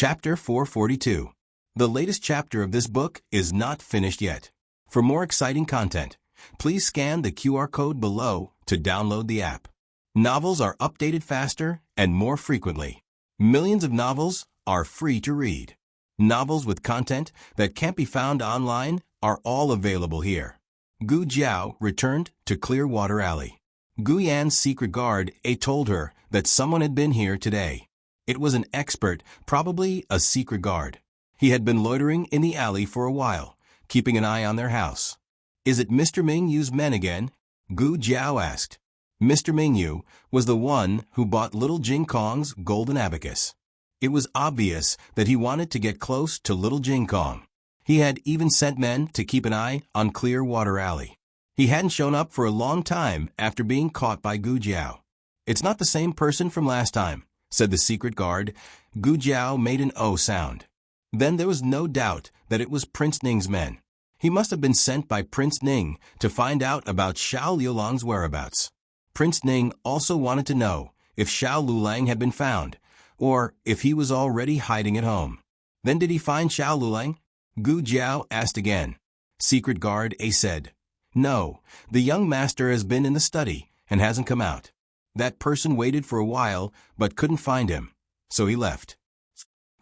Chapter 442. The latest chapter of this book is not finished yet. For more exciting content, please scan the QR code below to download the app. Novels are updated faster and more frequently. Millions of novels are free to read. Novels with content that can't be found online are all available here. Gu Jiao returned to Clearwater Alley. Gu Yan's secret guard told her that someone had been here today. It was an expert, probably a secret guard. He had been loitering in the alley for a while, keeping an eye on their house. "Is it Mr. Ming Yu's men again?" Gu Jiao asked. Mr. Ming Yu was the one who bought little Jing Kong's golden abacus. It was obvious that he wanted to get close to little Jing Kong. He had even sent men to keep an eye on Clearwater Alley. He hadn't shown up for a long time after being caught by Gu Jiao. "It's not the same person from last time," said the secret guard. Gu Jiao made an O sound. Then there was no doubt that it was Prince Ning's men. He must have been sent by Prince Ning to find out about Xiao Liulang's whereabouts. Prince Ning also wanted to know if Xiao Liulang had been found, or if he was already hiding at home. "Then did he find Xiao Liulang?" Gu Jiao asked again. Secret guard A said, "No, the young master has been in the study and hasn't come out. That person waited for a while but couldn't find him, so he left."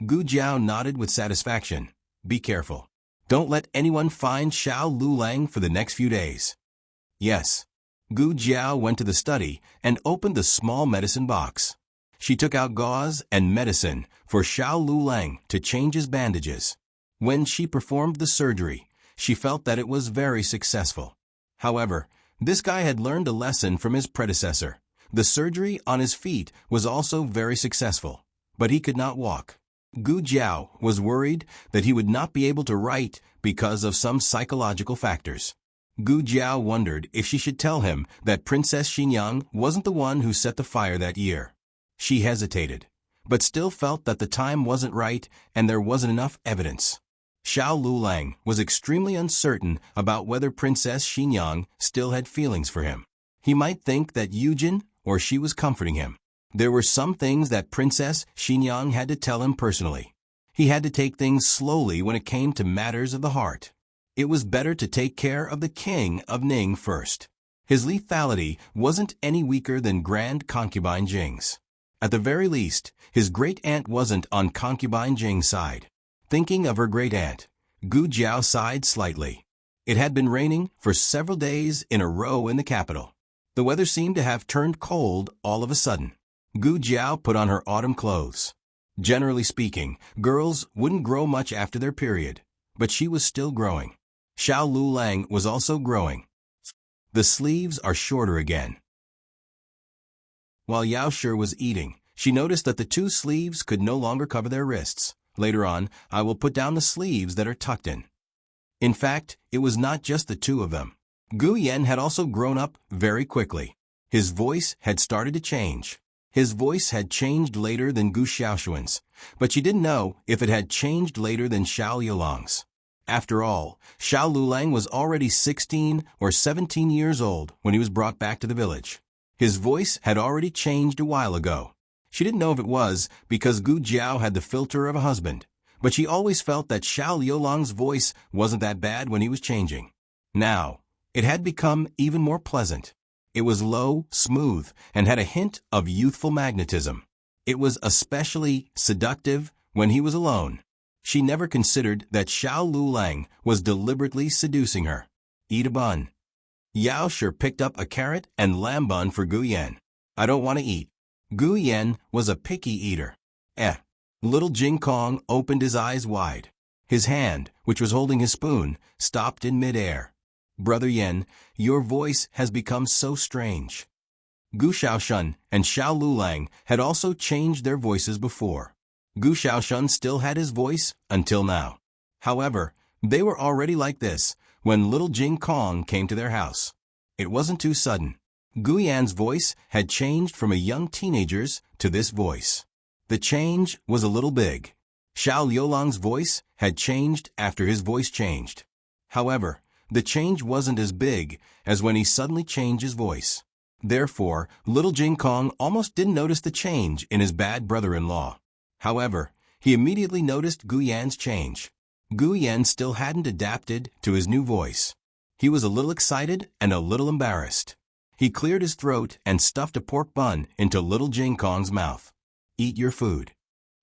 Gu Jiao nodded with satisfaction. "Be careful. Don't let anyone find Xiao Liulang for the next few days." "Yes." Gu Jiao went to the study and opened the small medicine box. She took out gauze and medicine for Xiao Liulang to change his bandages. When she performed the surgery, she felt that it was very successful. However, this guy had learned a lesson from his predecessor. The surgery on his feet was also very successful, but he could not walk. Gu Jiao was worried that he would not be able to write because of some psychological factors. Gu Jiao wondered if she should tell him that Princess Xinyang wasn't the one who set the fire that year. She hesitated, but still felt that the time wasn't right and there wasn't enough evidence. Xiao Liulang was extremely uncertain about whether Princess Xinyang still had feelings for him. He might think that Yujin or she was comforting him. There were some things that Princess Xinyang had to tell him personally. He had to take things slowly when it came to matters of the heart. It was better to take care of the king of Ning first. His lethality wasn't any weaker than Grand Concubine Jing's. At the very least, his great-aunt wasn't on Concubine Jing's side. Thinking of her great-aunt, Gu Jiao sighed slightly. It had been raining for several days in a row in the capital. The weather seemed to have turned cold all of a sudden. Gu Jiao put on her autumn clothes. Generally speaking, girls wouldn't grow much after their period, but she was still growing. Xiao Liulang was also growing. The sleeves are shorter again. While Yao Shi was eating, she noticed that the two sleeves could no longer cover their wrists. "Later on, I will put down the sleeves that are tucked in." In fact, it was not just the two of them. Gu Yan had also grown up very quickly. His voice had started to change. His voice had changed later than Gu Xiaoshuan's, but she didn't know if it had changed later than Xiao Liulang's. After all, Xiao Liulang was already 16 or 17 years old when he was brought back to the village. His voice had already changed a while ago. She didn't know if it was because Gu Jiao had the filter of a husband, but she always felt that Xiao Liulang's voice wasn't that bad when he was changing. Now, it had become even more pleasant. It was low, smooth, and had a hint of youthful magnetism. It was especially seductive when he was alone. She never considered that Xiao Liulang was deliberately seducing her. "Eat a bun." Yao Shi picked up a carrot and lamb bun for Gu Yan. "I don't want to eat." Gu Yan was a picky eater. Little Jing Kong opened his eyes wide. His hand, which was holding his spoon, stopped in midair. "Brother Yan, your voice has become so strange." Gu Xiaoshan and Xiao Liulang had also changed their voices before. Gu Xiaoshan still had his voice until now. However, they were already like this when little Jing Kong came to their house. It wasn't too sudden. Gu Yan's voice had changed from a young teenager's to this voice. The change was a little big. Xiao Liulang's voice had changed after his voice changed. However, the change wasn't as big as when he suddenly changed his voice. Therefore, little Jing Kong almost didn't notice the change in his bad brother-in-law. However, He immediately noticed Gu Yan's change. Gu Yan still hadn't adapted to his new voice. He was a little excited and a little embarrassed. He cleared his throat and stuffed a pork bun into little Jing Kong's mouth. "Eat your food."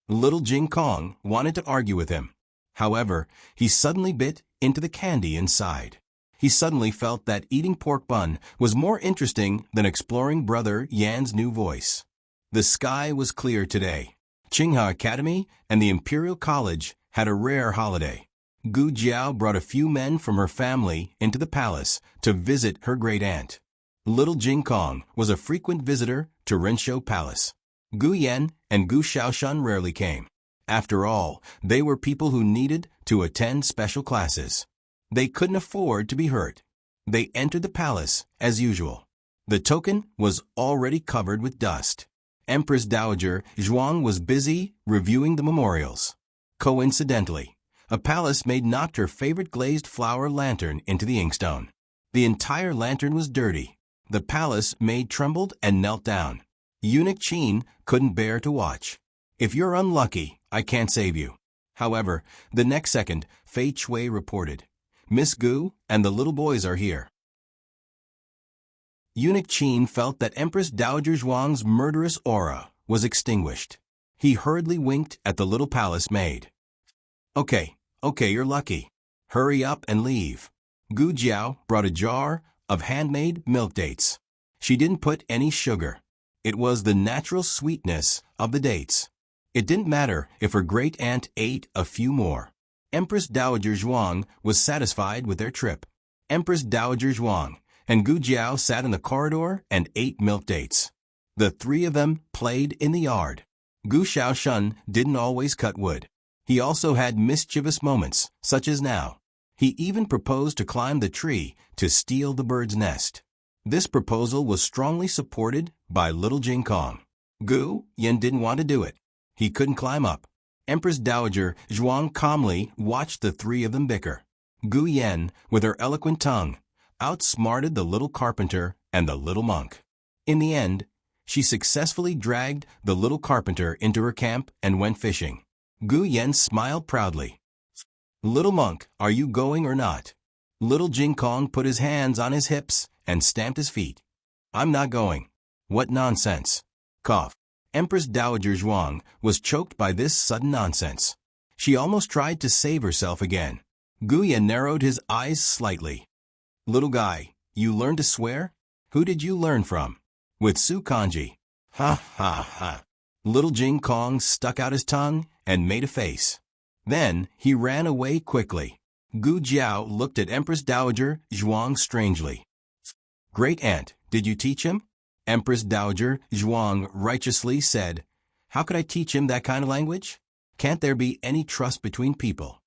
Little Jing Kong wanted to argue with him. However, he suddenly bit into the candy inside. He suddenly felt that eating pork bun was more interesting than exploring Brother Yan's new voice. The sky was clear today. Tsinghua Academy and the Imperial College had a rare holiday. Gu Jiao brought a few men from her family into the palace to visit her great-aunt. Little Jing Kong was a frequent visitor to Renshou Palace. Gu Yan and Gu Xiaoshan rarely came. After all, they were people who needed to attend special classes. They couldn't afford to be hurt. They entered the palace as usual. The token was already covered with dust. Empress Dowager Zhuang was busy reviewing the memorials. Coincidentally, a palace maid knocked her favorite glazed flower lantern into the inkstone. The entire lantern was dirty. The palace maid trembled and knelt down. Eunuch Qin couldn't bear to watch. "If you're unlucky, I can't save you." However, the next second, Fei Chui reported, "Miss Gu and the little boys are here." Eunuch Qin felt that Empress Dowager Zhuang's murderous aura was extinguished. He hurriedly winked at the little palace maid. Okay, you're lucky. Hurry up and leave." Gu Jiao brought a jar of handmade milk dates. She didn't put any sugar. It was the natural sweetness of the dates. It didn't matter if her great-aunt ate a few more. Empress Dowager Zhuang was satisfied with their trip. Empress Dowager Zhuang and Gu Jiao sat in the corridor and ate milk dates. The three of them played in the yard. Gu Xiaoshan didn't always cut wood. He also had mischievous moments, such as now. He even proposed to climb the tree to steal the bird's nest. This proposal was strongly supported by little Jing Kong. Gu Yan didn't want to do it. He couldn't climb up. Empress Dowager Zhuang calmly watched the three of them bicker. Gu Yan, with her eloquent tongue, outsmarted the little carpenter and the little monk. In the end, she successfully dragged the little carpenter into her camp and went fishing. Gu Yan smiled proudly. "Little monk, are you going or not?" Little Jing Kong put his hands on his hips and stamped his feet. "I'm not going." "What nonsense." Cough. Empress Dowager Zhuang was choked by this sudden nonsense. She almost tried to save herself again. Gu Yan narrowed his eyes slightly. "Little guy, you learned to swear? Who did you learn from?" "With Su Kanji." "Ha ha ha." Little Jing Kong stuck out his tongue and made a face. Then he ran away quickly. Gu Jiao looked at Empress Dowager Zhuang strangely. "Great-aunt, did you teach him?" Empress Dowager Zhuang righteously said, "How could I teach him that kind of language? Can't there be any trust between people?"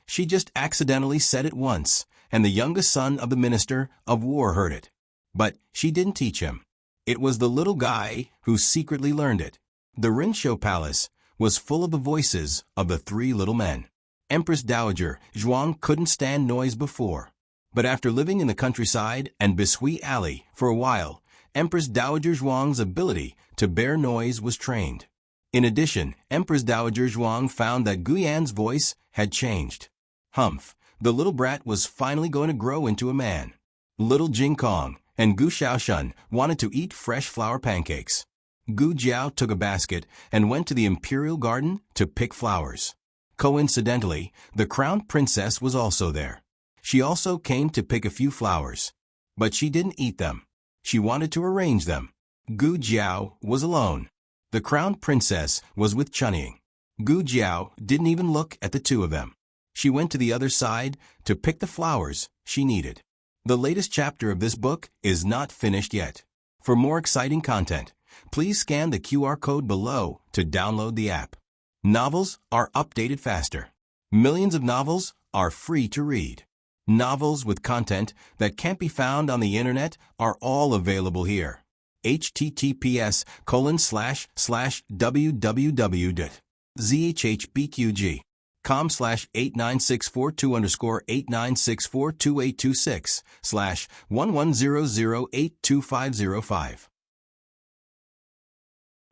She just accidentally said it once, and the youngest son of the Minister of War heard it. But she didn't teach him. It was the little guy who secretly learned it. The Renshou Palace was full of the voices of the three little men. Empress Dowager Zhuang couldn't stand noise before. But after living in the countryside and Bishui Alley for a while, Empress Dowager Zhuang's ability to bear noise was trained. In addition, Empress Dowager Zhuang found that Gu Yan's voice had changed. Humph, the little brat was finally going to grow into a man. Little Jing Kong and Gu Xiaoshan wanted to eat fresh flour pancakes. Gu Jiao took a basket and went to the imperial garden to pick flowers. Coincidentally, the crown princess was also there. She also came to pick a few flowers. But she didn't eat them. She wanted to arrange them. Gu Jiao was alone. The crown princess was with Chunying. Gu Jiao didn't even look at the two of them. She went to the other side to pick the flowers she needed. The latest chapter of this book is not finished yet. For more exciting content, please scan the QR code below to download the app. Novels are updated faster. Millions of novels are free to read. Novels with content that can't be found on the internet are all available here. https://www.zhbqg.com/89642_896422826/11008255.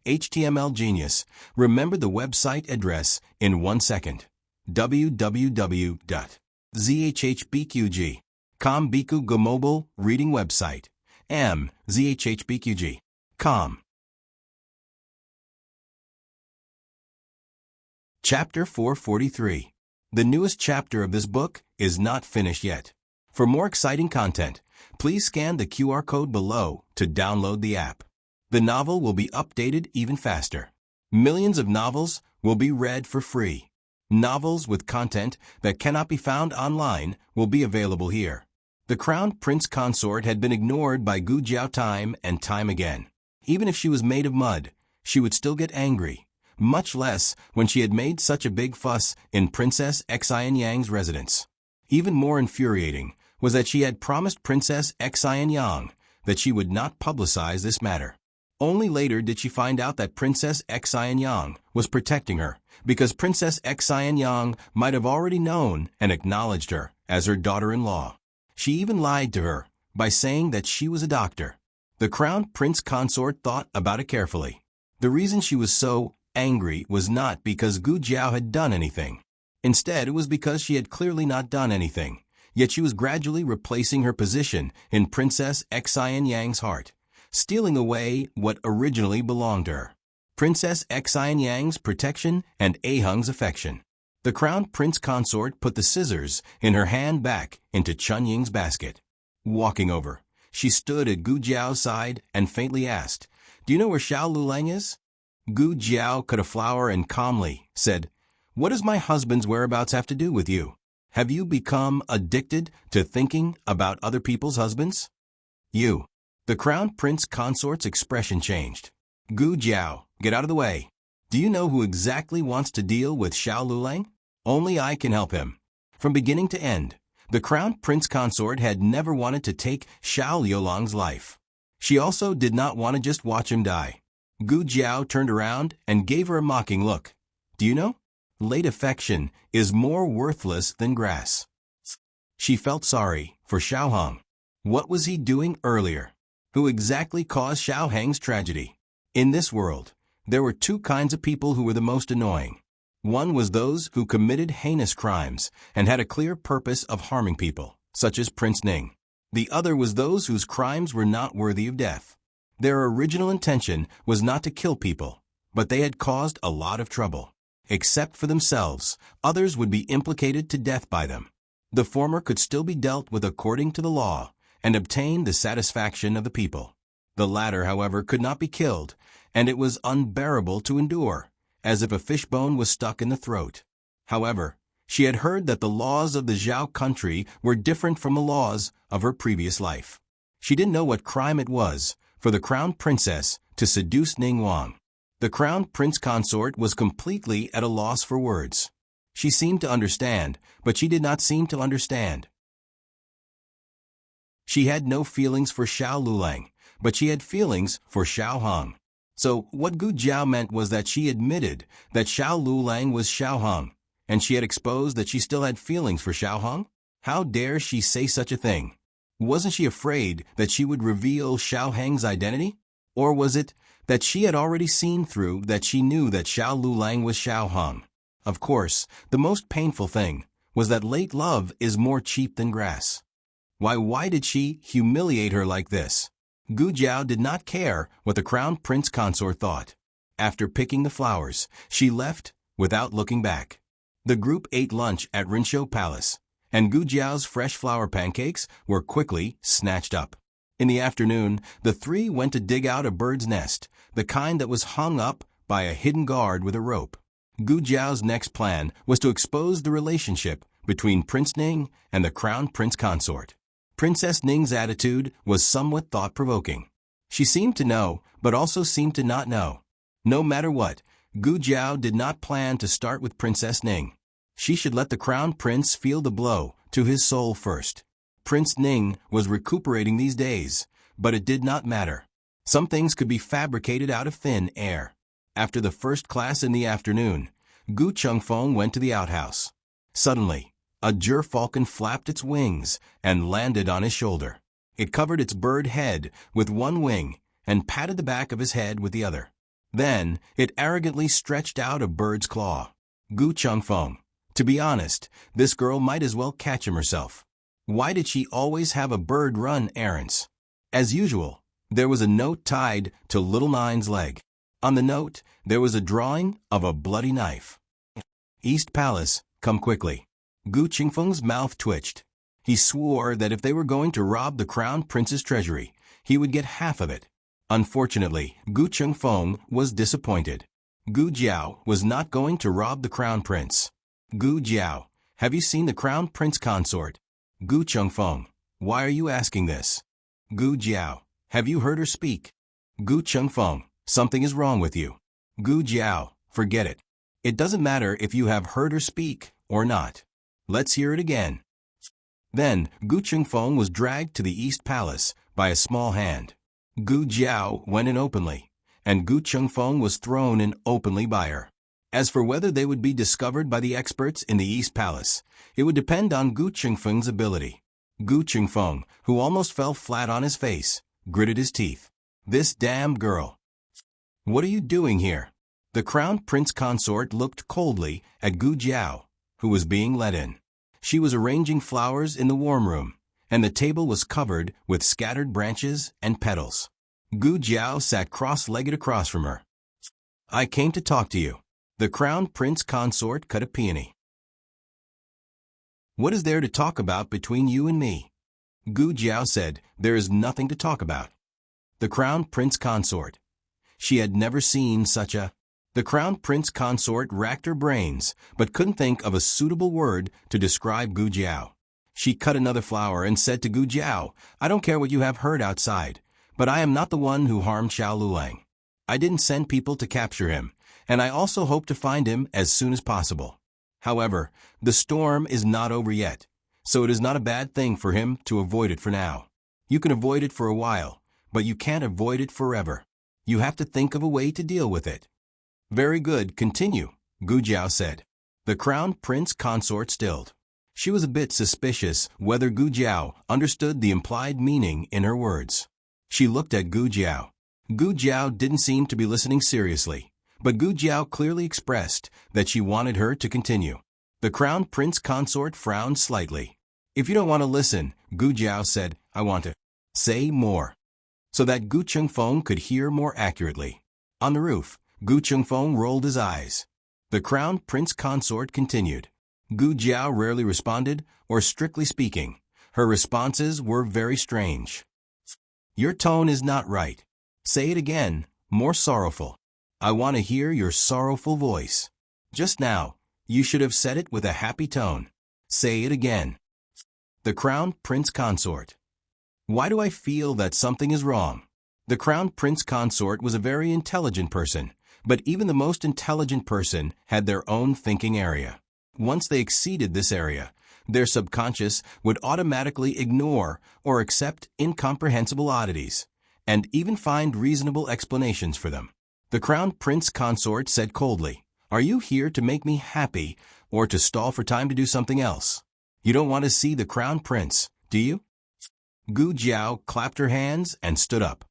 HTML genius, remember the website address in 1 second. www.zhhbqg.com Biku Go mobile reading website. zhhbqg.com. Chapter 443. The newest chapter of this book is not finished yet. For more exciting content, please scan the QR code below to download the app. The novel will be updated even faster. Millions of novels will be read for free. Novels with content that cannot be found online will be available here. The Crown Prince Consort had been ignored by Gu Jiao time and time again. Even if she was made of mud, she would still get angry, much less when she had made such a big fuss in Princess Xian Yang's residence. Even more infuriating was that she had promised Princess Xian Yang that she would not publicize this matter. Only later did she find out that Princess Xian Yang was protecting her because Princess Xian Yang might have already known and acknowledged her as her daughter-in-law. She even lied to her by saying that she was a doctor. The Crown Prince Consort thought about it carefully. The reason she was so angry was not because Gu Jiao had done anything. Instead, it was because she had clearly not done anything, yet she was gradually replacing her position in Princess Xian Yang's heart, stealing away what originally belonged to her. Princess Xian Yang's protection and Ahung's affection. The Crown Prince Consort put the scissors in her hand back into Chun Ying's basket. Walking over, she stood at Gu Jiao's side and faintly asked, "Do you know where Xiao Lulang is?" Gu Jiao cut a flower and calmly said, "What does my husband's whereabouts have to do with you? Have you become addicted to thinking about other people's husbands?" "You." The Crown Prince Consort's expression changed. "Gu Jiao, get out of the way. Do you know who exactly wants to deal with Xiao Lulang? Only I can help him." From beginning to end, the Crown Prince Consort had never wanted to take Xiao Liulang's life. She also did not want to just watch him die. Gu Jiao turned around and gave her a mocking look. "Do you know? Late affection is more worthless than grass." She felt sorry for Xiao Heng. What was he doing earlier? Who exactly caused Xiao Heng's tragedy? In this world, there were two kinds of people who were the most annoying. One was those who committed heinous crimes and had a clear purpose of harming people, such as Prince Ning. The other was those whose crimes were not worthy of death. Their original intention was not to kill people, but they had caused a lot of trouble. Except for themselves, others would be implicated to death by them. The former could still be dealt with according to the law and obtain the satisfaction of the people. The latter, however, could not be killed, and it was unbearable to endure, as if a fishbone was stuck in the throat. However, she had heard that the laws of the Zhao country were different from the laws of her previous life. She didn't know what crime it was for the Crown Princess to seduce Ning Wang. The Crown Prince Consort was completely at a loss for words. She seemed to understand, but she did not seem to understand. She had no feelings for Xiao Lulang, but she had feelings for Xiao Heng. So what Gu Jiao meant was that she admitted that Xiao Lulang was Xiao Heng, and she had exposed that she still had feelings for Xiao Heng? How dare she say such a thing? Wasn't she afraid that she would reveal Xiao Heng's identity? Or was it that she had already seen through that she knew that Xiao Lulang was Xiao Heng? Of course, the most painful thing was that late love is more cheap than grass. Why did she humiliate her like this? Gu Jiao did not care what the Crown Prince Consort thought. After picking the flowers, she left without looking back. The group ate lunch at Rinshou Palace, and Gu Jiao's fresh flour pancakes were quickly snatched up. In the afternoon, the three went to dig out a bird's nest, the kind that was hung up by a hidden guard with a rope. Gu Jiao's next plan was to expose the relationship between Prince Ning and the Crown Prince Consort. Princess Ning's attitude was somewhat thought-provoking. She seemed to know, but also seemed to not know. No matter what, Gu Jiao did not plan to start with Princess Ning. She should let the Crown Prince feel the blow to his soul first. Prince Ning was recuperating these days, but it did not matter. Some things could be fabricated out of thin air. After the first class in the afternoon, Gu Chengfeng went to the outhouse. Suddenly, a gerfalcon flapped its wings and landed on his shoulder. It covered its bird head with one wing and patted the back of his head with the other. Then, it arrogantly stretched out a bird's claw. Gu Chengfeng. To be honest, this girl might as well catch him herself. Why did she always have a bird run errands? As usual, there was a note tied to Little Nine's leg. On the note, there was a drawing of a bloody knife. East Palace, come quickly. Gu Chengfeng's mouth twitched. He swore that if they were going to rob the crown prince's treasury, he would get half of it. Unfortunately, Gu Chengfeng was disappointed. Gu Jiao was not going to rob the crown prince. Gu Jiao, have you seen the crown prince consort? Gu Chengfeng, why are you asking this? Gu Jiao, have you heard her speak? Gu Chengfeng, something is wrong with you. Gu Jiao, forget it. It doesn't matter if you have heard her speak or not. Let's hear it again. Then, Gu Chengfeng was dragged to the East Palace by a small hand. Gu Jiao went in openly, and Gu Chengfeng was thrown in openly by her. As for whether they would be discovered by the experts in the East Palace, it would depend on Gu Chengfeng's ability. Gu Chengfeng, who almost fell flat on his face, gritted his teeth. This damn girl. What are you doing here? The crown prince consort looked coldly at Gu Jiao, who was being let in. She was arranging flowers in the warm room, and the table was covered with scattered branches and petals. Gu Jiao sat cross-legged across from her. I came to talk to you. The crown prince consort cut a peony. What is there to talk about between you and me? Gu Jiao said, there is nothing to talk about. The crown prince consort. She had never seen such a... The crown prince consort racked her brains, but couldn't think of a suitable word to describe Gu Jiao. She cut another flower and said to Gu Jiao, I don't care what you have heard outside, but I am not the one who harmed Xiao Lulang. I didn't send people to capture him, and I also hope to find him as soon as possible. However, the storm is not over yet, so it is not a bad thing for him to avoid it for now. You can avoid it for a while, but you can't avoid it forever. You have to think of a way to deal with it. Very good, continue, Gu Jiao said. The crown prince consort stilled. She was a bit suspicious whether Gu Jiao understood the implied meaning in her words. She looked at Gu Jiao. Gu Jiao didn't seem to be listening seriously, but Gu Jiao clearly expressed that she wanted her to continue. The crown prince consort frowned slightly. If you don't want to listen, Gu Jiao said, I want to say more, so that Gu Chengfeng could hear more accurately. On the roof, Gu Chengfeng rolled his eyes. The crown prince consort continued. Gu Jiao rarely responded, or strictly speaking, her responses were very strange. Your tone is not right. Say it again, more sorrowful. I want to hear your sorrowful voice. Just now, you should have said it with a happy tone. Say it again. The crown prince consort. Why do I feel that something is wrong? The crown prince consort was a very intelligent person, but even the most intelligent person had their own thinking area. Once they exceeded this area, their subconscious would automatically ignore or accept incomprehensible oddities, and even find reasonable explanations for them. The crown prince consort said coldly, Are you here to make me happy or to stall for time to do something else? You don't want to see the crown prince, do you? Gu Jiao clapped her hands and stood up.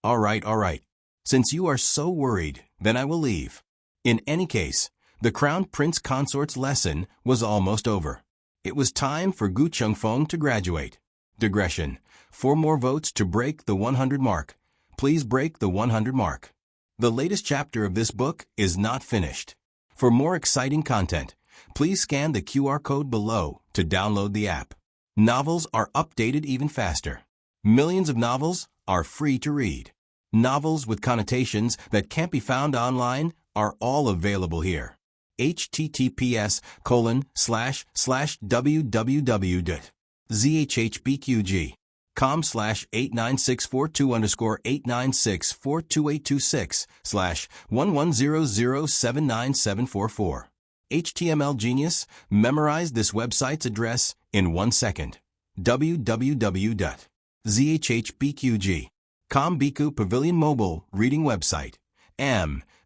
All right. Since you are so worried, then I will leave. In any case, the crown prince consort's lesson was almost over. It was time for Gu Chengfeng to graduate. Digression. 4 more votes to break the 100 mark. Please break the 100 mark. The latest chapter of this book is not finished. For more exciting content, please scan the QR code below to download the app. Novels are updated even faster. Millions of novels are free to read. Novels with connotations that can't be found online are all available here. https://www.zhbqg.com/89642_8964282/110079744. HTML Genius, memorize this website's address in 1 second. www.zhbqg.com Biku Pavilion Mobile Reading Website.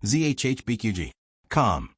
zhbqg.com.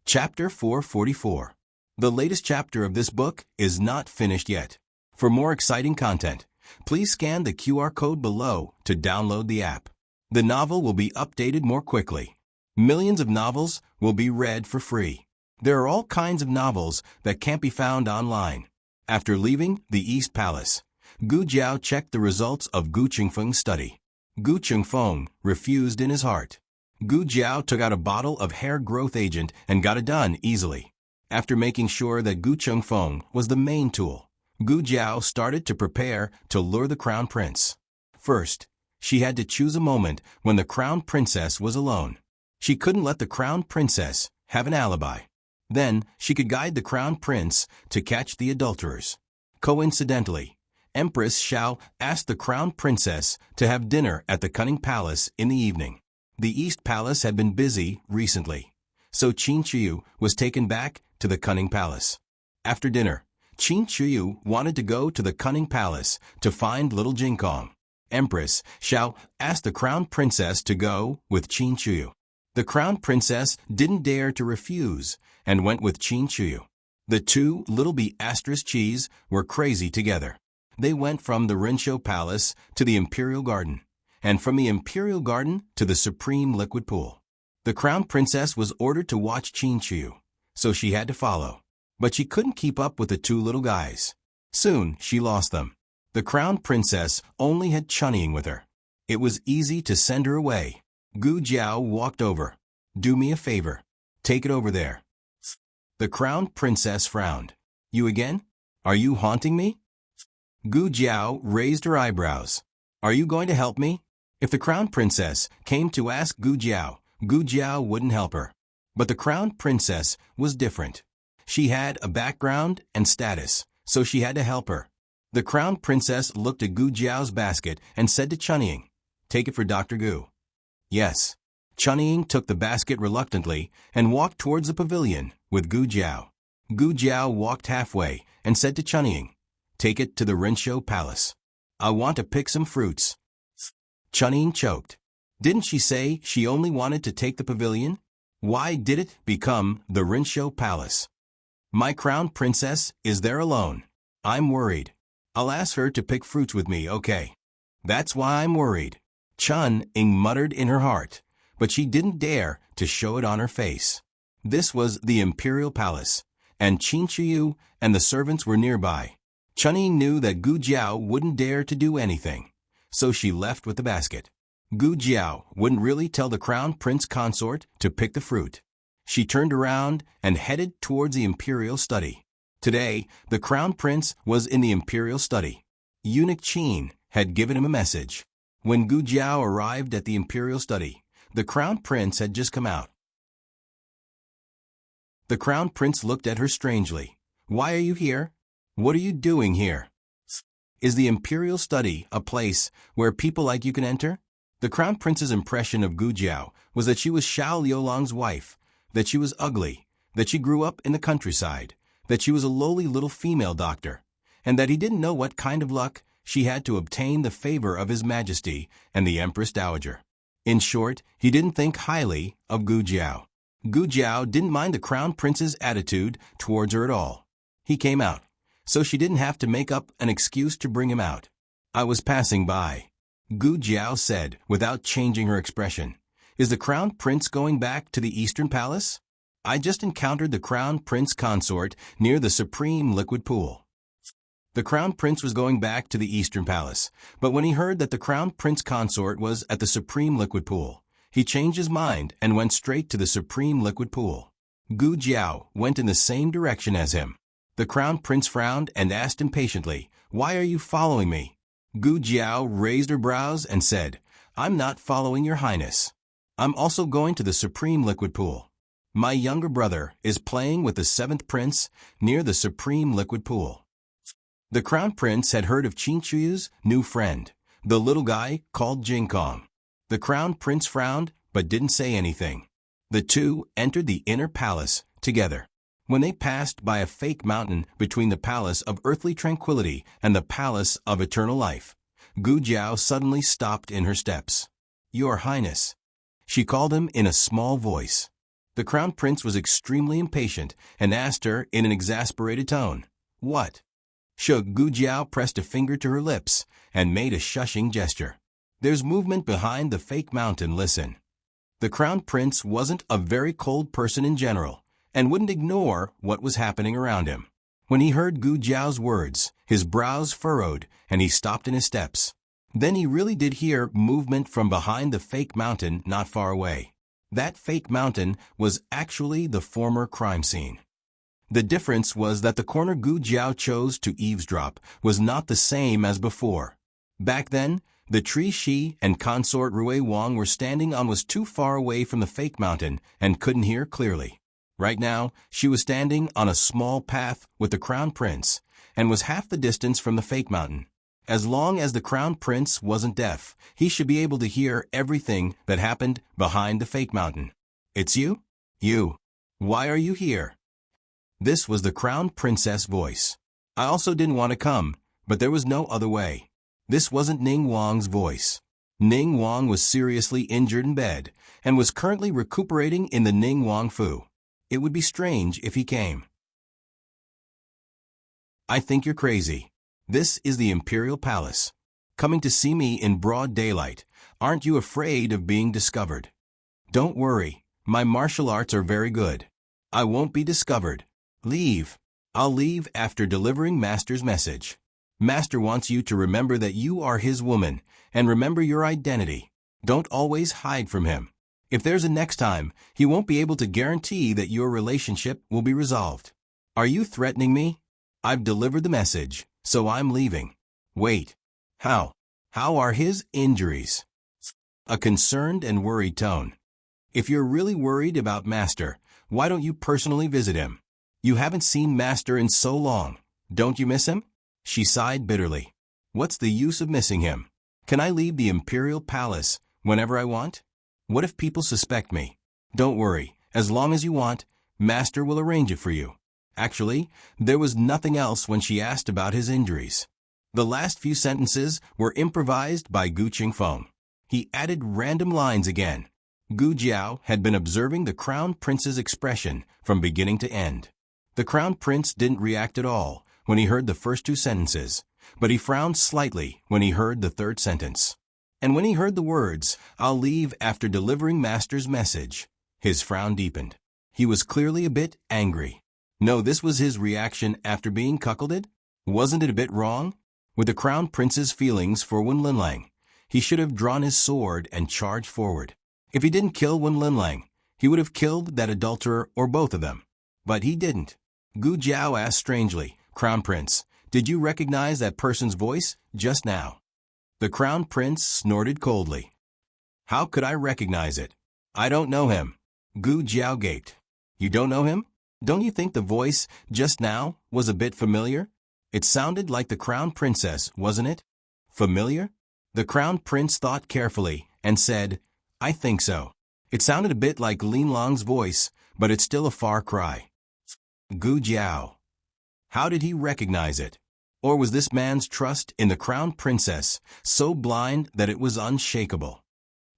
Chapter 444. The latest chapter of this book is not finished yet. For more exciting content, Please scan the QR code below to download the app. The novel will be updated more quickly. Millions of novels will be read for free. There are all kinds of novels that can't be found online. After leaving the East Palace, Gu Jiao checked the results of Gu Qingfeng's study. Gu Qingfeng refused in his heart. Gu Jiao took out a bottle of hair growth agent and got it done easily. After making sure that Gu Qingfeng was the main tool, Gu Jiao started to prepare to lure the crown prince. First, she had to choose a moment when the crown princess was alone. She couldn't let the crown princess have an alibi. Then, she could guide the crown prince to catch the adulterers. Coincidentally, Empress Xiao asked the crown princess to have dinner at the Cunning Palace in the evening. The East Palace had been busy recently, so Qin Shiyu was taken back to the Cunning Palace. After dinner, Qin Shiyu wanted to go to the Cunning Palace to find little Jinkong. Empress Xiao asked the crown princess to go with Qin Shiyu. The crown princess didn't dare to refuse and went with Qin Shiyu. The two little Cheese were crazy together. They went from the Rinshou Palace to the Imperial Garden, and from the Imperial Garden to the Supreme Liquid Pool. The crown princess was ordered to watch Qin Shiyu, so she had to follow. But she couldn't keep up with the two little guys. Soon, she lost them. The crown princess only had Chunning with her. It was easy to send her away. Gu Jiao walked over. "Do me a favor. Take it over there." The crown princess frowned. "You again? Are you haunting me?" Gu Jiao raised her eyebrows. "Are you going to help me?" If the crown princess came to ask Gu Jiao wouldn't help her. But the crown princess was different. She had a background and status, so she had to help her. The crown princess looked at Gu Jiao's basket and said to Chunning, "Take it for Dr. Gu." "Yes." Chunning took the basket reluctantly and walked towards the pavilion with Gu Jiao. Gu Jiao walked halfway and said to Chunning, "Take it to the Rinshou Palace. I want to pick some fruits." Chunning choked. Didn't she say she only wanted to take the pavilion? Why did it become the Rinshou Palace? "My crown princess is there alone. I'm worried. I'll ask her to pick fruits with me, okay? That's why I'm worried." Chun-Ing muttered in her heart, but she didn't dare to show it on her face. This was the Imperial Palace, and Qin Shiyu and the servants were nearby. Chun-Ing knew that Gu Jiao wouldn't dare to do anything, so she left with the basket. Gu Jiao wouldn't really tell the crown prince consort to pick the fruit. She turned around and headed towards the imperial study. Today, the crown prince was in the imperial study. Eunuch Qin had given him a message. When Gu Jiao arrived at the imperial study, the crown prince had just come out. The crown prince looked at her strangely. "Why are you here? What are you doing here? Is the imperial study a place where people like you can enter?" The crown prince's impression of Gu Jiao was that she was Xiao Liulong's wife, that she was ugly, that she grew up in the countryside, that she was a lowly little female doctor, and that he didn't know what kind of luck she had to obtain the favor of His Majesty and the Empress Dowager. In short, he didn't think highly of Gu Jiao. Gu Jiao didn't mind the crown prince's attitude towards her at all. He came out, so she didn't have to make up an excuse to bring him out. "I was passing by," Gu Jiao said without changing her expression. "Is the crown prince going back to the Eastern Palace? I just encountered the crown prince consort near the Supreme Liquid Pool." The crown prince was going back to the Eastern Palace, but when he heard that the crown prince consort was at the Supreme Liquid Pool, he changed his mind and went straight to the Supreme Liquid Pool. Gu Jiao went in the same direction as him. The crown prince frowned and asked impatiently, "Why are you following me?" Gu Jiao raised her brows and said, "I'm not following your highness. I'm also going to the Supreme Liquid Pool. My younger brother is playing with the 7th prince near the Supreme Liquid Pool." The crown prince had heard of Qin Shiyu's new friend, the little guy called Jinkong. The crown prince frowned but didn't say anything. The two entered the inner palace together. When they passed by a fake mountain between the Palace of Earthly Tranquility and the Palace of Eternal Life, Gu Jiao suddenly stopped in her steps. "Your Highness," she called him in a small voice. The crown prince was extremely impatient and asked her in an exasperated tone, "What?" Gu Jiao pressed a finger to her lips and made a shushing gesture. There's movement behind the fake mountain, listen. The Crown Prince wasn't a very cold person in general and wouldn't ignore what was happening around him. When he heard Gu Jiao's words, his brows furrowed and he stopped in his steps. Then he really did hear movement from behind the fake mountain not far away. That fake mountain was actually the former crime scene. The difference was that the corner Gu Jiao chose to eavesdrop was not the same as before. Back then, the tree she and consort Rui Wang were standing on was too far away from the fake mountain and couldn't hear clearly. Right now, she was standing on a small path with the Crown Prince and was half the distance from the fake mountain. As long as the Crown Prince wasn't deaf, he should be able to hear everything that happened behind the fake mountain. It's you? You. Why are you here? This was the Crown Princess voice. I also didn't want to come, but there was no other way. This wasn't Ning Wang's voice. Ning Wang was seriously injured in bed and was currently recuperating in the Ning Wang Fu. It would be strange if he came. I think you're crazy. This is the Imperial Palace. Coming to see me in broad daylight. Aren't you afraid of being discovered? Don't worry. My martial arts are very good. I won't be discovered. Leave. I'll leave after delivering Master's message. Master wants you to remember that you are his woman and remember your identity. Don't always hide from him. If there's a next time, he won't be able to guarantee that your relationship will be resolved. Are you threatening me? I've delivered the message, so I'm leaving. Wait. How? How are his injuries? A concerned and worried tone. If you're really worried about Master, why don't you personally visit him? You haven't seen Master in so long. Don't you miss him? She sighed bitterly. What's the use of missing him? Can I leave the Imperial Palace whenever I want? What if people suspect me? Don't worry. As long as you want, Master will arrange it for you. Actually, there was nothing else when she asked about his injuries. The last few sentences were improvised by Gu Qingfeng. He added random lines again. Gu Jiao had been observing the Crown Prince's expression from beginning to end. The Crown Prince didn't react at all when he heard the first two sentences, but he frowned slightly when he heard the third sentence. And when he heard the words, I'll leave after delivering Master's message, his frown deepened. He was clearly a bit angry. No, this was his reaction after being cuckolded? Wasn't it a bit wrong? With the Crown Prince's feelings for Wen Linlang, he should have drawn his sword and charged forward. If he didn't kill Wen Linlang, he would have killed that adulterer or both of them. But he didn't. Gu Jiao asked strangely, Crown Prince, did you recognize that person's voice just now? The Crown Prince snorted coldly. How could I recognize it? I don't know him. Gu Jiao gaped. You don't know him? Don't you think the voice just now was a bit familiar? It sounded like the Crown Princess, wasn't it? Familiar? The Crown Prince thought carefully and said, I think so. It sounded a bit like Lin Lang's voice, but it's still a far cry. Gu Jiao. How did he recognize it? Or was this man's trust in the Crown Princess so blind that it was unshakable?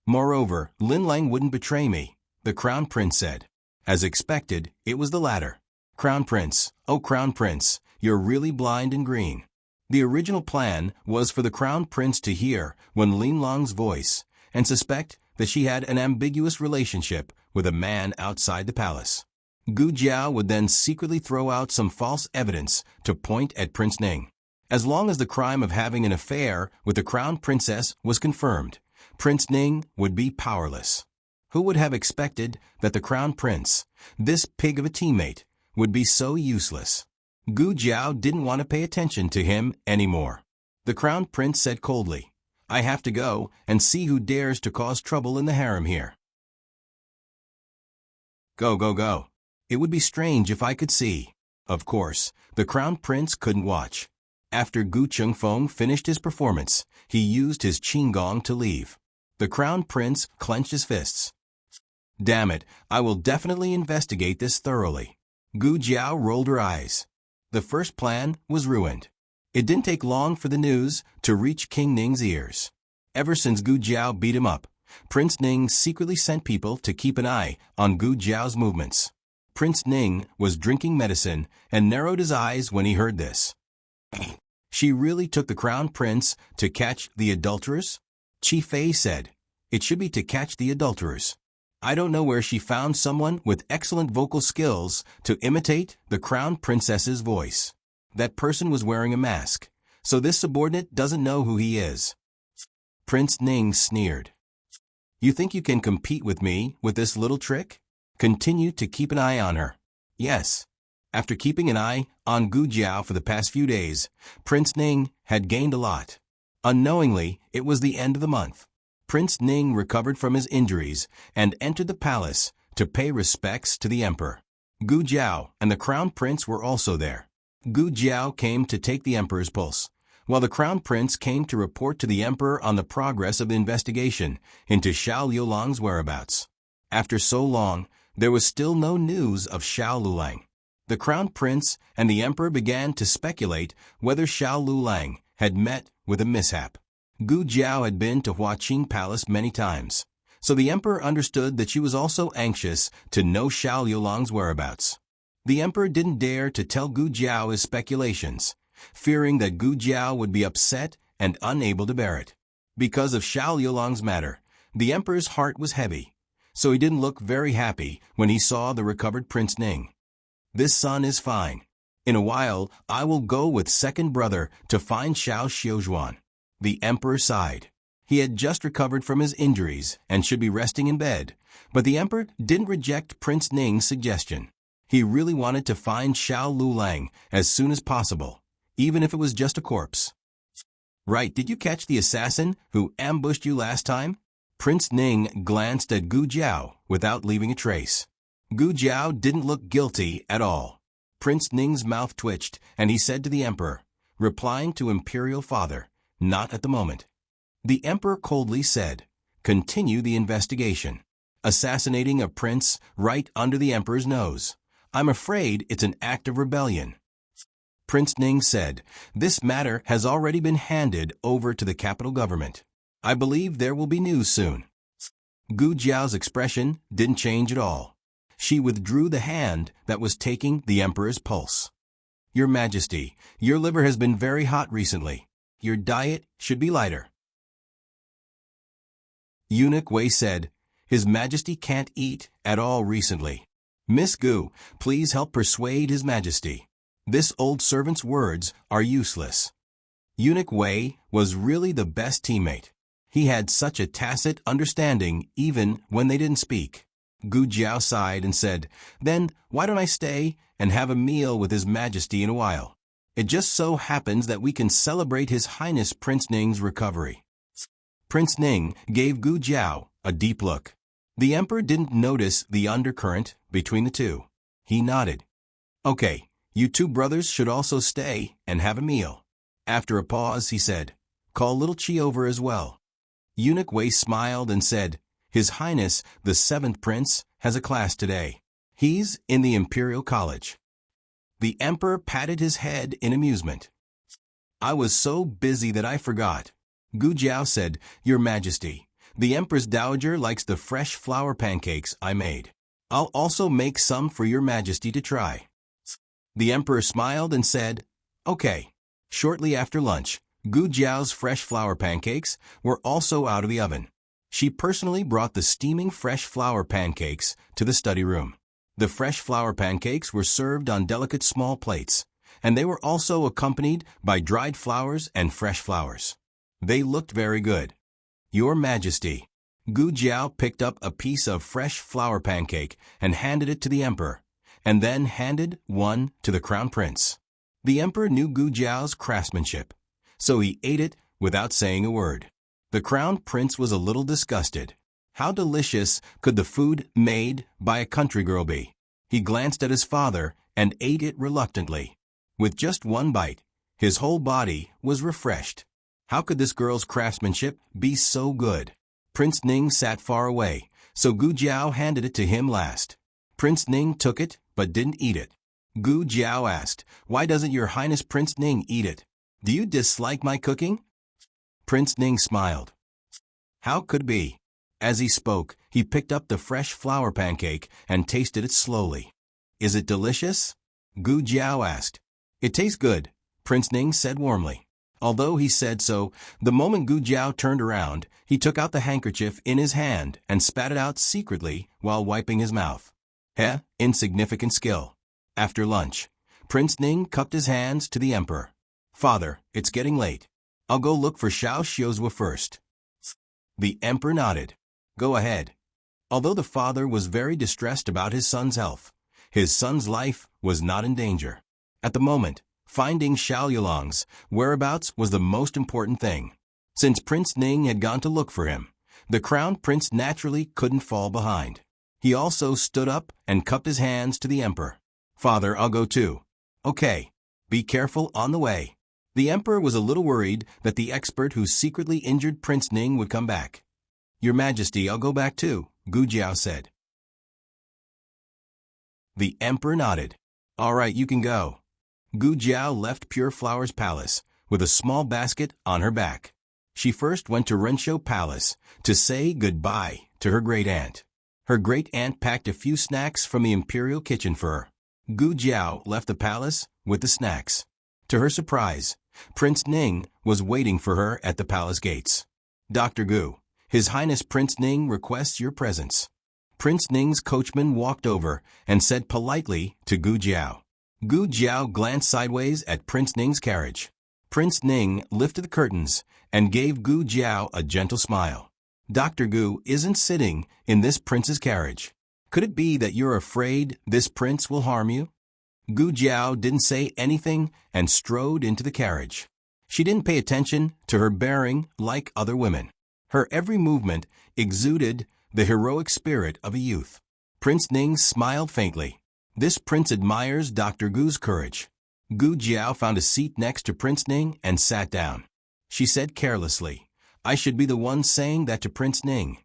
Moreover, Lin Lang wouldn't betray me, the Crown Prince said. As expected, it was the latter. Crown Prince, oh Crown Prince, you're really blind and green. The original plan was for the Crown Prince to hear Wen Linlang's voice and suspect that she had an ambiguous relationship with a man outside the palace. Gu Jiao would then secretly throw out some false evidence to point at Prince Ning. As long as the crime of having an affair with the Crown Princess was confirmed, Prince Ning would be powerless. Who would have expected that the Crown Prince, this pig of a teammate, would be so useless? Gu Jiao didn't want to pay attention to him anymore. The Crown Prince said coldly, I have to go and see who dares to cause trouble in the harem here. Go, go, go. It would be strange if I could see. Of course, the Crown Prince couldn't watch. After Gu Qingfeng finished his performance, he used his qinggong to leave. The Crown Prince clenched his fists. Damn it, I will definitely investigate this thoroughly. Gu Jiao rolled her eyes. The first plan was ruined. It didn't take long for the news to reach King Ning's ears. Ever since Gu Jiao beat him up, Prince Ning secretly sent people to keep an eye on Gu Jiao's movements. Prince Ning was drinking medicine and narrowed his eyes when he heard this. She really took the crown prince to catch the adulterers? Chi Fei said, it should be to catch the adulterers. I don't know where she found someone with excellent vocal skills to imitate the crown princess's voice. That person was wearing a mask, so this subordinate doesn't know who he is. Prince Ning sneered. You think you can compete with me with this little trick? Continue to keep an eye on her. Yes. After keeping an eye on Gu Jiao for the past few days, Prince Ning had gained a lot. Unknowingly, it was the end of the month. Prince Ning recovered from his injuries and entered the palace to pay respects to the emperor. Gu Jiao and the crown prince were also there. Gu Jiao came to take the emperor's pulse, while the crown prince came to report to the emperor on the progress of the investigation into Xiao Liulang's whereabouts. After so long, there was still no news of Xiao Liulang. The crown prince and the emperor began to speculate whether Xiao Liulang had met with a mishap. Gu Jiao had been to Huaqing Palace many times, so the emperor understood that she was also anxious to know Xiao Liulang's whereabouts. The emperor didn't dare to tell Gu Jiao his speculations, fearing that Gu Jiao would be upset and unable to bear it. Because of Xiao Liulang's matter, the emperor's heart was heavy, so he didn't look very happy when he saw the recovered Prince Ning. This son is fine. In a while, I will go with second brother to find Xiao Xiuzhuan. The emperor sighed. He had just recovered from his injuries and should be resting in bed, but the emperor didn't reject Prince Ning's suggestion. He really wanted to find Xiao Liulang as soon as possible, even if it was just a corpse. Right, did you catch the assassin who ambushed you last time? Prince Ning glanced at Gu Jiao without leaving a trace. Gu Jiao didn't look guilty at all. Prince Ning's mouth twitched, and he said to the emperor, replying to Imperial Father, not at the moment. The emperor coldly said, continue the investigation. Assassinating a prince right under the emperor's nose. I'm afraid it's an act of rebellion. Prince Ning said, this matter has already been handed over to the capital government. I believe there will be news soon. Gu Jiao's expression didn't change at all. She withdrew the hand that was taking the emperor's pulse. Your Majesty, your liver has been very hot recently. Your diet should be lighter. Eunuch Wei said, His Majesty can't eat at all recently. Miss Gu, please help persuade His Majesty. This old servant's words are useless. Eunuch Wei was really the best teammate. He had such a tacit understanding even when they didn't speak. Gu Jiao sighed and said, then why don't I stay and have a meal with His Majesty in a while? It just so happens that we can celebrate His Highness Prince Ning's recovery. Prince Ning gave Gu Jiao a deep look. The emperor didn't notice the undercurrent between the two. He nodded. Okay, you two brothers should also stay and have a meal. After a pause, he said, call little Qi over as well. Eunuch Wei smiled and said, His Highness, the 7th Prince, has a class today. He's in the Imperial College. The emperor patted his head in amusement. I was so busy that I forgot. Gu Jiao said, Your Majesty, the Empress Dowager likes the fresh flour pancakes I made. I'll also make some for Your Majesty to try. The emperor smiled and said, Okay. Shortly after lunch, Gu Jiao's fresh flour pancakes were also out of the oven. She personally brought the steaming fresh flour pancakes to the study room. The fresh flour pancakes were served on delicate small plates, and they were also accompanied by dried flowers and fresh flowers. They looked very good. Your Majesty. Gu Jiao picked up a piece of fresh flour pancake and handed it to the emperor, and then handed one to the crown prince. The emperor knew Gu Jiao's craftsmanship, so he ate it without saying a word. The crown prince was a little disgusted. How delicious could the food made by a country girl be? He glanced at his father and ate it reluctantly. With just one bite, his whole body was refreshed. How could this girl's craftsmanship be so good? Prince Ning sat far away, so Gu Jiao handed it to him last. Prince Ning took it, but didn't eat it. Gu Jiao asked, Why doesn't Your Highness Prince Ning eat it? Do you dislike my cooking? Prince Ning smiled. How could it be? As he spoke, he picked up the fresh flour pancake and tasted it slowly. Is it delicious? Gu Jiao asked. It tastes good, Prince Ning said warmly. Although he said so, the moment Gu Jiao turned around, he took out the handkerchief in his hand and spat it out secretly while wiping his mouth. Insignificant skill. After lunch, Prince Ning cupped his hands to the emperor. Father, it's getting late. I'll go look for Xiao Xiuzhua first. The emperor nodded. Go ahead. Although the father was very distressed about his son's health, his son's life was not in danger. At the moment, finding Xiao Yulong's whereabouts was the most important thing. Since Prince Ning had gone to look for him, the crown prince naturally couldn't fall behind. He also stood up and cupped his hands to the emperor. Father, I'll go too. Okay. Be careful on the way. The emperor was a little worried that the expert who secretly injured Prince Ning would come back. Your Majesty, I'll go back too, Gu Jiao said. The emperor nodded. All right, you can go. Gu Jiao left Pure Flower's palace with a small basket on her back. She first went to Renshou Palace to say goodbye to her great-aunt. Her great-aunt packed a few snacks from the imperial kitchen for her. Gu Jiao left the palace with the snacks. To her surprise, Prince Ning was waiting for her at the palace gates. Dr. Gu, His Highness Prince Ning requests your presence. Prince Ning's coachman walked over and said politely to Gu Jiao. Gu Jiao glanced sideways at Prince Ning's carriage. Prince Ning lifted the curtains and gave Gu Jiao a gentle smile. Dr. Gu isn't sitting in this prince's carriage. Could it be that you're afraid this prince will harm you? Gu Jiao didn't say anything and strode into the carriage. She didn't pay attention to her bearing like other women. Her every movement exuded the heroic spirit of a youth. Prince Ning smiled faintly. This prince admires Dr. Gu's courage. Gu Jiao found a seat next to Prince Ning and sat down. She said carelessly, I should be the one saying that to Prince Ning.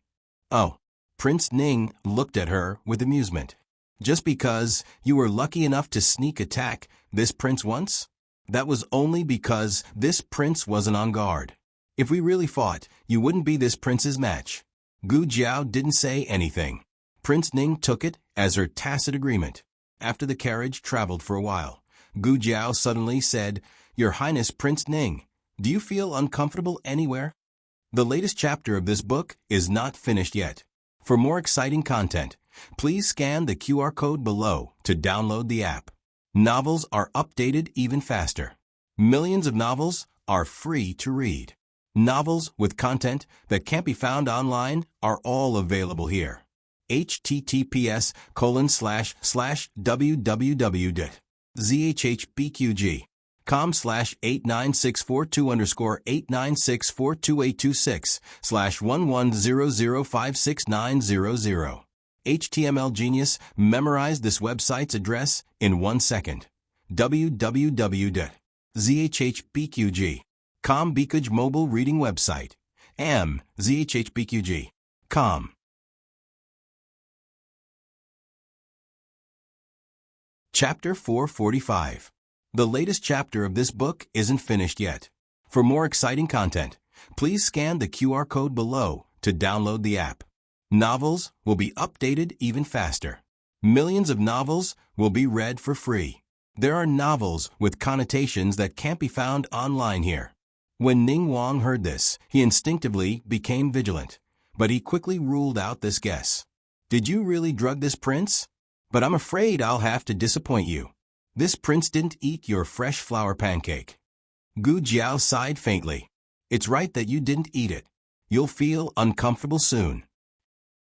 Oh. Prince Ning looked at her with amusement. Just because you were lucky enough to sneak attack this prince once? That was only because this prince wasn't on guard. If we really fought, you wouldn't be this prince's match. Gu Jiao didn't say anything. Prince Ning took it as her tacit agreement. After the carriage traveled for a while, Gu Jiao suddenly said, Your Highness Prince Ning, do you feel uncomfortable anywhere? The latest chapter of this book is not finished yet. For more exciting content, please scan the QR code below to download the app. Novels are updated even faster. Millions of novels are free to read. Novels with content that can't be found online are all available here. https://www.zhbqg.com/89642_8964286/1100569000. HTML Genius memorized this website's address in 1 second. www.zhbqg.com Bqg mobile reading website. zhbqg.com. Chapter 445. The latest chapter of this book isn't finished yet. For more exciting content, please scan the QR code below to download the app. Novels will be updated even faster. Millions of novels will be read for free. There are novels with connotations that can't be found online here. When Ning Wang heard this, he instinctively became vigilant, but he quickly ruled out this guess. Did you really drug this prince? But I'm afraid I'll have to disappoint you. This prince didn't eat your fresh flour pancake. Gu Jiao sighed faintly. It's right that you didn't eat it. You'll feel uncomfortable soon.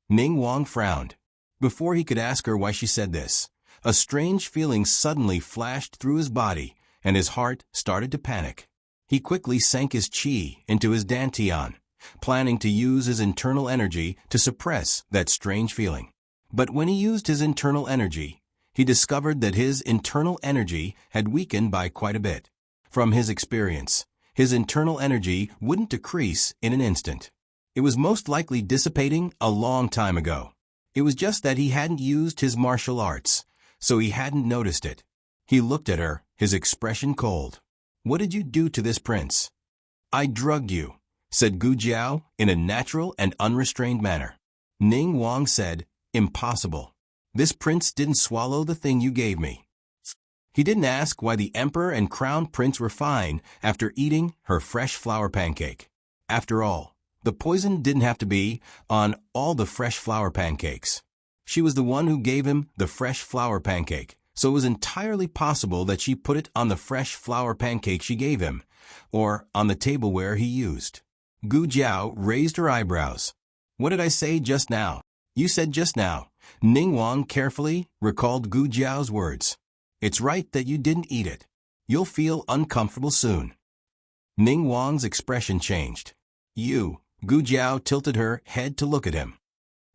Ning Wang frowned. Before he could ask her why she said this, a strange feeling suddenly flashed through his body, and his heart started to panic. He quickly sank his qi into his dantian, planning to use his internal energy to suppress that strange feeling. But when he used his internal energy, he discovered that his internal energy had weakened by quite a bit. From his experience, his internal energy wouldn't decrease in an instant. It was most likely dissipating a long time ago. It was just that he hadn't used his martial arts, so he hadn't noticed it. He looked at her, his expression cold. What did you do to this prince? I drugged you, said Gu Jiao in a natural and unrestrained manner. Ning Wang said, Impossible. This prince didn't swallow the thing you gave me. He didn't ask why the emperor and crown prince were fine after eating her fresh flour pancake. After all, the poison didn't have to be on all the fresh flour pancakes. She was the one who gave him the fresh flour pancake, so it was entirely possible that she put it on the fresh flour pancake she gave him, or on the tableware he used. Gu Jiao raised her eyebrows. What did I say just now? You said just now. Ning Wang carefully recalled Gu Jiao's words. It's right that you didn't eat it. You'll feel uncomfortable soon. Ning Wang's expression changed. Gu Jiao tilted her head to look at him.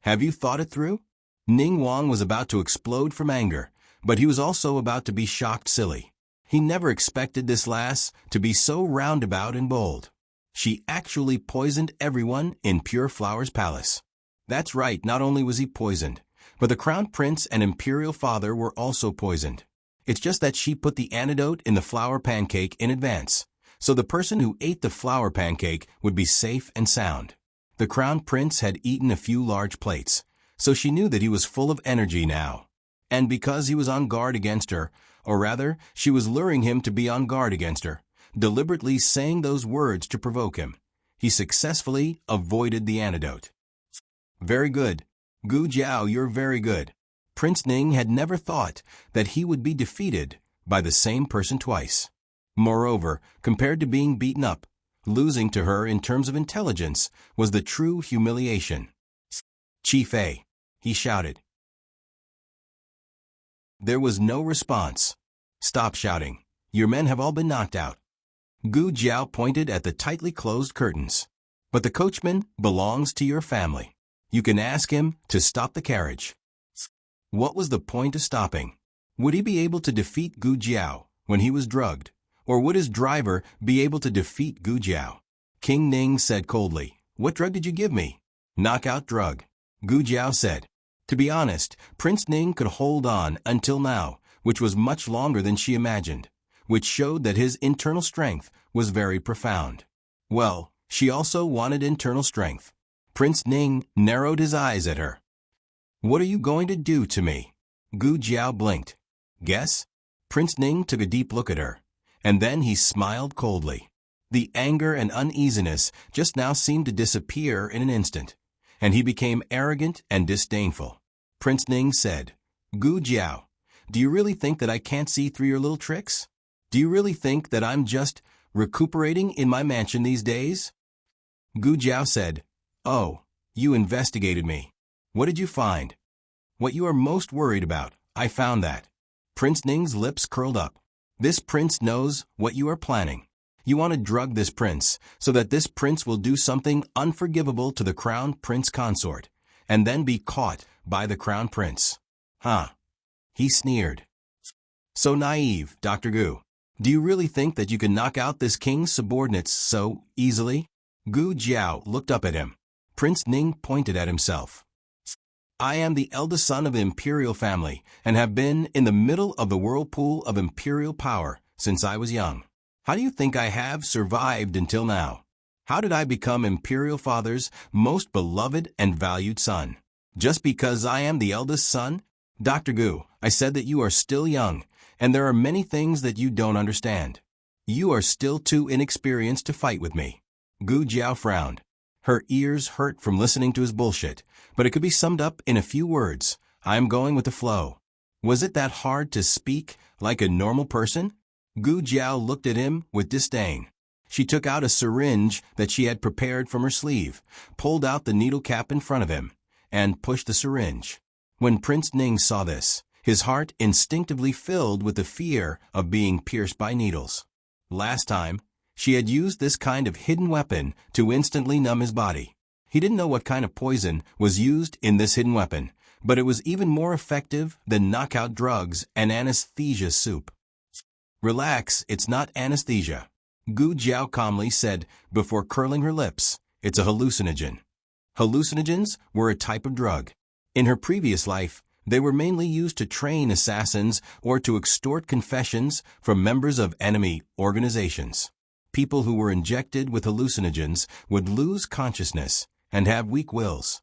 Have you thought it through? Ning Wang was about to explode from anger, but he was also about to be shocked silly. He never expected this lass to be so roundabout and bold. She actually poisoned everyone in Pure Flower's palace. That's right, not only was he poisoned, but the crown prince and imperial father were also poisoned. It's just that she put the antidote in the flour pancake in advance, so the person who ate the flour pancake would be safe and sound. The crown prince had eaten a few large plates, so she knew that he was full of energy now. And because he was on guard against her, or rather, she was luring him to be on guard against her, deliberately saying those words to provoke him, he successfully avoided the antidote. Very good. Gu Jiao, you're very good. Prince Ning had never thought that he would be defeated by the same person twice. Moreover, compared to being beaten up, losing to her in terms of intelligence was the true humiliation. Chief A, he shouted. There was no response. Stop shouting. Your men have all been knocked out. Gu Jiao pointed at the tightly closed curtains. But the coachman belongs to your family. You can ask him to stop the carriage. What was the point of stopping? Would he be able to defeat Gu Jiao when he was drugged? Or would his driver be able to defeat Gu Jiao? King Ning said coldly, What drug did you give me? Knockout drug. Gu Jiao said. To be honest, Prince Ning could hold on until now, which was much longer than she imagined, which showed that his internal strength was very profound. Well, she also wanted internal strength. Prince Ning narrowed his eyes at her. What are you going to do to me? Gu Jiao blinked. Guess? Prince Ning took a deep look at her, and then he smiled coldly. The anger and uneasiness just now seemed to disappear in an instant, and he became arrogant and disdainful. Prince Ning said, Gu Jiao, do you really think that I can't see through your little tricks? Do you really think that I'm just recuperating in my mansion these days? Gu Jiao said, Oh, you investigated me. What did you find? What you are most worried about, I found that. Prince Ning's lips curled up. This prince knows what you are planning. You want to drug this prince so that this prince will do something unforgivable to the crown prince consort, and then be caught by the crown prince. Huh? He sneered. So naive, Dr. Gu. Do you really think that you can knock out this king's subordinates so easily? Gu Jiao looked up at him. Prince Ning pointed at himself. I am the eldest son of the imperial family and have been in the middle of the whirlpool of imperial power since I was young. How do you think I have survived until now? How did I become imperial father's most beloved and valued son? Just because I am the eldest son? Dr. Gu, I said that you are still young, and there are many things that you don't understand. You are still too inexperienced to fight with me. Gu Jiao frowned. Her ears hurt from listening to his bullshit, but it could be summed up in a few words. I am going with the flow. Was it that hard to speak like a normal person? Gu Jiao looked at him with disdain. She took out a syringe that she had prepared from her sleeve, pulled out the needle cap in front of him, and pushed the syringe. When Prince Ning saw this, his heart instinctively filled with the fear of being pierced by needles. Last time, she had used this kind of hidden weapon to instantly numb his body. He didn't know what kind of poison was used in this hidden weapon, but it was even more effective than knockout drugs and anesthesia soup. Relax, it's not anesthesia. Gu Jiao calmly said before curling her lips, it's a hallucinogen. Hallucinogens were a type of drug. In her previous life, they were mainly used to train assassins or to extort confessions from members of enemy organizations. People who were injected with hallucinogens would lose consciousness and have weak wills.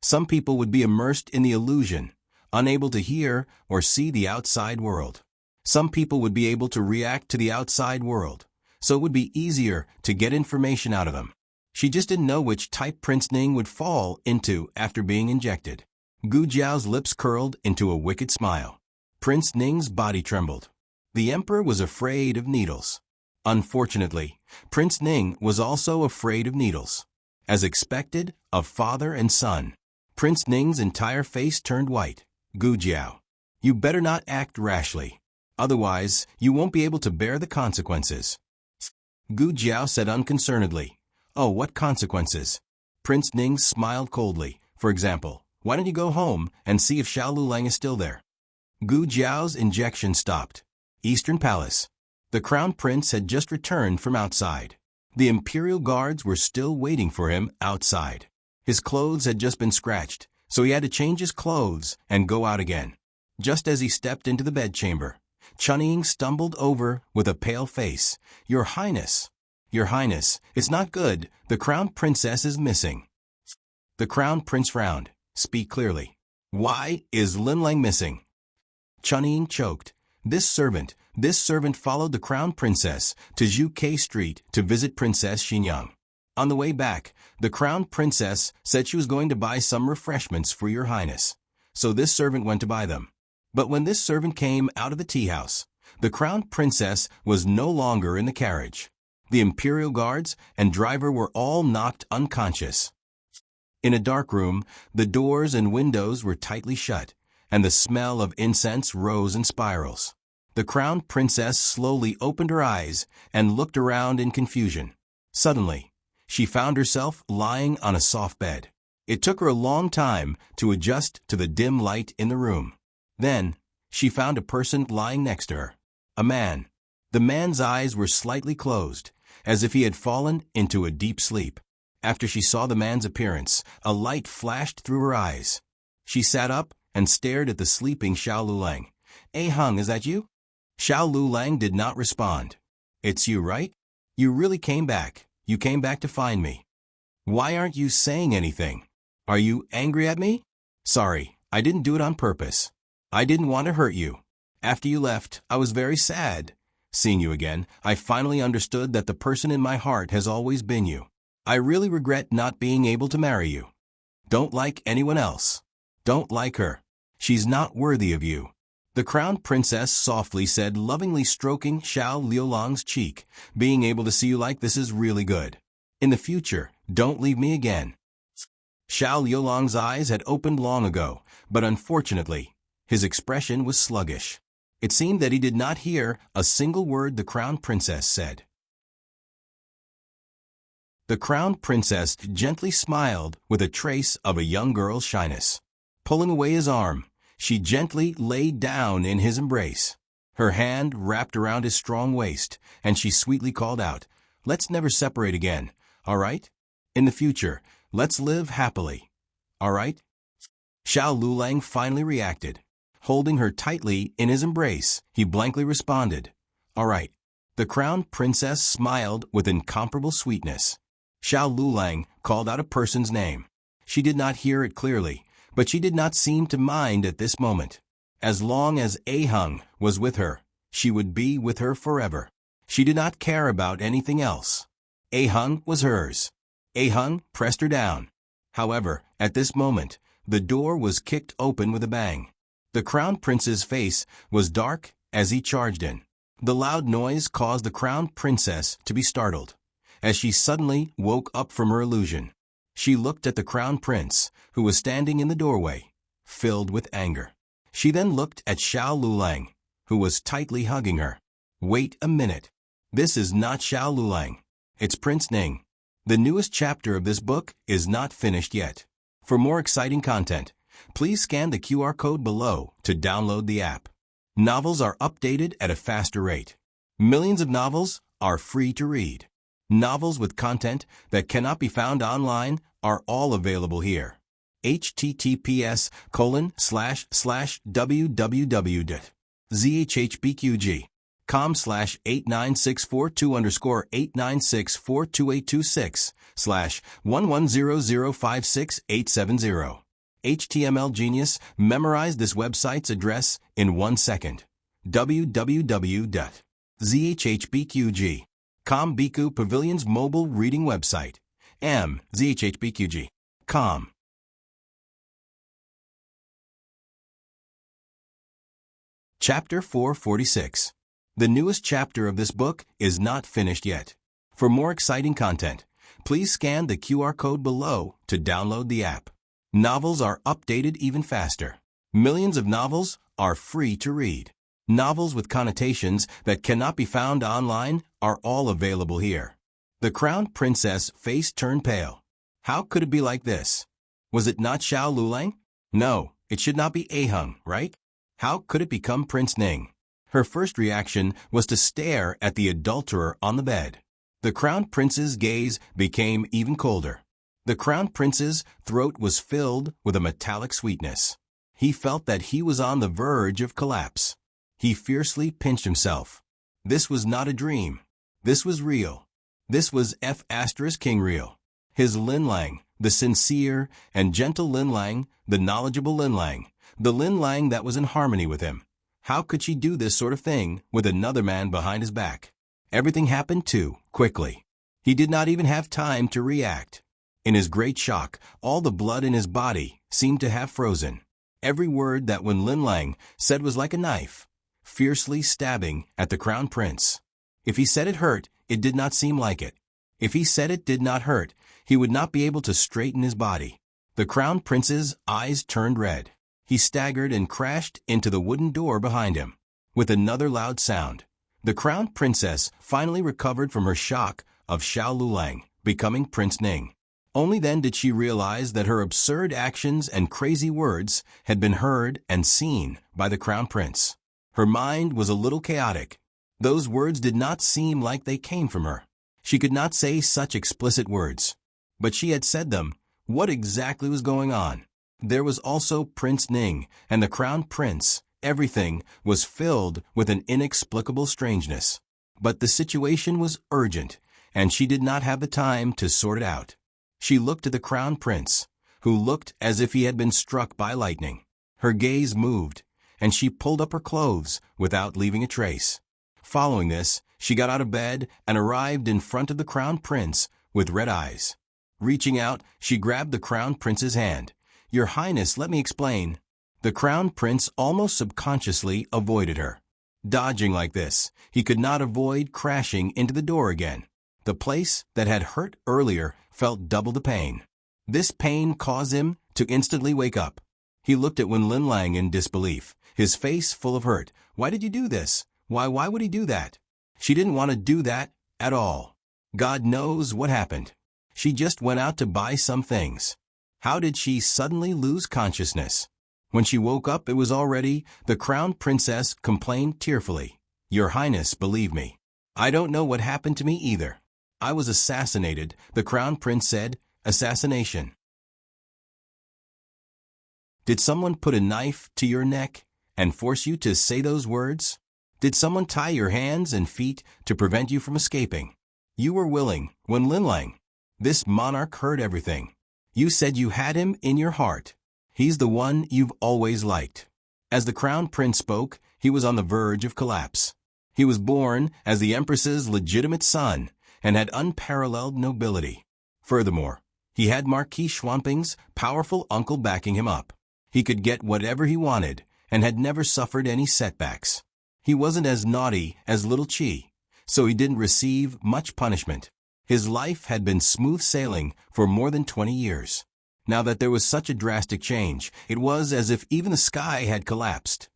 Some people would be immersed in the illusion unable to hear or see the outside world. Some people would be able to react to the outside world, so it would be easier to get information out of them. She just didn't know which type Prince Ning would fall into after being injected. Gu Jiao's lips curled into a wicked smile. Prince Ning's body trembled. The emperor was afraid of needles. Unfortunately, Prince Ning was also afraid of needles. As expected, of father and son. Prince Ning's entire face turned white. Gu Jiao, you better not act rashly. Otherwise, you won't be able to bear the consequences. Gu Jiao said unconcernedly. Oh, what consequences? Prince Ning smiled coldly. For example, why don't you go home and see if Xiao Lulang is still there? Gu Jiao's injection stopped. Eastern Palace. The Crown Prince had just returned from outside. The Imperial Guards were still waiting for him outside. His clothes had just been scratched, so he had to change his clothes and go out again. Just as he stepped into the bedchamber, Chunying stumbled over with a pale face. Your Highness, it's not good. The Crown Princess is missing. The Crown Prince frowned. Speak clearly. Why is Lin Lang missing? Chunying choked. This servant followed the Crown Princess to Zhuke Street to visit Princess Xinyang. On the way back, the Crown Princess said she was going to buy some refreshments for your Highness. So this servant went to buy them. But when this servant came out of the tea house, the Crown Princess was no longer in the carriage. The Imperial Guards and driver were all knocked unconscious. In a dark room, the doors and windows were tightly shut, and the smell of incense rose in spirals. The Crown Princess slowly opened her eyes and looked around in confusion. Suddenly, she found herself lying on a soft bed. It took her a long time to adjust to the dim light in the room. Then, she found a person lying next to her. A man. The man's eyes were slightly closed, as if he had fallen into a deep sleep. After she saw the man's appearance, a light flashed through her eyes. She sat up and stared at the sleeping Xiao Lulang. Hung, is that you? Xiao Lulang did not respond. It's you, right? You really came back. You came back to find me. Why aren't you saying anything? Are you angry at me? Sorry, I didn't do it on purpose. I didn't want to hurt you. After you left, I was very sad. Seeing you again, I finally understood that the person in my heart has always been you. I really regret not being able to marry you. Don't like anyone else. Don't like her. She's not worthy of you. The Crown Princess softly said, lovingly stroking Xiao Liulang's cheek. Being able to see you like this is really good. In the future, don't leave me again. Xiao Liulang's eyes had opened long ago, but unfortunately, his expression was sluggish. It seemed that he did not hear a single word the Crown Princess said. The Crown Princess gently smiled with a trace of a young girl's shyness. Pulling away his arm, she gently lay down in his embrace. Her hand wrapped around his strong waist, and she sweetly called out, Let's never separate again, all right? In the future, let's live happily, all right? Xiao Lulang finally reacted. Holding her tightly in his embrace, he blankly responded, All right. The Crown Princess smiled with incomparable sweetness. Xiao Lulang called out a person's name. She did not hear it clearly, but she did not seem to mind at this moment. As long as Hung was with her, she would be with her forever. She did not care about anything else. Hung was hers. Hung pressed her down. However, at this moment, the door was kicked open with a bang. The Crown Prince's face was dark as he charged in. The loud noise caused the Crown Princess to be startled. As she suddenly woke up from her illusion, she looked at the Crown Prince, who was standing in the doorway, filled with anger. She then looked at Xiao Lulang, who was tightly hugging her. Wait a minute. This is not Xiao Lulang. It's Prince Ning. The newest chapter of this book is not finished yet. For more exciting content, please scan the QR code below to download the app. Novels are updated at a faster rate. Millions of novels are free to read. Novels with content that cannot be found online are all available here. https://www.zhpqg.com/89642_8964226/11005687 HTML genius memorized this website's address in 1 second. www.zhhbqg.com Biku Pavilion's mobile reading website. zhhbqg.com. Chapter 446. The newest chapter of this book is not finished yet. For more exciting content, please scan the QR code below to download the app. Novels are updated even faster. Millions of novels are free to read. Novels with connotations that cannot be found online are all available here. The Crown Princess face turned pale. How could it be like this? Was it not Xiao Lulang? No, it should not be Ahung, right? How could it become Prince Ning? Her first reaction was to stare at the adulterer on the bed. The Crown Prince's gaze became even colder. The Crown Prince's throat was filled with a metallic sweetness. He felt that he was on the verge of collapse. He fiercely pinched himself. This was not a dream. This was real. This was King real. His Lin Lang, the sincere and gentle Lin Lang, the knowledgeable Lin Lang, the Lin Lang that was in harmony with him. How could she do this sort of thing with another man behind his back? Everything happened too quickly. He did not even have time to react. In his great shock, all the blood in his body seemed to have frozen. Every word that Wen Lin Lang said was like a knife, fiercely stabbing at the Crown Prince. If he said it hurt, it did not seem like it. If he said it did not hurt, he would not be able to straighten his body. The Crown Prince's eyes turned red. He staggered and crashed into the wooden door behind him. With another loud sound, the Crown Princess finally recovered from her shock of Xiao Lulang becoming Prince Ning. Only then did she realize that her absurd actions and crazy words had been heard and seen by the Crown Prince. Her mind was a little chaotic. Those words did not seem like they came from her. She could not say such explicit words. But she had said them. What exactly was going on? There was also Prince Ning and the Crown Prince. Everything was filled with an inexplicable strangeness. But the situation was urgent, and she did not have the time to sort it out. She looked at the Crown Prince, who looked as if he had been struck by lightning. Her gaze moved, and she pulled up her clothes without leaving a trace. Following this, she got out of bed and arrived in front of the Crown Prince with red eyes. Reaching out, she grabbed the Crown Prince's hand. "Your Highness, let me explain." The Crown Prince almost subconsciously avoided her. Dodging like this, he could not avoid crashing into the door again. The place that had hurt earlier felt double the pain. This pain caused him to instantly wake up. He looked at Wen Lin Lang in disbelief, his face full of hurt. Why did you do this? Why would he do that? She didn't want to do that at all. God knows what happened. She just went out to buy some things. How did she suddenly lose consciousness? When she woke up, it was already. The Crown Princess complained tearfully. "Your Highness, believe me. I don't know what happened to me either. I was assassinated," the Crown Prince said. "Assassination. Did someone put a knife to your neck and force you to say those words? Did someone tie your hands and feet to prevent you from escaping? You were willing, Wen Lin Lang. This monarch heard everything. You said you had him in your heart. He's the one you've always liked." As the Crown Prince spoke, he was on the verge of collapse. He was born as the Empress's legitimate son and had unparalleled nobility. Furthermore, he had Marquis Schwamping's powerful uncle backing him up. He could get whatever he wanted and had never suffered any setbacks. He wasn't as naughty as little Chi, so he didn't receive much punishment. His life had been smooth sailing for more than 20 years. Now that there was such a drastic change, it was as if even the sky had collapsed.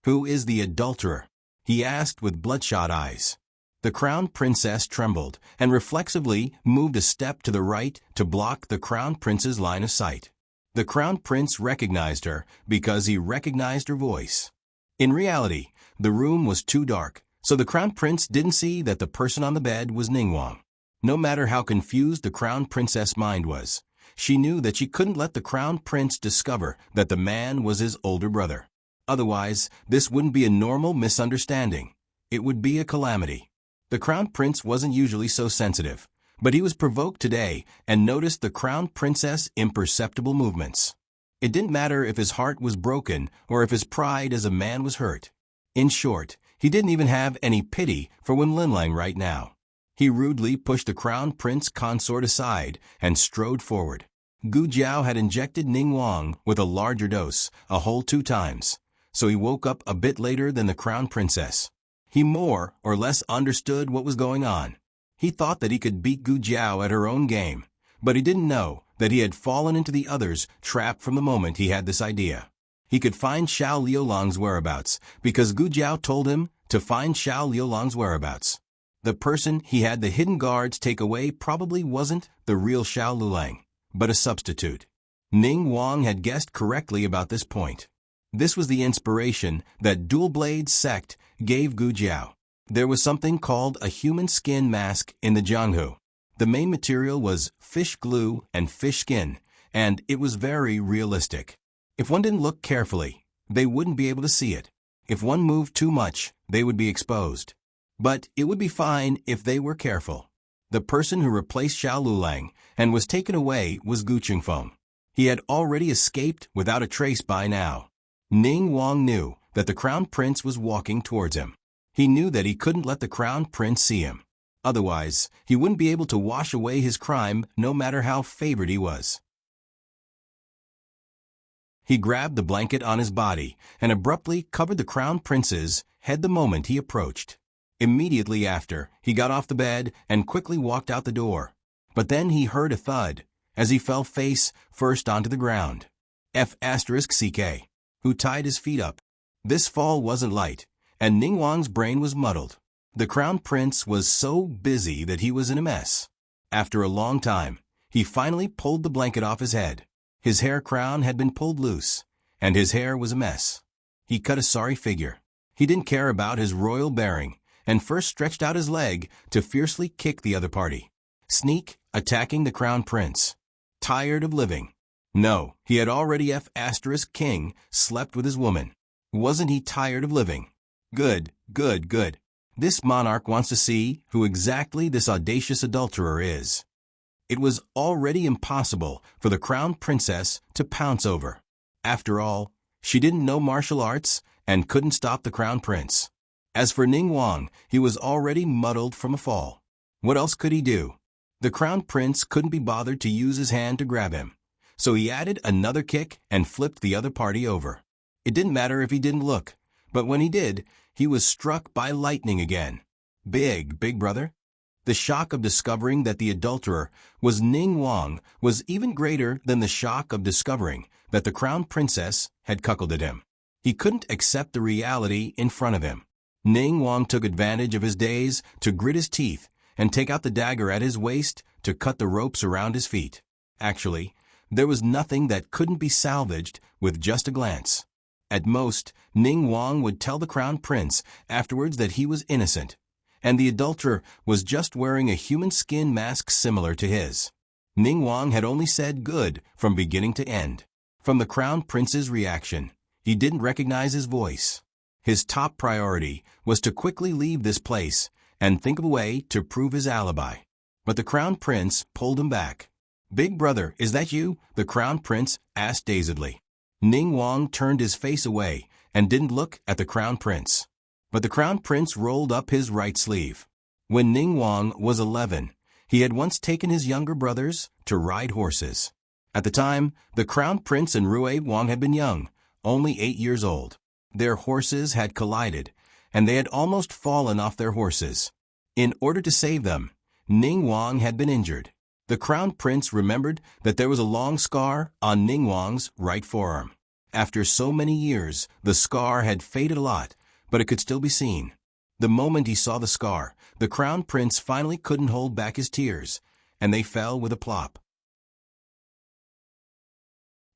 "Who is the adulterer?" he asked with bloodshot eyes. The Crown Princess trembled and reflexively moved a step to the right to block the Crown Prince's line of sight. The Crown Prince recognized her because he recognized her voice. In reality, the room was too dark, so the Crown Prince didn't see that the person on the bed was Ningguang. No matter how confused the Crown Princess' mind was, she knew that she couldn't let the Crown Prince discover that the man was his older brother. Otherwise, this wouldn't be a normal misunderstanding. It would be a calamity. The Crown Prince wasn't usually so sensitive, but he was provoked today and noticed the Crown Princess' imperceptible movements. It didn't matter if his heart was broken or if his pride as a man was hurt. In short, he didn't even have any pity for Wen Linlang right now. He rudely pushed the crown prince consort aside and strode forward. Gu Jiao had injected Ning Wang with a larger dose, a whole 2 times, so he woke up a bit later than the crown princess. He more or less understood what was going on. He thought that he could beat Gu Jiao at her own game, but he didn't know that he had fallen into the other's trap from the moment he had this idea. He could find Xiao Liulang's whereabouts because Gu Jiao told him to find Xiao Liulang's whereabouts. The person he had the hidden guards take away probably wasn't the real Xiao Liulang, but a substitute. Ning Wang had guessed correctly about this point. This was the inspiration that Dual Blade sect gave Gu Jiao. There was something called a human skin mask in the Jianghu. The main material was fish glue and fish skin, and it was very realistic. If one didn't look carefully, they wouldn't be able to see it. If one moved too much, they would be exposed. But it would be fine if they were careful. The person who replaced Xiao Liulang and was taken away was Gu Qingfeng. He had already escaped without a trace by now. Ning Wang knew that the crown prince was walking towards him. He knew that he couldn't let the crown prince see him. Otherwise, he wouldn't be able to wash away his crime no matter how favored he was. He grabbed the blanket on his body and abruptly covered the crown prince's head the moment he approached. Immediately after, he got off the bed and quickly walked out the door. But then he heard a thud as he fell face first onto the ground. F***CK, who tied his feet up. This fall wasn't light, and Ning Wang's brain was muddled. The crown prince was so busy that he was in a mess. After a long time, he finally pulled the blanket off his head. His hair crown had been pulled loose, and his hair was a mess. He cut a sorry figure. He didn't care about his royal bearing, and first stretched out his leg to fiercely kick the other party. Sneak, attacking the crown prince. Tired of living. No, he had already F***king slept with his woman. Wasn't he tired of living? Good, good, good. This monarch wants to see who exactly this audacious adulterer is. It was already impossible for the crown princess to pounce over. After all, she didn't know martial arts and couldn't stop the crown prince. As for Ning Wang, he was already muddled from a fall. What else could he do? The crown prince couldn't be bothered to use his hand to grab him, so he added another kick and flipped the other party over. It didn't matter if he didn't look, but when he did, he was struck by lightning again. Big brother? The shock of discovering that the adulterer was Ning Wang was even greater than the shock of discovering that the crown princess had cuckolded him. He couldn't accept the reality in front of him. Ning Wang took advantage of his daze to grit his teeth and take out the dagger at his waist to cut the ropes around his feet. Actually, there was nothing that couldn't be salvaged with just a glance. At most, Ning Wang would tell the crown prince afterwards that he was innocent, and the adulterer was just wearing a human skin mask similar to his. Ning Wang had only said good from beginning to end. From the crown prince's reaction, he didn't recognize his voice. His top priority was to quickly leave this place and think of a way to prove his alibi. But the crown prince pulled him back. "Big brother, is that you?" the crown prince asked dazedly. Ning Wang turned his face away and didn't look at the crown prince. But the crown prince rolled up his right sleeve. When Ning Wang was 11, he had once taken his younger brothers to ride horses. At the time, the crown prince and Rui Wang had been young, only 8 years old. Their horses had collided, and they had almost fallen off their horses. In order to save them, Ning Wang had been injured. The crown prince remembered that there was a long scar on Ning Wang's right forearm. After so many years, the scar had faded a lot, but it could still be seen. The moment he saw the scar, the crown prince finally couldn't hold back his tears, and they fell with a plop.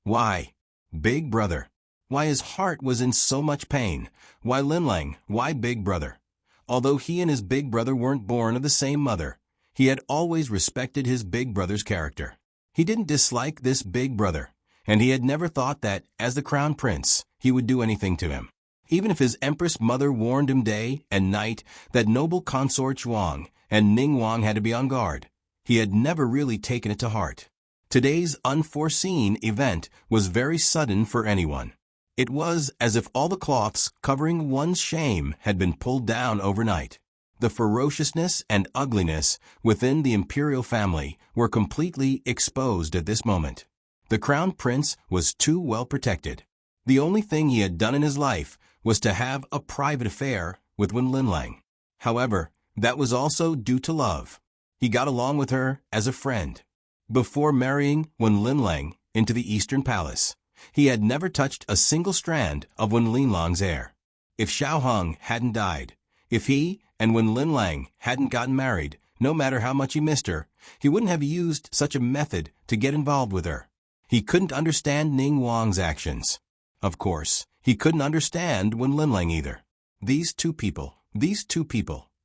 Why? Big brother. Why his heart was in so much pain. Why Linlang? Why big brother? Although he and his big brother weren't born of the same mother, he had always respected his big brother's character. He didn't dislike this big brother, and he had never thought that, as the crown prince, he would do anything to him. Even if his empress mother warned him day and night that noble consort Zhuang and Ning Wang had to be on guard, he had never really taken it to heart. Today's unforeseen event was very sudden for anyone. It was as if all the cloths covering one's shame had been pulled down overnight. The ferociousness and ugliness within the imperial family were completely exposed at this moment. The crown prince was too well protected. The only thing he had done in his life was to have a private affair with Wen Linlang. However, that was also due to love. He got along with her as a friend. Before marrying Wen Linlang into the Eastern Palace, he had never touched a single strand of Wen Linlang's hair. If Xiao Hong hadn't died, if he and Wen Linlang hadn't gotten married, no matter how much he missed her, he wouldn't have used such a method to get involved with her. He couldn't understand Ning Wang's actions. Of course, he couldn't understand Wen Linlang either. These two people,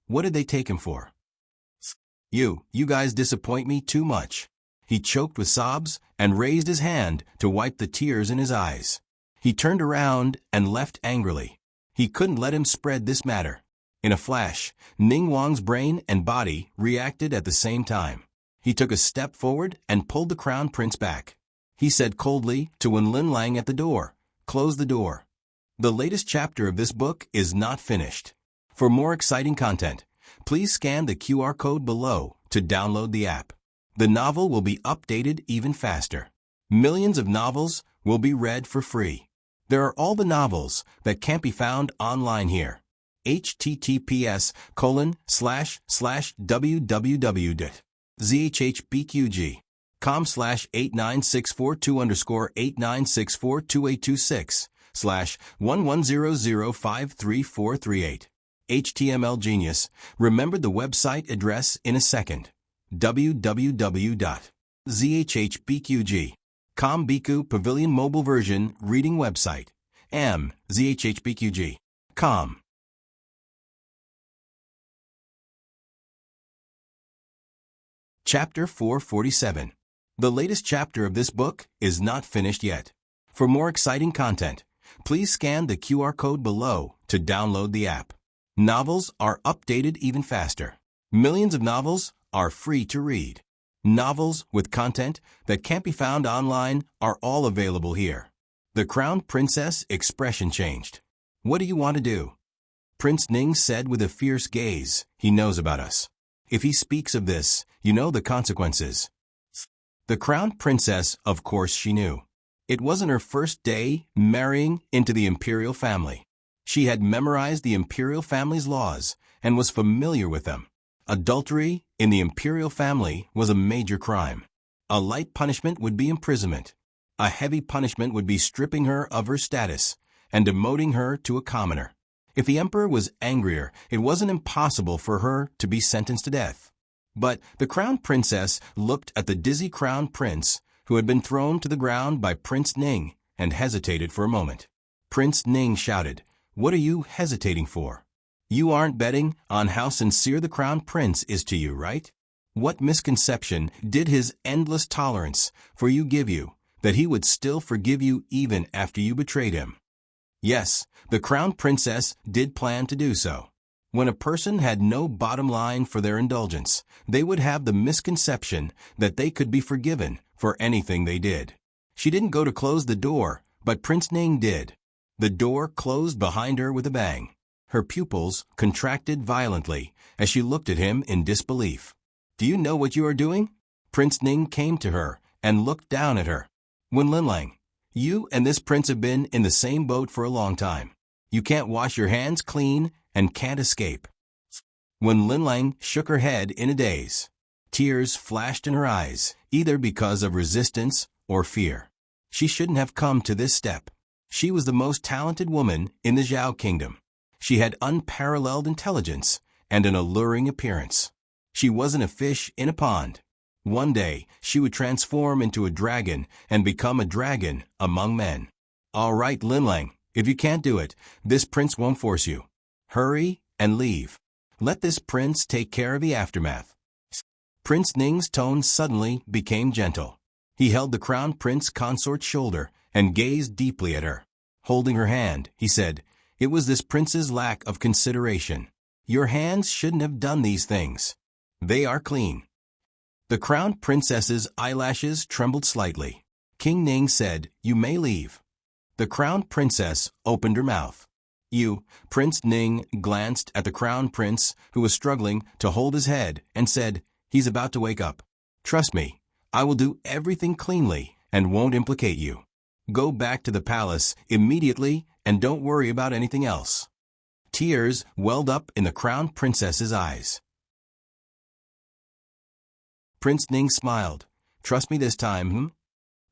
what did they take him for? You guys disappoint me too much. He choked with sobs and raised his hand to wipe the tears in his eyes. He turned around and left angrily. He couldn't let him spread this matter. In a flash, Ning Wang's brain and body reacted at the same time. He took a step forward and pulled the crown prince back. He said coldly to Wen Linlang at the door, "Close the door." The latest chapter of this book is not finished. For more exciting content, please scan the QR code below to download the app. The novel will be updated even faster. Millions of novels will be read for free. There are all the novels that can't be found online here. https://www.zhbqg.com/8964-2_8964-286/1100534338. HTML Genius remembered the website address in a second. www.zhbqg.com Biku Pavilion Mobile Version Reading Website. zhbqg.com. Chapter 447. The latest chapter of this book is not finished yet. For more exciting content, please scan the QR code below to download the app. Novels are updated even faster. Millions of novels are free to read. Novels with content that can't be found online are all available here. The Crown Princess expression changed. "What do you want to do?" Prince Ning said with a fierce gaze. "He knows about us. If he speaks of this, you know the consequences." The Crown Princess, of course she knew. It wasn't her first day marrying into the imperial family. She had memorized the imperial family's laws and was familiar with them. Adultery in the imperial family was a major crime. A light punishment would be imprisonment. A heavy punishment would be stripping her of her status and demoting her to a commoner. If the emperor was angrier, it wasn't impossible for her to be sentenced to death. But the crown princess looked at the dizzy crown prince who had been thrown to the ground by Prince Ning and hesitated for a moment. Prince Ning shouted, "What are you hesitating for? You aren't betting on how sincere the crown prince is to you, right? What misconception did his endless tolerance for you give you, that he would still forgive you even after you betrayed him?" Yes, the crown princess did plan to do so. When a person had no bottom line for their indulgence, they would have the misconception that they could be forgiven for anything they did. She didn't go to close the door, but Prince Ning did. The door closed behind her with a bang. Her pupils contracted violently as she looked at him in disbelief. "Do you know what you are doing?" Prince Ning came to her and looked down at her. "Wen Linlang, you and this prince have been in the same boat for a long time. You can't wash your hands clean and can't escape." Wen Linlang shook her head in a daze. Tears flashed in her eyes, either because of resistance or fear. She shouldn't have come to this step. She was the most talented woman in the Zhao kingdom. She had unparalleled intelligence and an alluring appearance. She wasn't a fish in a pond. One day, she would transform into a dragon and become a dragon among men. "All right, Linlang, if you can't do it, this prince won't force you. Hurry and leave. Let this prince take care of the aftermath." Prince Ning's tone suddenly became gentle. He held the crown prince consort's shoulder and gazed deeply at her. Holding her hand, he said, "It was this prince's lack of consideration. Your hands shouldn't have done these things. They are clean." The crowned princess's eyelashes trembled slightly. King Ning said, "You may leave." The crowned princess opened her mouth. "You," Prince Ning glanced at the crown prince, who was struggling to hold his head, and said, "He's about to wake up. Trust me, I will do everything cleanly and won't implicate you. Go back to the palace immediately and don't worry about anything else." Tears welled up in the crown princess's eyes. Prince Ning smiled. "Trust me this time, hmm?"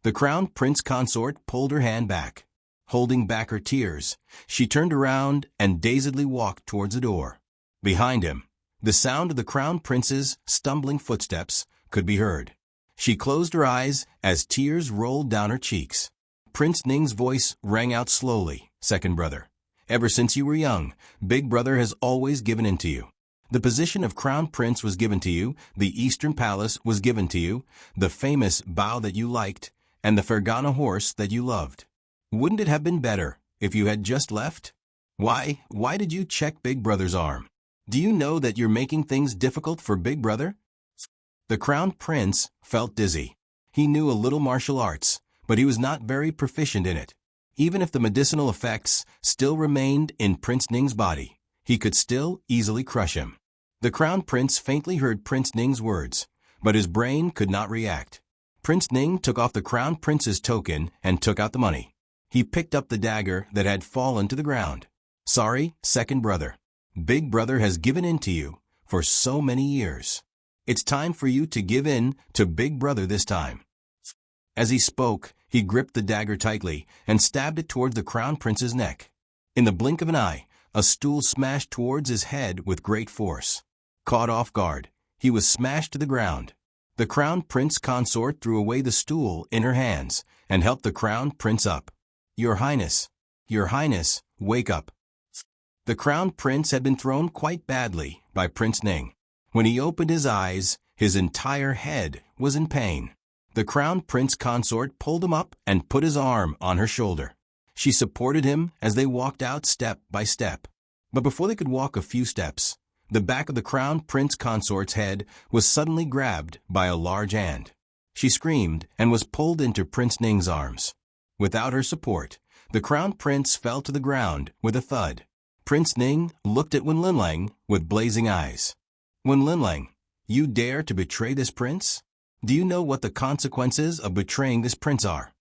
The crown prince consort pulled her hand back. Holding back her tears, she turned around and dazedly walked towards the door. Behind him, the sound of the crown prince's stumbling footsteps could be heard. She closed her eyes as tears rolled down her cheeks. Prince Ning's voice rang out slowly, "Second brother. Ever since you were young, Big Brother has always given in to you. The position of crown prince was given to you, the Eastern Palace was given to you, the famous bow that you liked, and the Fergana horse that you loved. Wouldn't it have been better if you had just left? Why did you check Big Brother's arm? Do you know that you're making things difficult for Big Brother?" The crown prince felt dizzy. He knew a little martial arts, but he was not very proficient in it. Even if the medicinal effects still remained in Prince Ning's body, he could still easily crush him. The crown prince faintly heard Prince Ning's words, but his brain could not react. Prince Ning took off the crown prince's token and took out the money. He picked up the dagger that had fallen to the ground. "Sorry, second brother. Big Brother has given in to you for so many years. It's time for you to give in to Big Brother this time." As he spoke, he gripped the dagger tightly and stabbed it towards the crown prince's neck. In the blink of an eye, a stool smashed towards his head with great force. Caught off guard, he was smashed to the ground. The crown prince consort threw away the stool in her hands and helped the crown prince up. Your Highness, wake up." The crown prince had been thrown quite badly by Prince Ning. When he opened his eyes, his entire head was in pain. The crown prince consort pulled him up and put his arm on her shoulder. She supported him as they walked out step by step. But before they could walk a few steps, the back of the crown prince consort's head was suddenly grabbed by a large hand. She screamed and was pulled into Prince Ning's arms. Without her support, the crown prince fell to the ground with a thud. Prince Ning looked at Wen Linlang with blazing eyes. "Wen Linlang, you dare to betray this prince? Do you know what the consequences of betraying this prince are?"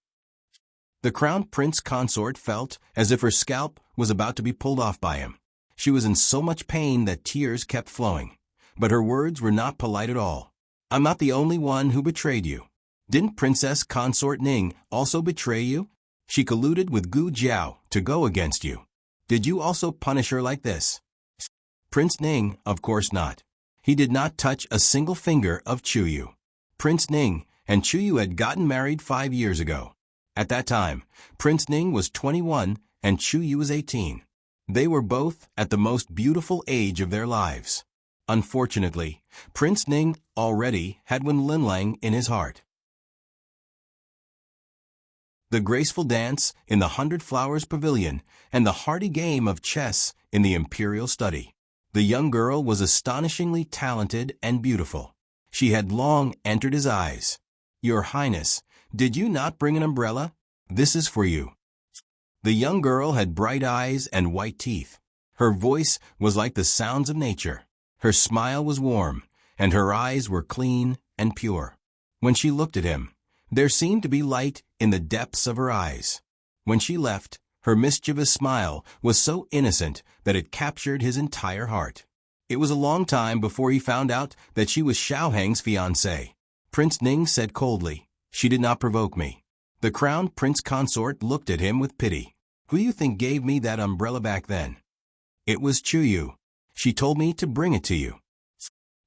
The crown prince consort felt as if her scalp was about to be pulled off by him. She was in so much pain that tears kept flowing. But her words were not polite at all. "I'm not the only one who betrayed you. Didn't Princess Consort Ning also betray you? She colluded with Gu Jiao to go against you. Did you also punish her like this?" Prince Ning, of course not. He did not touch a single finger of Chuyu. Prince Ning and Chuyu had gotten married 5 years ago. At that time, Prince Ning was 21 and Chuyu was 18. They were both at the most beautiful age of their lives. Unfortunately, Prince Ning already had Wen Linlang in his heart. The graceful dance in the 100 Flowers Pavilion and the hearty game of chess in the Imperial Study. The young girl was astonishingly talented and beautiful. She had long entered his eyes. "Your Highness, did you not bring an umbrella? This is for you." The young girl had bright eyes and white teeth. Her voice was like the sounds of nature. Her smile was warm, and her eyes were clean and pure. When she looked at him, there seemed to be light in the depths of her eyes. When she left, her mischievous smile was so innocent that it captured his entire heart. It was a long time before he found out that she was Xiaoheng's fiancée. Prince Ning said coldly, "She did not provoke me." The crown prince consort looked at him with pity. "Who do you think gave me that umbrella back then?" "It was Chuyu. She told me to bring it to you."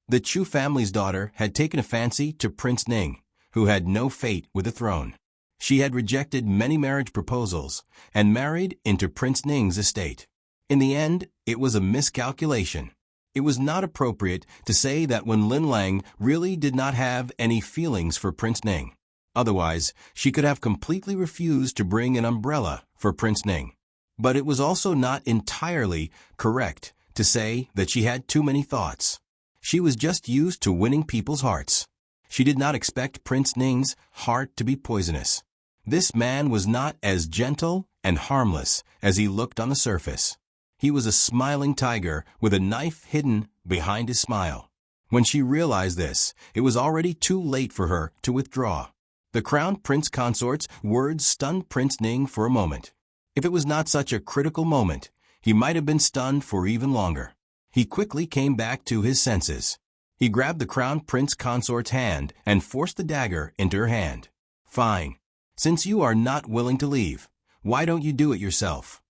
The Chu family's daughter had taken a fancy to Prince Ning, who had no fate with the throne. She had rejected many marriage proposals and married into Prince Ning's estate. In the end, it was a miscalculation. It was not appropriate to say that Wen Linlang really did not have any feelings for Prince Ning. Otherwise, she could have completely refused to bring an umbrella for Prince Ning. But it was also not entirely correct to say that she had too many thoughts. She was just used to winning people's hearts. She did not expect Prince Ning's heart to be poisonous. This man was not as gentle and harmless as he looked on the surface. He was a smiling tiger with a knife hidden behind his smile. When she realized this, it was already too late for her to withdraw. The Crown Prince Consort's words stunned Prince Ning for a moment. If it was not such a critical moment, he might have been stunned for even longer. He quickly came back to his senses. He grabbed the Crown Prince Consort's hand and forced the dagger into her hand. Fine. Since you are not willing to leave, why don't you do it yourself?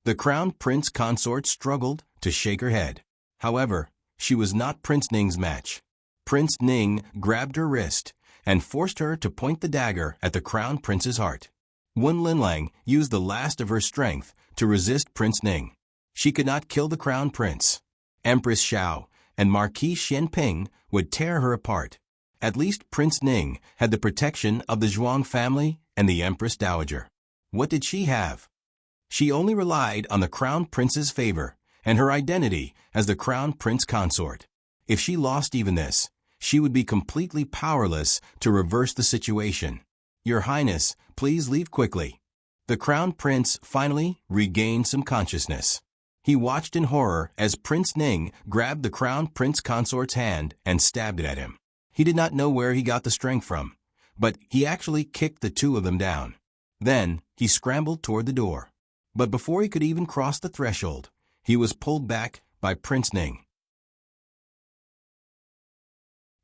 The Crown Prince Consort struggled to shake her head. However, she was not Prince Ning's match. Prince Ning grabbed her wrist and forced her to point the dagger at the Crown Prince's heart. Wen Linlang used the last of her strength to resist Prince Ning. She could not kill the Crown Prince. Empress Xiao and Marquis Xianping would tear her apart. At least Prince Ning had the protection of the Zhuang family and the Empress Dowager. What did she have? She only relied on the Crown Prince's favor and her identity as the Crown Prince Consort. If she lost even this, she would be completely powerless to reverse the situation. Your Highness, please leave quickly. The Crown Prince finally regained some consciousness. He watched in horror as Prince Ning grabbed the Crown Prince Consort's hand and stabbed it at him. He did not know where he got the strength from, but he actually kicked the two of them down. Then he scrambled toward the door. But before he could even cross the threshold, he was pulled back by Prince Ning.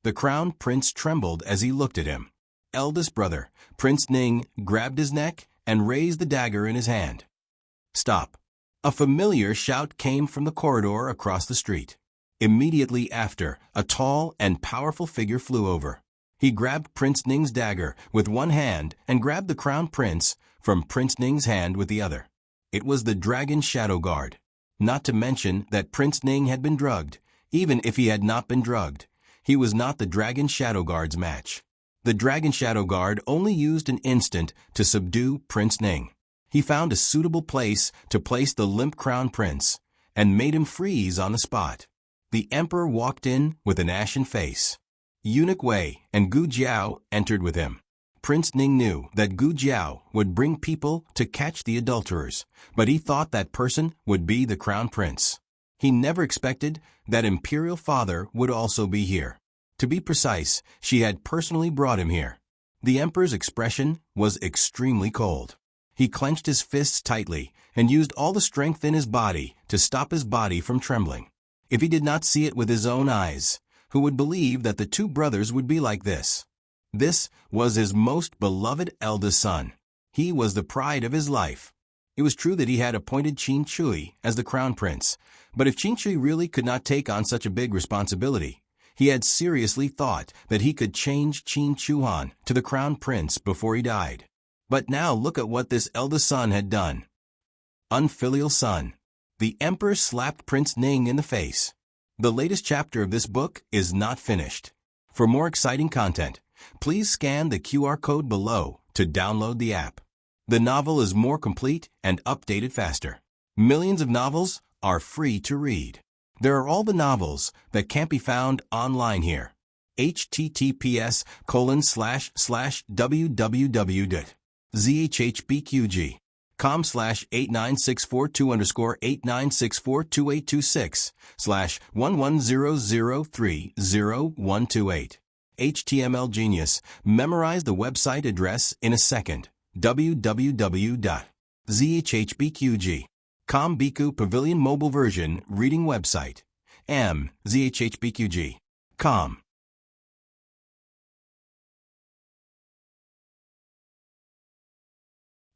The Crown Prince trembled as he looked at him. Eldest brother, Prince Ning grabbed his neck and raised the dagger in his hand. Stop. A familiar shout came from the corridor across the street. Immediately after, a tall and powerful figure flew over. He grabbed Prince Ning's dagger with one hand and grabbed the Crown Prince from Prince Ning's hand with the other. It was the Dragon Shadow Guard. Not to mention that Prince Ning had been drugged. Even if he had not been drugged, he was not the Dragon Shadow Guard's match. The Dragon Shadow Guard only used an instant to subdue Prince Ning. He found a suitable place to place the limp Crown Prince and made him freeze on the spot. The Emperor walked in with an ashen face. Eunuch Wei and Gu Jiao entered with him. Prince Ning knew that Gu Jiao would bring people to catch the adulterers, but he thought that person would be the Crown Prince. He never expected that Imperial Father would also be here. To be precise, she had personally brought him here. The Emperor's expression was extremely cold. He clenched his fists tightly and used all the strength in his body to stop his body from trembling. If he did not see it with his own eyes, who would believe that the two brothers would be like this? This was his most beloved eldest son. He was the pride of his life. It was true that he had appointed Qin Chui as the Crown Prince, but if Qin Chui really could not take on such a big responsibility, he had seriously thought that he could change Qin Chuan to the Crown Prince before he died. But now look at what this eldest son had done. Unfilial son. The Emperor slapped Prince Ning in the face. The latest chapter of this book is not finished. For more exciting content, please scan the QR code below to download the app. The novel is more complete and updated faster. Millions of novels are free to read. There are all the novels that can't be found online here. https://www.zhbqg.com/89642_89642826/110030128. HTML Genius. Memorize the website address in a second. www.zhbqg.com Biku Pavilion Mobile Version Reading Website. zhbqg.com.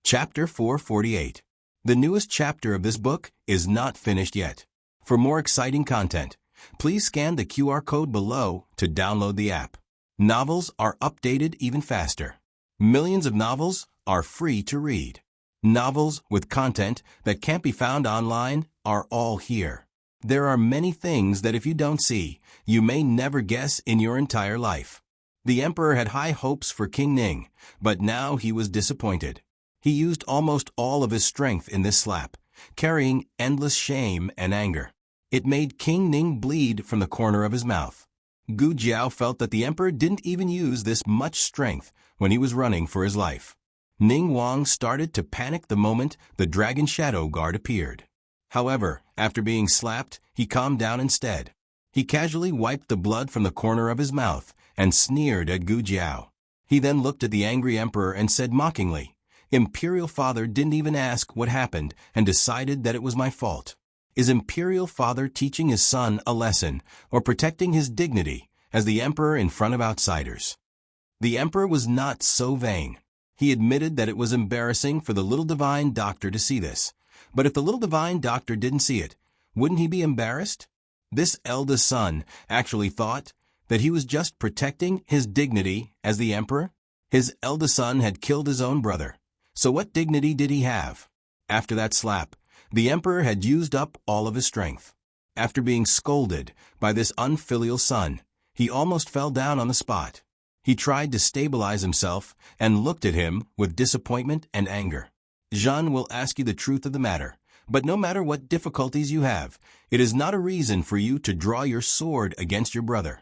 Chapter 448. The newest chapter of this book is not finished yet. For more exciting content, please scan the QR code below to download the app. Novels are updated even faster. Millions of novels are free to read. Novels with content that can't be found online are all here. There are many things that if you don't see, you may never guess in your entire life. The Emperor had high hopes for King Ning, but now he was disappointed. He used almost all of his strength in this slap, carrying endless shame and anger. It made King Ning bleed from the corner of his mouth. Gu Jiao felt that the emperor didn't even use this much strength when he was running for his life. Ning Wang started to panic the moment the dragon shadow guard appeared. However, after being slapped, he calmed down instead. He casually wiped the blood from the corner of his mouth and sneered at Gu Jiao. He then looked at the angry emperor and said mockingly, "Imperial Father didn't even ask what happened and decided that it was my fault. Is Imperial Father teaching his son a lesson or protecting his dignity as the emperor in front of outsiders?" The emperor was not so vain. He admitted that it was embarrassing for the little divine doctor to see this. But if the little divine doctor didn't see it, wouldn't he be embarrassed? This eldest son actually thought that he was just protecting his dignity as the emperor. His eldest son had killed his own brother. So what dignity did he have? After that slap, the emperor had used up all of his strength. After being scolded by this unfilial son, he almost fell down on the spot. He tried to stabilize himself and looked at him with disappointment and anger. Jean will ask you the truth of the matter, but no matter what difficulties you have, it is not a reason for you to draw your sword against your brother.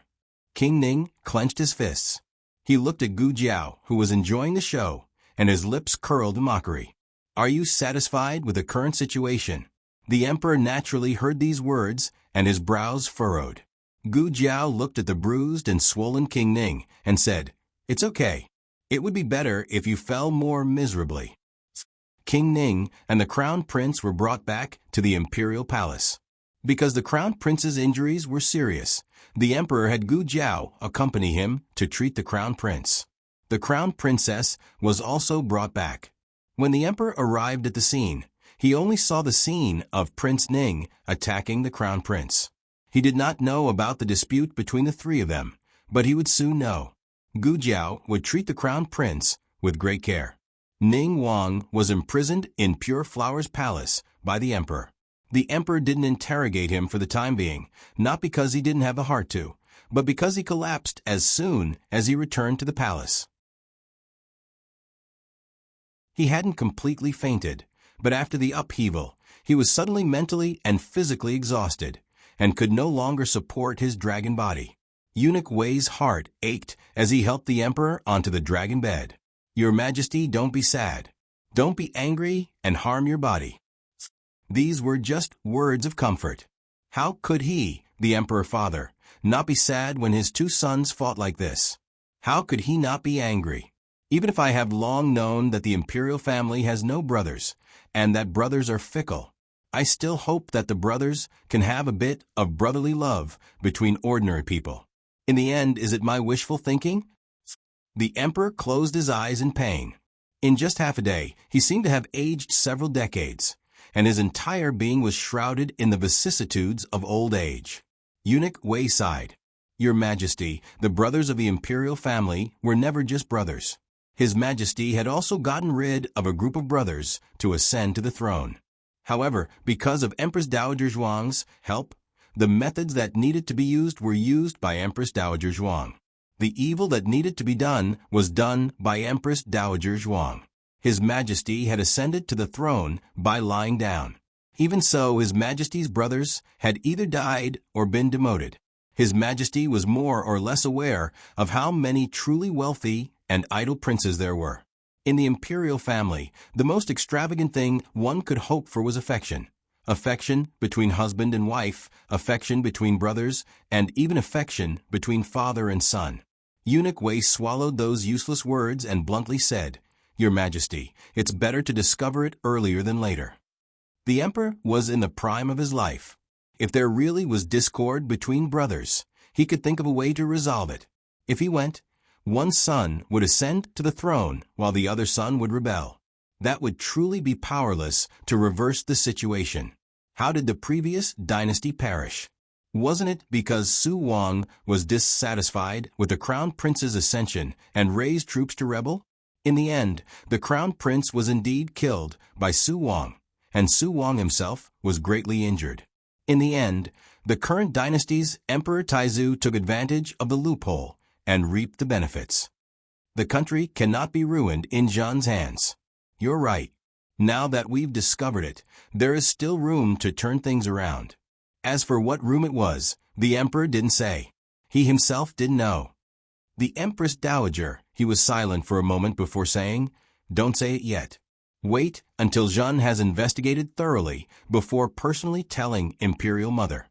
King Ning clenched his fists. He looked at Gu Jiao, who was enjoying the show, and his lips curled in mockery. "Are you satisfied with the current situation?" The emperor naturally heard these words, and his brows furrowed. Gu Jiao looked at the bruised and swollen King Ning and said, "It's okay. It would be better if you fell more miserably." King Ning and the crown prince were brought back to the imperial palace. Because the crown prince's injuries were serious, the emperor had Gu Jiao accompany him to treat the crown prince. The crown princess was also brought back. When the emperor arrived at the scene, he only saw the scene of Prince Ning attacking the crown prince. He did not know about the dispute between the three of them, but he would soon know. Gu Jiao would treat the crown prince with great care. Ning Wang was imprisoned in Pure Flower's palace by the emperor. The emperor didn't interrogate him for the time being, not because he didn't have the heart to, but because he collapsed as soon as he returned to the palace. He hadn't completely fainted, but after the upheaval, he was suddenly mentally and physically exhausted, and could no longer support his dragon body. Eunuch Wei's heart ached as he helped the emperor onto the dragon bed. "Your Majesty, don't be sad. Don't be angry and harm your body." These were just words of comfort. How could he, the emperor father, not be sad when his two sons fought like this? How could he not be angry? Even if I have long known that the imperial family has no brothers, and that brothers are fickle, I still hope that the brothers can have a bit of brotherly love between ordinary people. In the end, is it my wishful thinking? The emperor closed his eyes in pain. In just half a day, he seemed to have aged several decades, and his entire being was shrouded in the vicissitudes of old age. Eunuch Wei sighed. "Your Majesty, the brothers of the imperial family were never just brothers. His Majesty had also gotten rid of a group of brothers to ascend to the throne. However, because of Empress Dowager Zhuang's help, the methods that needed to be used were used by Empress Dowager Zhuang. The evil that needed to be done was done by Empress Dowager Zhuang. His Majesty had ascended to the throne by lying down. Even so, His Majesty's brothers had either died or been demoted. His Majesty was more or less aware of how many truly wealthy and idle princes there were. In the imperial family, the most extravagant thing one could hope for was affection. Affection between husband and wife, affection between brothers, and even affection between father and son. Eunuch Wei swallowed those useless words and bluntly said, "Your Majesty, it's better to discover it earlier than later." The emperor was in the prime of his life. If there really was discord between brothers, he could think of a way to resolve it. If he went, one son would ascend to the throne while the other son would rebel. That would truly be powerless to reverse the situation. How did the previous dynasty perish? Wasn't it because Su Wang was dissatisfied with the crown prince's ascension and raised troops to rebel? In the end, the crown prince was indeed killed by Su Wang, and Su Wang himself was greatly injured. In the end, the current dynasty's Emperor Taizu took advantage of the loophole and reaped the benefits. The country cannot be ruined in Zhan's hands. You're right. Now that we've discovered it, there is still room to turn things around. As for what room it was, the emperor didn't say. He himself didn't know. The Empress Dowager, he was silent for a moment before saying, "Don't say it yet. Wait until Zhen has investigated thoroughly before personally telling Imperial Mother."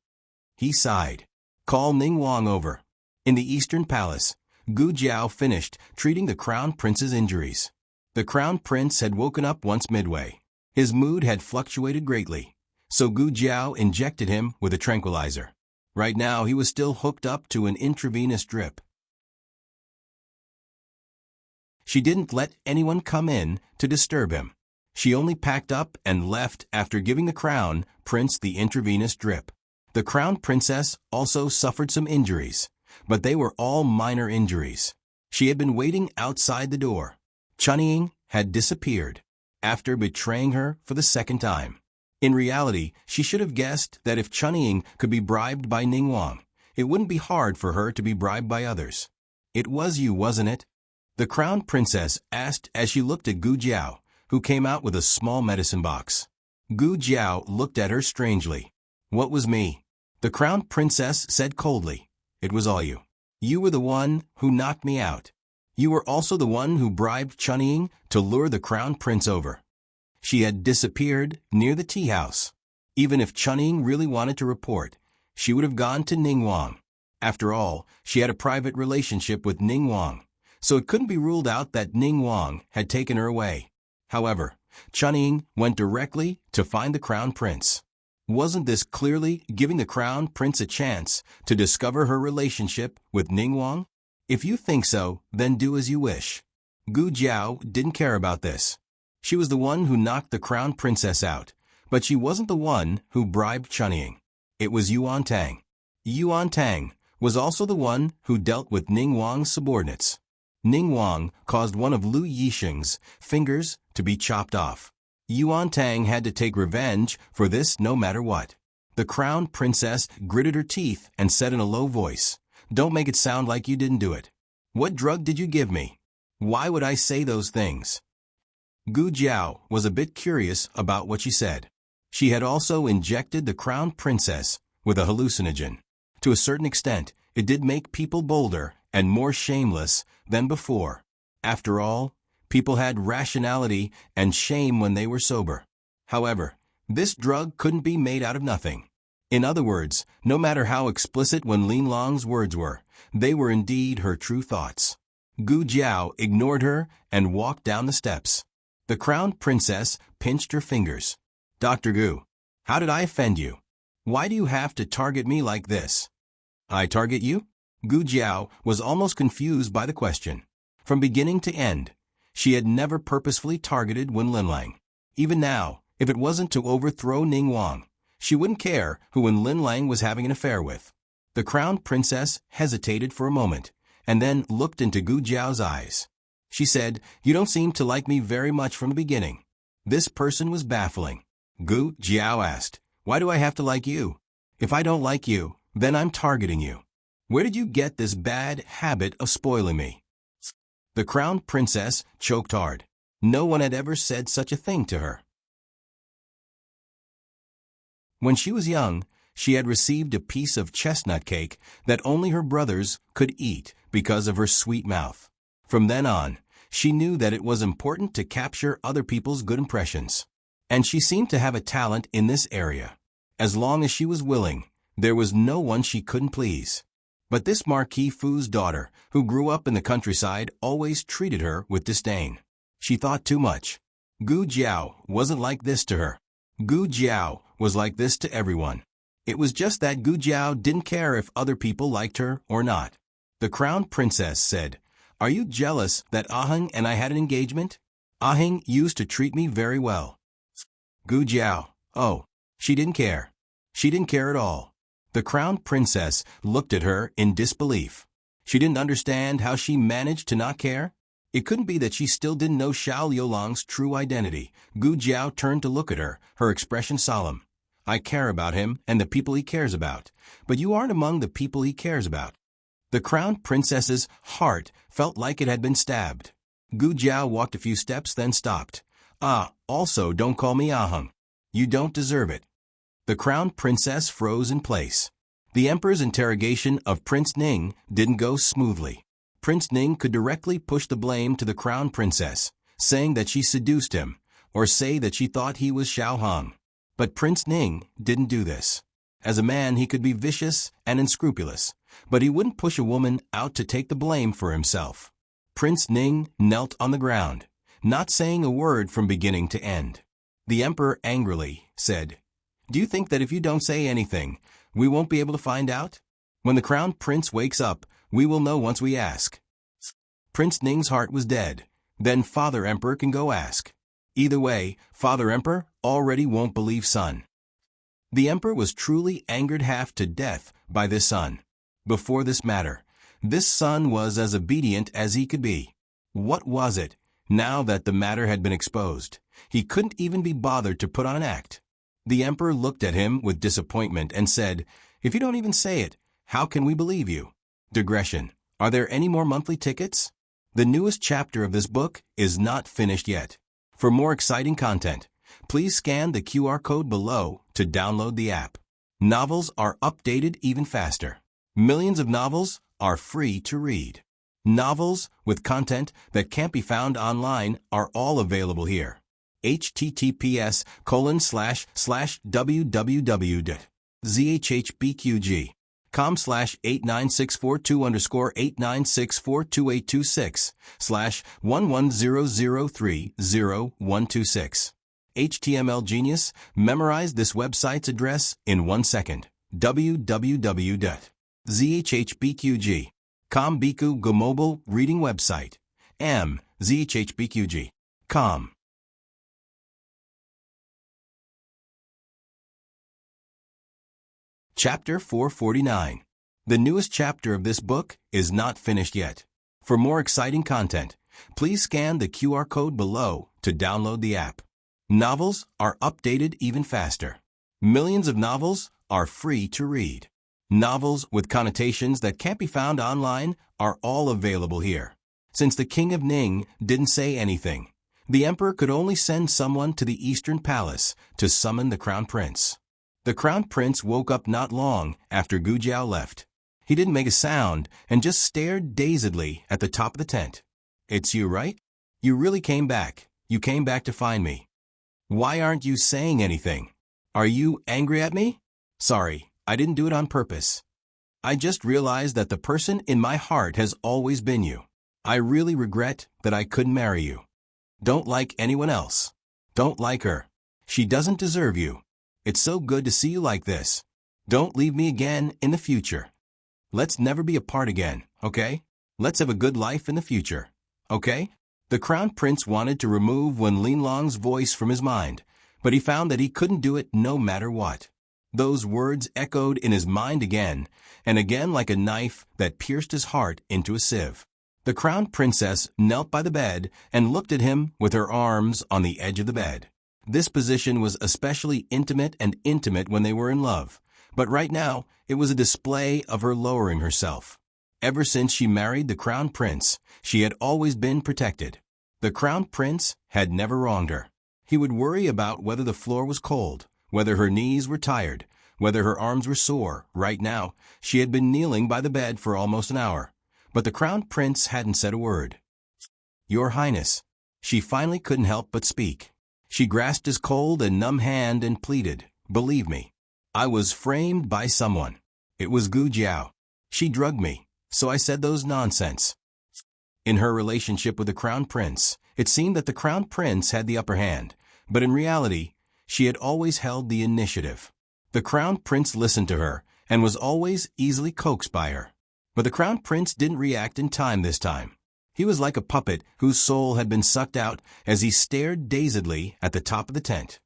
He sighed. "Call Ning Wang over." In the Eastern Palace, Gu Jiao finished treating the Crown Prince's injuries. The Crown Prince had woken up once midway. His mood had fluctuated greatly, so Gu Jiao injected him with a tranquilizer. Right now he was still hooked up to an intravenous drip. She didn't let anyone come in to disturb him. She only packed up and left after giving the Crown Prince the intravenous drip. The Crown Princess also suffered some injuries, but they were all minor injuries. She had been waiting outside the door. Chunying had disappeared after betraying her for the second time. In reality, she should have guessed that if Chunying could be bribed by Ning Wang, it wouldn't be hard for her to be bribed by others. "It was you, wasn't it?" the Crown Princess asked as she looked at Gu Jiao, who came out with a small medicine box. Gu Jiao looked at her strangely. "What was me?" the Crown Princess said coldly. "It was all you. You were the one who knocked me out. You were also the one who bribed Chunying to lure the Crown Prince over." She had disappeared near the tea house. Even if Chunying really wanted to report, she would have gone to Ning Wang. After all, she had a private relationship with Ning Wang, so it couldn't be ruled out that Ning Wang had taken her away. However, Chunying went directly to find the Crown Prince. Wasn't this clearly giving the Crown Prince a chance to discover her relationship with Ning Wang? If you think so, then do as you wish. Gu Jiao didn't care about this. She was the one who knocked the Crown Princess out, but she wasn't the one who bribed Chunying. It was Yuan Tang. Yuan Tang was also the one who dealt with Ning Wang's subordinates. Ning Wang caused one of Lu Yixing's fingers to be chopped off. Yuan Tang had to take revenge for this no matter what. The Crown Princess gritted her teeth and said in a low voice, "Don't make it sound like you didn't do it. What drug did you give me? Why would I say those things?" Gu Jiao was a bit curious about what she said. She had also injected the Crown Princess with a hallucinogen. To a certain extent, it did make people bolder and more shameless than before. After all, people had rationality and shame when they were sober. However, this drug couldn't be made out of nothing. In other words, no matter how explicit Wen Linlong's words were, they were indeed her true thoughts. Gu Jiao ignored her and walked down the steps. The Crown Princess pinched her fingers. "Dr. Gu, how did I offend you? Why do you have to target me like this?" "I target you?" Gu Jiao was almost confused by the question. From beginning to end, she had never purposefully targeted Wen Linlang. Even now, if it wasn't to overthrow Ning Wang, she wouldn't care who Wen Linlang was having an affair with. The Crown Princess hesitated for a moment, and then looked into Gu Jiao's eyes. She said, "You don't seem to like me very much from the beginning." This person was baffling. Gu Jiao asked, "Why do I have to like you? If I don't like you, then I'm targeting you. Where did you get this bad habit of spoiling me?" The Crown Princess choked hard. No one had ever said such a thing to her. When she was young, she had received a piece of chestnut cake that only her brothers could eat because of her sweet mouth. From then on, she knew that it was important to capture other people's good impressions. And she seemed to have a talent in this area. As long as she was willing, there was no one she couldn't please. But this Marquis Fu's daughter, who grew up in the countryside, always treated her with disdain. She thought too much. Gu Jiao wasn't like this to her. Gu Jiao was like this to everyone. It was just that Gu Jiao didn't care if other people liked her or not. The Crown Princess said, "Are you jealous that Aheng and I had an engagement? Aheng used to treat me very well." Gu Jiao, oh, she didn't care. She didn't care at all. The Crown Princess looked at her in disbelief. She didn't understand how she managed to not care. It couldn't be that she still didn't know Xiao Liulang's true identity. Gu Jiao turned to look at her, her expression solemn. "I care about him and the people he cares about, but you aren't among the people he cares about." The Crown Princess's heart felt like it had been stabbed. Gu Jiao walked a few steps, then stopped. Also don't call me Aheng. You don't deserve it." The Crown Princess froze in place. The emperor's interrogation of Prince Ning didn't go smoothly. Prince Ning could directly push the blame to the crown princess, saying that she seduced him, or say that she thought he was Xiao Hong. But Prince Ning didn't do this. As a man, he could be vicious and unscrupulous, but he wouldn't push a woman out to take the blame for himself. Prince Ning knelt on the ground, not saying a word from beginning to end. The emperor angrily said, "Do you think that if you don't say anything, we won't be able to find out? When the crown prince wakes up, we will know once we ask." Prince Ning's heart was dead. Then Father Emperor can go ask. Either way, Father Emperor already won't believe son. The emperor was truly angered half to death by this son. Before this matter, this son was as obedient as he could be. What was it, now that the matter had been exposed? He couldn't even be bothered to put on an act. The emperor looked at him with disappointment and said, "If you don't even say it, how can we believe you?" Digression. Are there any more monthly tickets? The newest chapter of this book is not finished yet. For more exciting content, please scan the QR code below to download the app. Novels are updated even faster. Millions of novels are free to read. Novels with content that can't be found online are all available here. https://www.zhbqg.com/89642_89642826/110030126. HTML Genius memorized this website's address in 1 second. www.zhbqg.com Biku Go Mobile Reading Website. zhbqg.com. Chapter 449. The newest chapter of this book is not finished yet. For more exciting content, please scan the QR code below to download the app. Novels are updated even faster. Millions of novels are free to read. Novels with connotations that can't be found online are all available here. Since the King of Ning didn't say anything, the emperor could only send someone to the Eastern Palace to summon the crown prince. The crown prince woke up not long after Gu Jiao left. He didn't make a sound and just stared dazedly at the top of the tent. "It's you, right? You really came back. You came back to find me. Why aren't you saying anything? Are you angry at me?" "Sorry, I didn't do it on purpose. I just realized that the person in my heart has always been you. I really regret that I couldn't marry you. Don't like anyone else. Don't like her. She doesn't deserve you. It's so good to see you like this. Don't leave me again in the future. Let's never be apart again, okay? Let's have a good life in the future, okay?" The crown prince wanted to remove Wen Linlong's voice from his mind, but he found that he couldn't do it no matter what. Those words echoed in his mind again and again like a knife that pierced his heart into a sieve. The crown princess knelt by the bed and looked at him with her arms on the edge of the bed. This position was especially intimate when they were in love, but right now it was a display of her lowering herself. Ever since she married the crown prince, she had always been protected. The crown prince had never wronged her. He would worry about whether the floor was cold, whether her knees were tired, whether her arms were sore. Right now, she had been kneeling by the bed for almost an hour, but the crown prince hadn't said a word. "Your Highness." She finally couldn't help but speak. She grasped his cold and numb hand and pleaded, "Believe me, I was framed by someone. It was Gu Jiao. She drugged me, so I said those nonsense." In her relationship with the crown prince, it seemed that the crown prince had the upper hand, but in reality, she had always held the initiative. The crown prince listened to her and was always easily coaxed by her. But the crown prince didn't react in time this time. He was like a puppet whose soul had been sucked out as he stared dazedly at the top of the tent.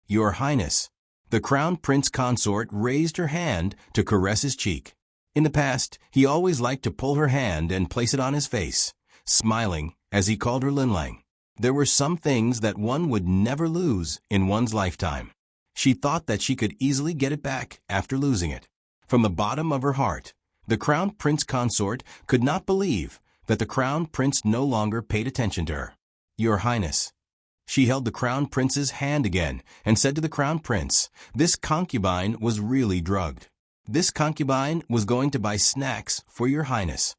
"Your Highness." The crown prince consort raised her hand to caress his cheek. In the past, he always liked to pull her hand and place it on his face, smiling as he called her Linlang. There were some things that one would never lose in one's lifetime. She thought that she could easily get it back after losing it. From the bottom of her heart, the crown prince consort could not believe that the crown prince no longer paid attention to her. "Your Highness." She held the crown prince's hand again and said to the crown prince, this concubine was really drugged. This concubine was going to buy snacks for your highness.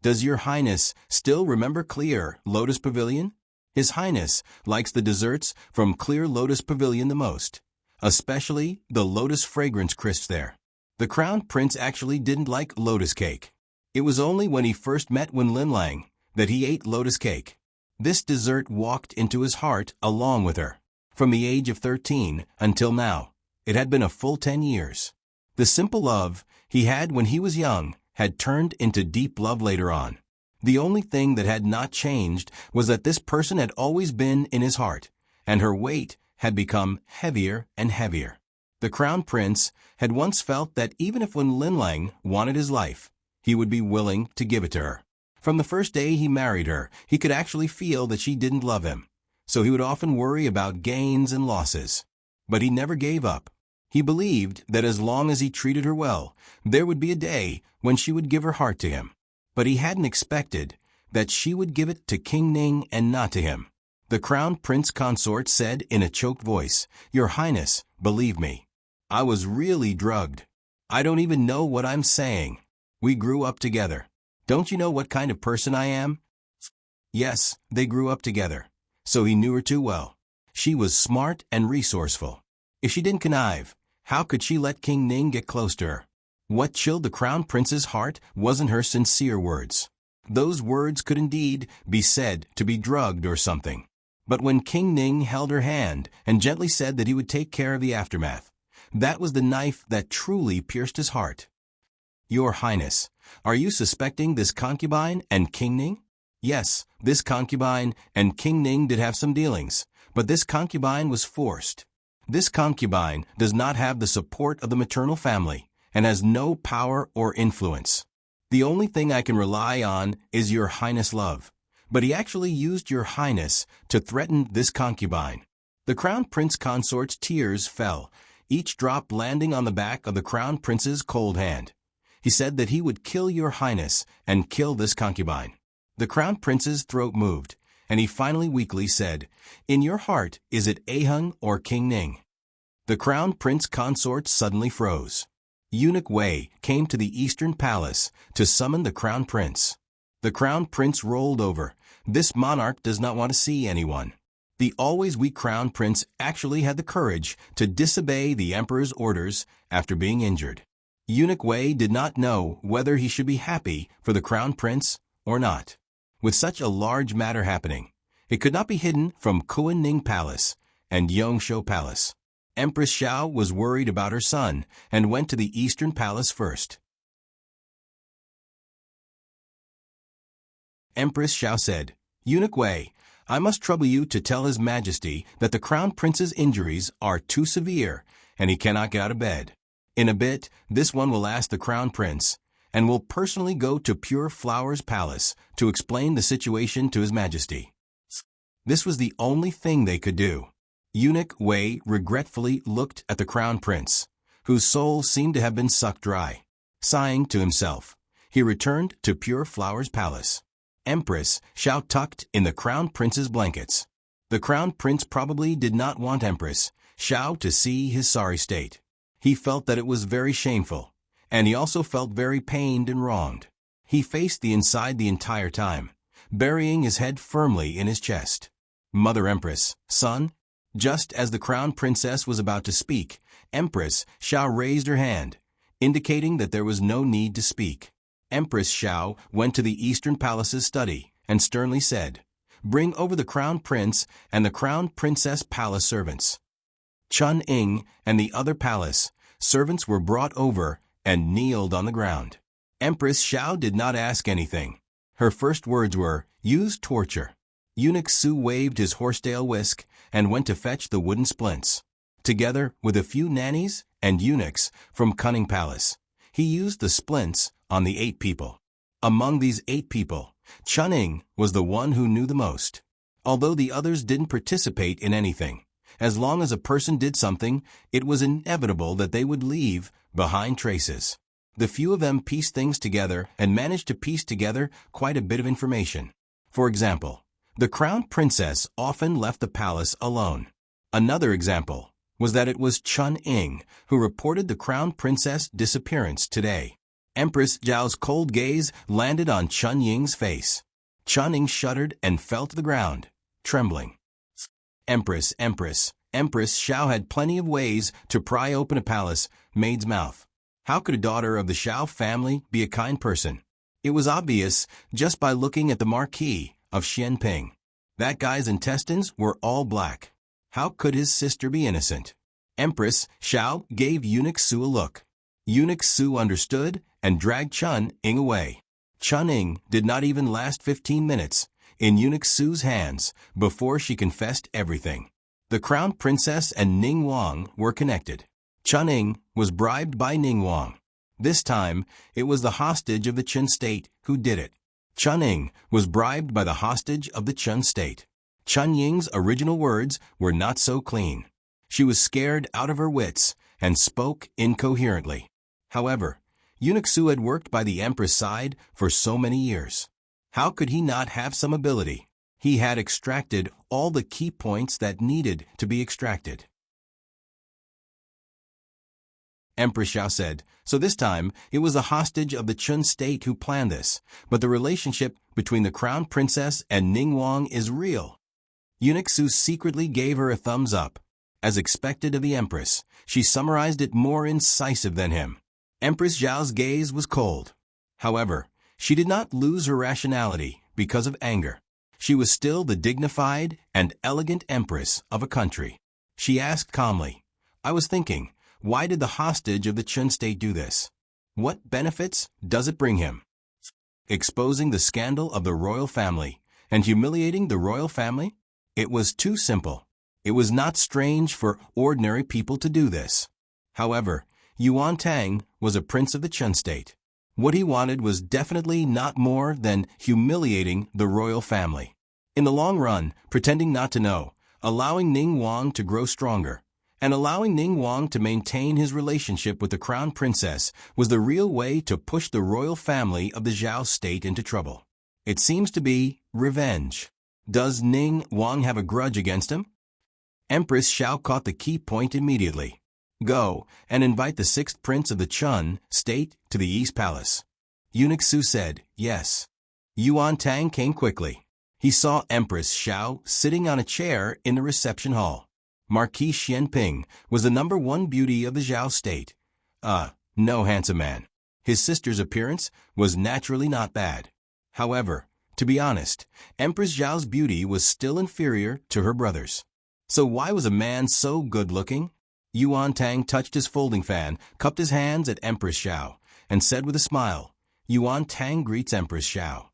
Does your highness still remember Clear Lotus Pavilion? His highness likes the desserts from Clear Lotus Pavilion the most, especially the lotus fragrance crisps there. The crown prince actually didn't like lotus cake. It was only when he first met Wen Linlang that he ate lotus cake. This dessert walked into his heart along with her. From the age of 13 until now, it had been a full 10 years. The simple love he had when he was young had turned into deep love later on. The only thing that had not changed was that this person had always been in his heart, and her weight had become heavier and heavier. The crown prince had once felt that even if Wen Linlang wanted his life, he would be willing to give it to her. From the first day he married her, he could actually feel that she didn't love him, so he would often worry about gains and losses. But he never gave up. He believed that as long as he treated her well, there would be a day when she would give her heart to him. But he hadn't expected that she would give it to King Ning and not to him. The crown prince consort said in a choked voice, "Your Highness, believe me. I was really drugged. I don't even know what I'm saying. We grew up together. Don't you know what kind of person I am?" Yes, they grew up together. So he knew her too well. She was smart and resourceful. If she didn't connive, how could she let King Ning get close to her? What chilled the crown prince's heart wasn't her sincere words. Those words could indeed be said to be drugged or something. But when King Ning held her hand and gently said that he would take care of the aftermath, that was the knife that truly pierced his heart. "Your Highness, are you suspecting this concubine and King Ning?" Yes, this concubine and King Ning did have some dealings, but this concubine was forced. This concubine does not have the support of the maternal family and has no power or influence. The only thing I can rely on is your Highness' love. But he actually used your Highness to threaten this concubine. The crown prince consort's tears fell, each drop landing on the back of the crown prince's cold hand. He said that he would kill your Highness and kill this concubine. The crown prince's throat moved, and he finally weakly said, "In your heart, is it Ahung or King Ning?" The crown prince consort suddenly froze. Eunuch Wei came to the eastern palace to summon the crown prince. The crown prince rolled over. This monarch does not want to see anyone. The always weak crown prince actually had the courage to disobey the emperor's orders after being injured. Eunuch Wei did not know whether he should be happy for the crown prince or not. With such a large matter happening, it could not be hidden from Kuan-Ning Palace and Yongshou Palace. Empress Xiao was worried about her son and went to the Eastern Palace first. Empress Xiao said, "Eunuch Wei, I must trouble you to tell His Majesty that the Crown Prince's injuries are too severe and he cannot get out of bed. In a bit, this one will ask the Crown Prince and will personally go to Pure Flowers Palace to explain the situation to His Majesty." This was the only thing they could do. Eunuch Wei regretfully looked at the Crown Prince, whose soul seemed to have been sucked dry. Sighing to himself, he returned to Pure Flowers Palace. Empress Xiao tucked in the Crown Prince's blankets. The Crown Prince probably did not want Empress Xiao to see his sorry state. He felt that it was very shameful, and he also felt very pained and wronged. He faced the inside the entire time, burying his head firmly in his chest. "Mother Empress, son?" Just as the Crown Princess was about to speak, Empress Xiao raised her hand, indicating that there was no need to speak. Empress Xiao went to the Eastern Palace's study and sternly said, "Bring over the Crown Prince and the Crown Princess palace servants." Chun Ing and the other palace servants were brought over and kneeled on the ground. Empress Xiao did not ask anything. Her first words were, "Use torture." Eunuch Su waved his horsetail whisk and went to fetch the wooden splints. Together with a few nannies and eunuchs from Cunning Palace, he used the splints on the 8 people. Among these 8 people, Chun Ing was the one who knew the most. Although the others didn't participate in anything, as long as a person did something, it was inevitable that they would leave behind traces. The few of them pieced things together and managed to piece together quite a bit of information. For example, the Crown Princess often left the palace alone. Another example, was that it was Chun Ying who reported the crown princess' disappearance today. Empress Zhao's cold gaze landed on Chun Ying's face. Chun Ying shuddered and fell to the ground, trembling. Empress Xiao had plenty of ways to pry open a palace maid's mouth. How could a daughter of the Xiao family be a kind person? It was obvious just by looking at the Marquis of Xianping. That guy's intestines were all black. How could his sister be innocent? Empress Xiao gave Eunuch Su a look. Eunuch Su understood and dragged Chun Ying away. Chun Ying did not even last 15 minutes in Eunuch Su's hands before she confessed everything. The crown princess and Ning Wang were connected. Chun Ying was bribed by Ning Wang. This time, it was the hostage of the Chun state who did it. Chun Ying was bribed by the hostage of the Chun state. Chun Ying's original words were not so clean. She was scared out of her wits and spoke incoherently. However, Eunuch Su had worked by the Empress' side for so many years. How could he not have some ability? He had extracted all the key points that needed to be extracted. Empress Xiao said, so this time it was the hostage of the Chun state who planned this, but the relationship between the crown princess and Ning Wang is real. Eunuch Su secretly gave her a thumbs up. As expected of the Empress, she summarized it more incisive than him. Empress Zhao's gaze was cold. However, she did not lose her rationality because of anger. She was still the dignified and elegant empress of a country. She asked calmly, I was thinking, why did the hostage of the Chun state do this? What benefits does it bring him? Exposing the scandal of the royal family and humiliating the royal family? It was too simple. It was not strange for ordinary people to do this. However, Yuan Tang was a prince of the Chun state. What he wanted was definitely not more than humiliating the royal family. In the long run, pretending not to know, allowing Ning Wang to grow stronger, and allowing Ning Wang to maintain his relationship with the crown princess was the real way to push the royal family of the Zhao state into trouble. It seems to be revenge. Does Ning Wang have a grudge against him? Empress Xiao caught the key point immediately. Go and invite the sixth prince of the Chun state to the East Palace. Eunuch Su said, yes. Yuan Tang came quickly. He saw Empress Xiao sitting on a chair in the reception hall. Marquis Xianping was the #1 beauty of the Zhao state. No handsome man. His sister's appearance was naturally not bad. However, to be honest, Empress Zhao's beauty was still inferior to her brother's. So why was a man so good-looking? Yuan Tang touched his folding fan, cupped his hands at Empress Xiao, and said with a smile, Yuan Tang greets Empress Xiao.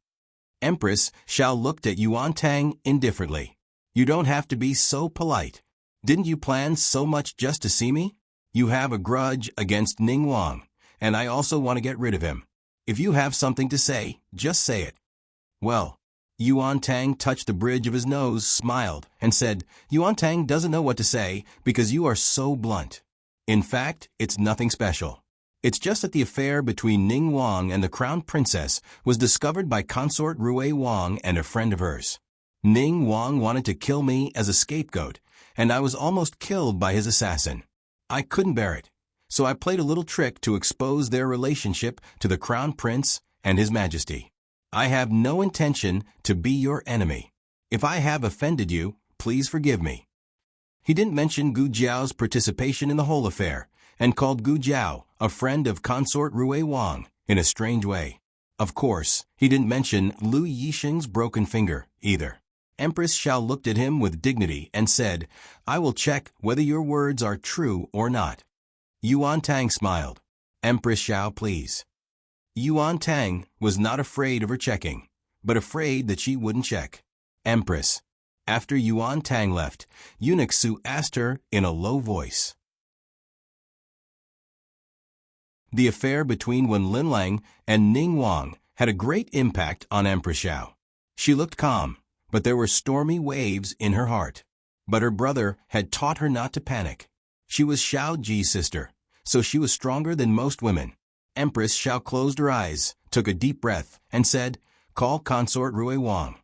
Empress Xiao looked at Yuan Tang indifferently. You don't have to be so polite. Didn't you plan so much just to see me? You have a grudge against Ning Wang, and I also want to get rid of him. If you have something to say, just say it. Well, Yuan Tang touched the bridge of his nose, smiled, and said, Yuan Tang doesn't know what to say because you are so blunt. In fact, it's nothing special. It's just that the affair between Ning Wang and the crown princess was discovered by consort Rui Wang and a friend of hers. Ning Wang wanted to kill me as a scapegoat, and I was almost killed by his assassin. I couldn't bear it, so I played a little trick to expose their relationship to the crown prince and his majesty. I have no intention to be your enemy. If I have offended you, please forgive me. He didn't mention Gu Jiao's participation in the whole affair, and called Gu Jiao a friend of consort Rui Wang in a strange way. Of course, he didn't mention Lu Yixing's broken finger, either. Empress Xiao looked at him with dignity and said, I will check whether your words are true or not. Yuan Tang smiled. Empress Xiao, please. Yuan Tang was not afraid of her checking, but afraid that she wouldn't check. Empress. After Yuan Tang left, Eunuch Su asked her in a low voice. The affair between Wen Linlang and Ning Wang had a great impact on Empress Xiao. She looked calm, but there were stormy waves in her heart. But her brother had taught her not to panic. She was Xiao Ji's sister, so she was stronger than most women. Empress Xiao closed her eyes, took a deep breath, and said, Call consort Rui Wang.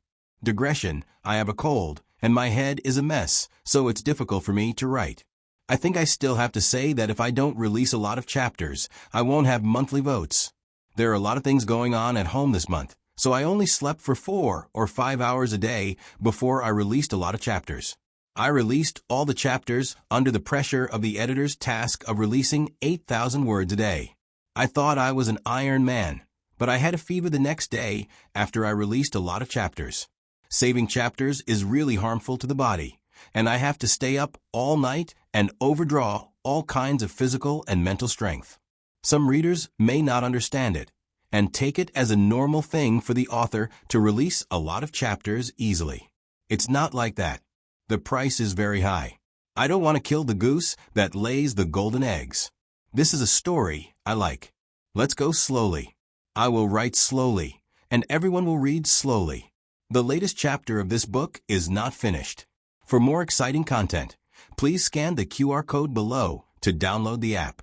Digression, I have a cold, and my head is a mess, so it's difficult for me to write. I think I still have to say that if I don't release a lot of chapters, I won't have monthly votes. There are a lot of things going on at home this month, so I only slept for 4 or 5 hours a day before I released a lot of chapters. I released all the chapters under the pressure of the editor's task of releasing 8,000 words a day. I thought I was an Iron Man, but I had a fever the next day after I released a lot of chapters. Saving chapters is really harmful to the body, and I have to stay up all night and overdraw all kinds of physical and mental strength. Some readers may not understand it and take it as a normal thing for the author to release a lot of chapters easily. It's not like that. The price is very high. I don't want to kill the goose that lays the golden eggs. This is a story I like. Let's go slowly. I will write slowly, and everyone will read slowly. The latest chapter of this book is not finished. For more exciting content, please scan the QR code below to download the app.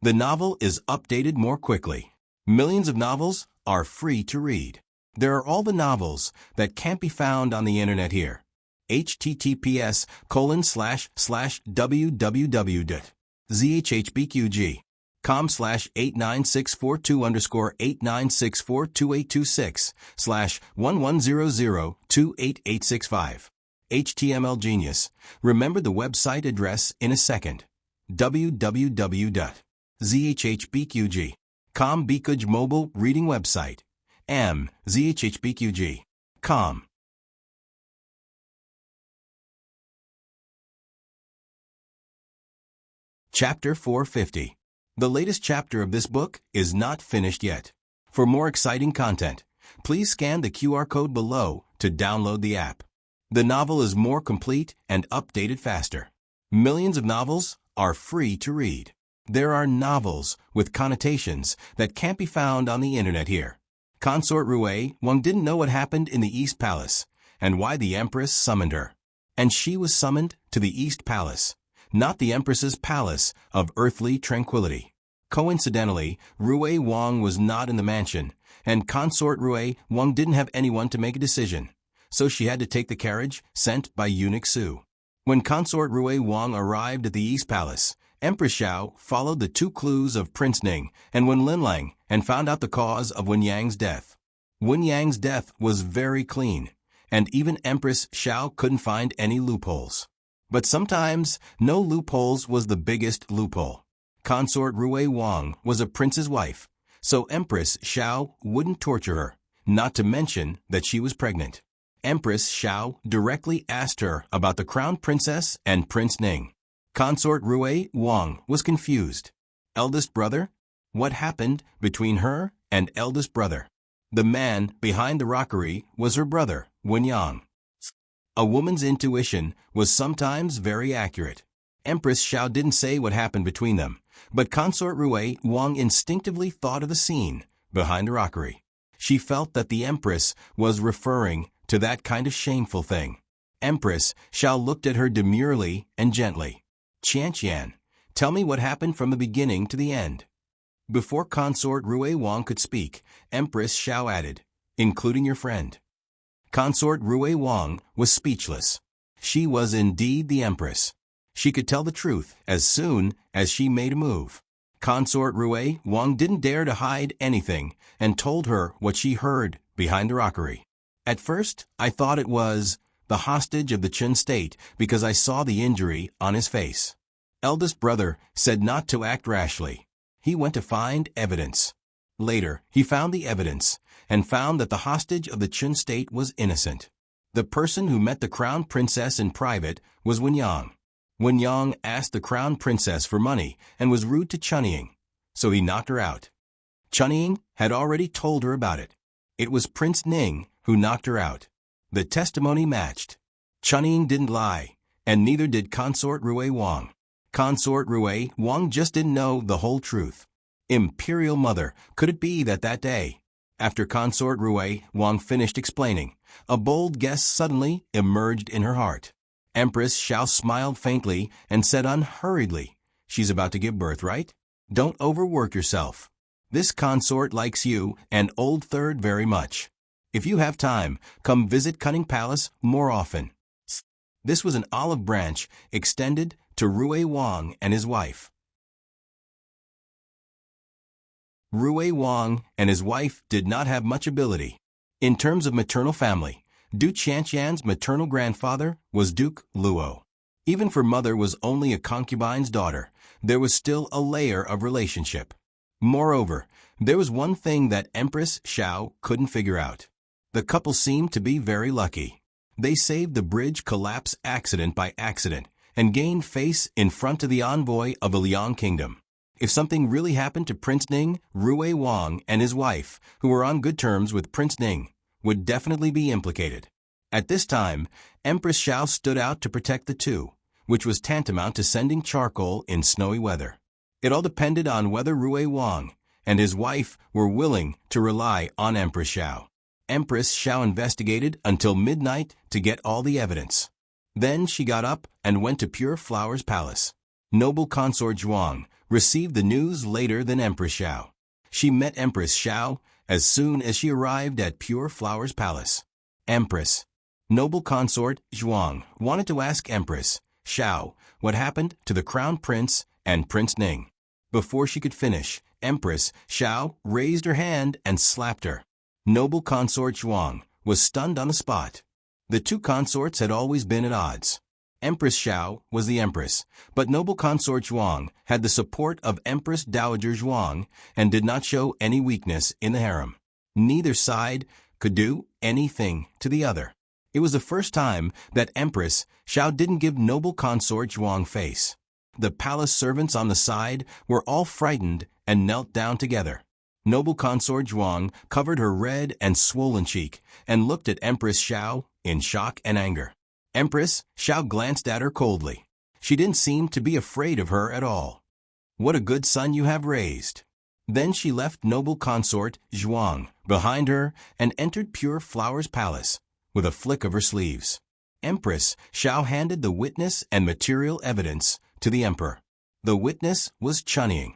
The novel is updated more quickly. Millions of novels are free to read. There are all the novels that can't be found on the internet here. https://www.zhbqg.com/89642_89642826/110028865. HTML Genius. Remember the website address in a second. www.zhbqg.com Bikuj mobile reading website. zhbqg.com. Chapter 450. The latest chapter of this book is not finished yet. For more exciting content, please scan the QR code below to download the app. The novel is more complete and updated faster. Millions of novels are free to read. There are novels with connotations that can't be found on the internet here. Consort Rui Wang didn't know what happened in the East Palace and why the Empress summoned her. And she was summoned to the East Palace, not the Empress's palace of earthly tranquility. Coincidentally, Rui Wang was not in the mansion, and Consort Rui Wang didn't have anyone to make a decision, so she had to take the carriage sent by eunuch Su. When Consort Rui Wang arrived at the East Palace, Empress Xiao followed the 2 clues of Prince Ning and Wen Linlang and found out the cause of Wen Yang's death. Wen Yang's death was very clean, and even Empress Xiao couldn't find any loopholes. But sometimes, no loopholes was the biggest loophole. Consort Rui Wang was a prince's wife, so Empress Xiao wouldn't torture her, not to mention that she was pregnant. Empress Xiao directly asked her about the crown princess and Prince Ning. Consort Rui Wang was confused. Eldest brother? What happened between her and eldest brother? The man behind the rockery was her brother, Wen Yang. A woman's intuition was sometimes very accurate. Empress Xiao didn't say what happened between them, but Consort Rui Wang instinctively thought of the scene behind the rockery. She felt that the Empress was referring to that kind of shameful thing. Empress Xiao looked at her demurely and gently. Qian, tell me what happened from the beginning to the end. Before Consort Rui Wang could speak, Empress Xiao added, including your friend. Consort Rui Wang was speechless. She was indeed the Empress. She could tell the truth as soon as she made a move. Consort Rui Wang didn't dare to hide anything and told her what she heard behind the rockery. At first, I thought it was the hostage of the Qin state because I saw the injury on his face. Eldest brother said not to act rashly. He went to find evidence. Later, he found the evidence and found that the hostage of the Qin state was innocent. The person who met the crown princess in private was Wen Yang. Wen Yang asked the crown princess for money and was rude to Chunying, so he knocked her out. Chunying had already told her about it. It was Prince Ning who knocked her out. The testimony matched. Chunying didn't lie, and neither did Consort Rui Wang. Consort Rui Wang just didn't know the whole truth. Imperial Mother, could it be that day, after Consort Rui Wang finished explaining, a bold guess suddenly emerged in her heart. Empress Xiao smiled faintly and said unhurriedly, she's about to give birth, right? Don't overwork yourself. This consort likes you and Old Third very much. If you have time, come visit Cunning Palace more often. This was an olive branch extended to Rui Wang and his wife. Rui Wang and his wife did not have much ability. In terms of maternal family, Du Qianqian's maternal grandfather was Duke Luo. Even if her mother was only a concubine's daughter, there was still a layer of relationship. Moreover, there was one thing that Empress Xiao couldn't figure out. The couple seemed to be very lucky. They saved the bridge collapse accident by accident and gained face in front of the envoy of the Liang Kingdom. If something really happened to Prince Ning, Rui Wang and his wife, who were on good terms with Prince Ning, would definitely be implicated. At this time, Empress Xiao stood out to protect the two, which was tantamount to sending charcoal in snowy weather. It all depended on whether Rui Wang and his wife were willing to rely on Empress Xiao. Empress Xiao investigated until midnight to get all the evidence. Then she got up and went to Pure Flower's palace. Noble consort Zhuang received the news later than Empress Xiao. She met Empress Xiao as soon as she arrived at Pure Flower's palace. Empress. Noble consort Zhuang wanted to ask Empress Xiao what happened to the Crown Prince and Prince Ning. Before she could finish, Empress Xiao raised her hand and slapped her. Noble consort Zhuang was stunned on the spot. The two consorts had always been at odds. Empress Xiao was the empress, but noble consort Zhuang had the support of Empress Dowager Zhuang and did not show any weakness in the harem. Neither side could do anything to the other. It was the first time that Empress Xiao didn't give noble consort Zhuang face. The palace servants on the side were all frightened and knelt down together. Noble consort Zhuang covered her red and swollen cheek and looked at Empress Xiao in shock and anger. Empress Xiao glanced at her coldly. She didn't seem to be afraid of her at all. What a good son you have raised. Then she left noble consort Zhuang behind her and entered Pure Flower's palace with a flick of her sleeves. Empress Xiao handed the witness and material evidence to the emperor. The witness was Chunying.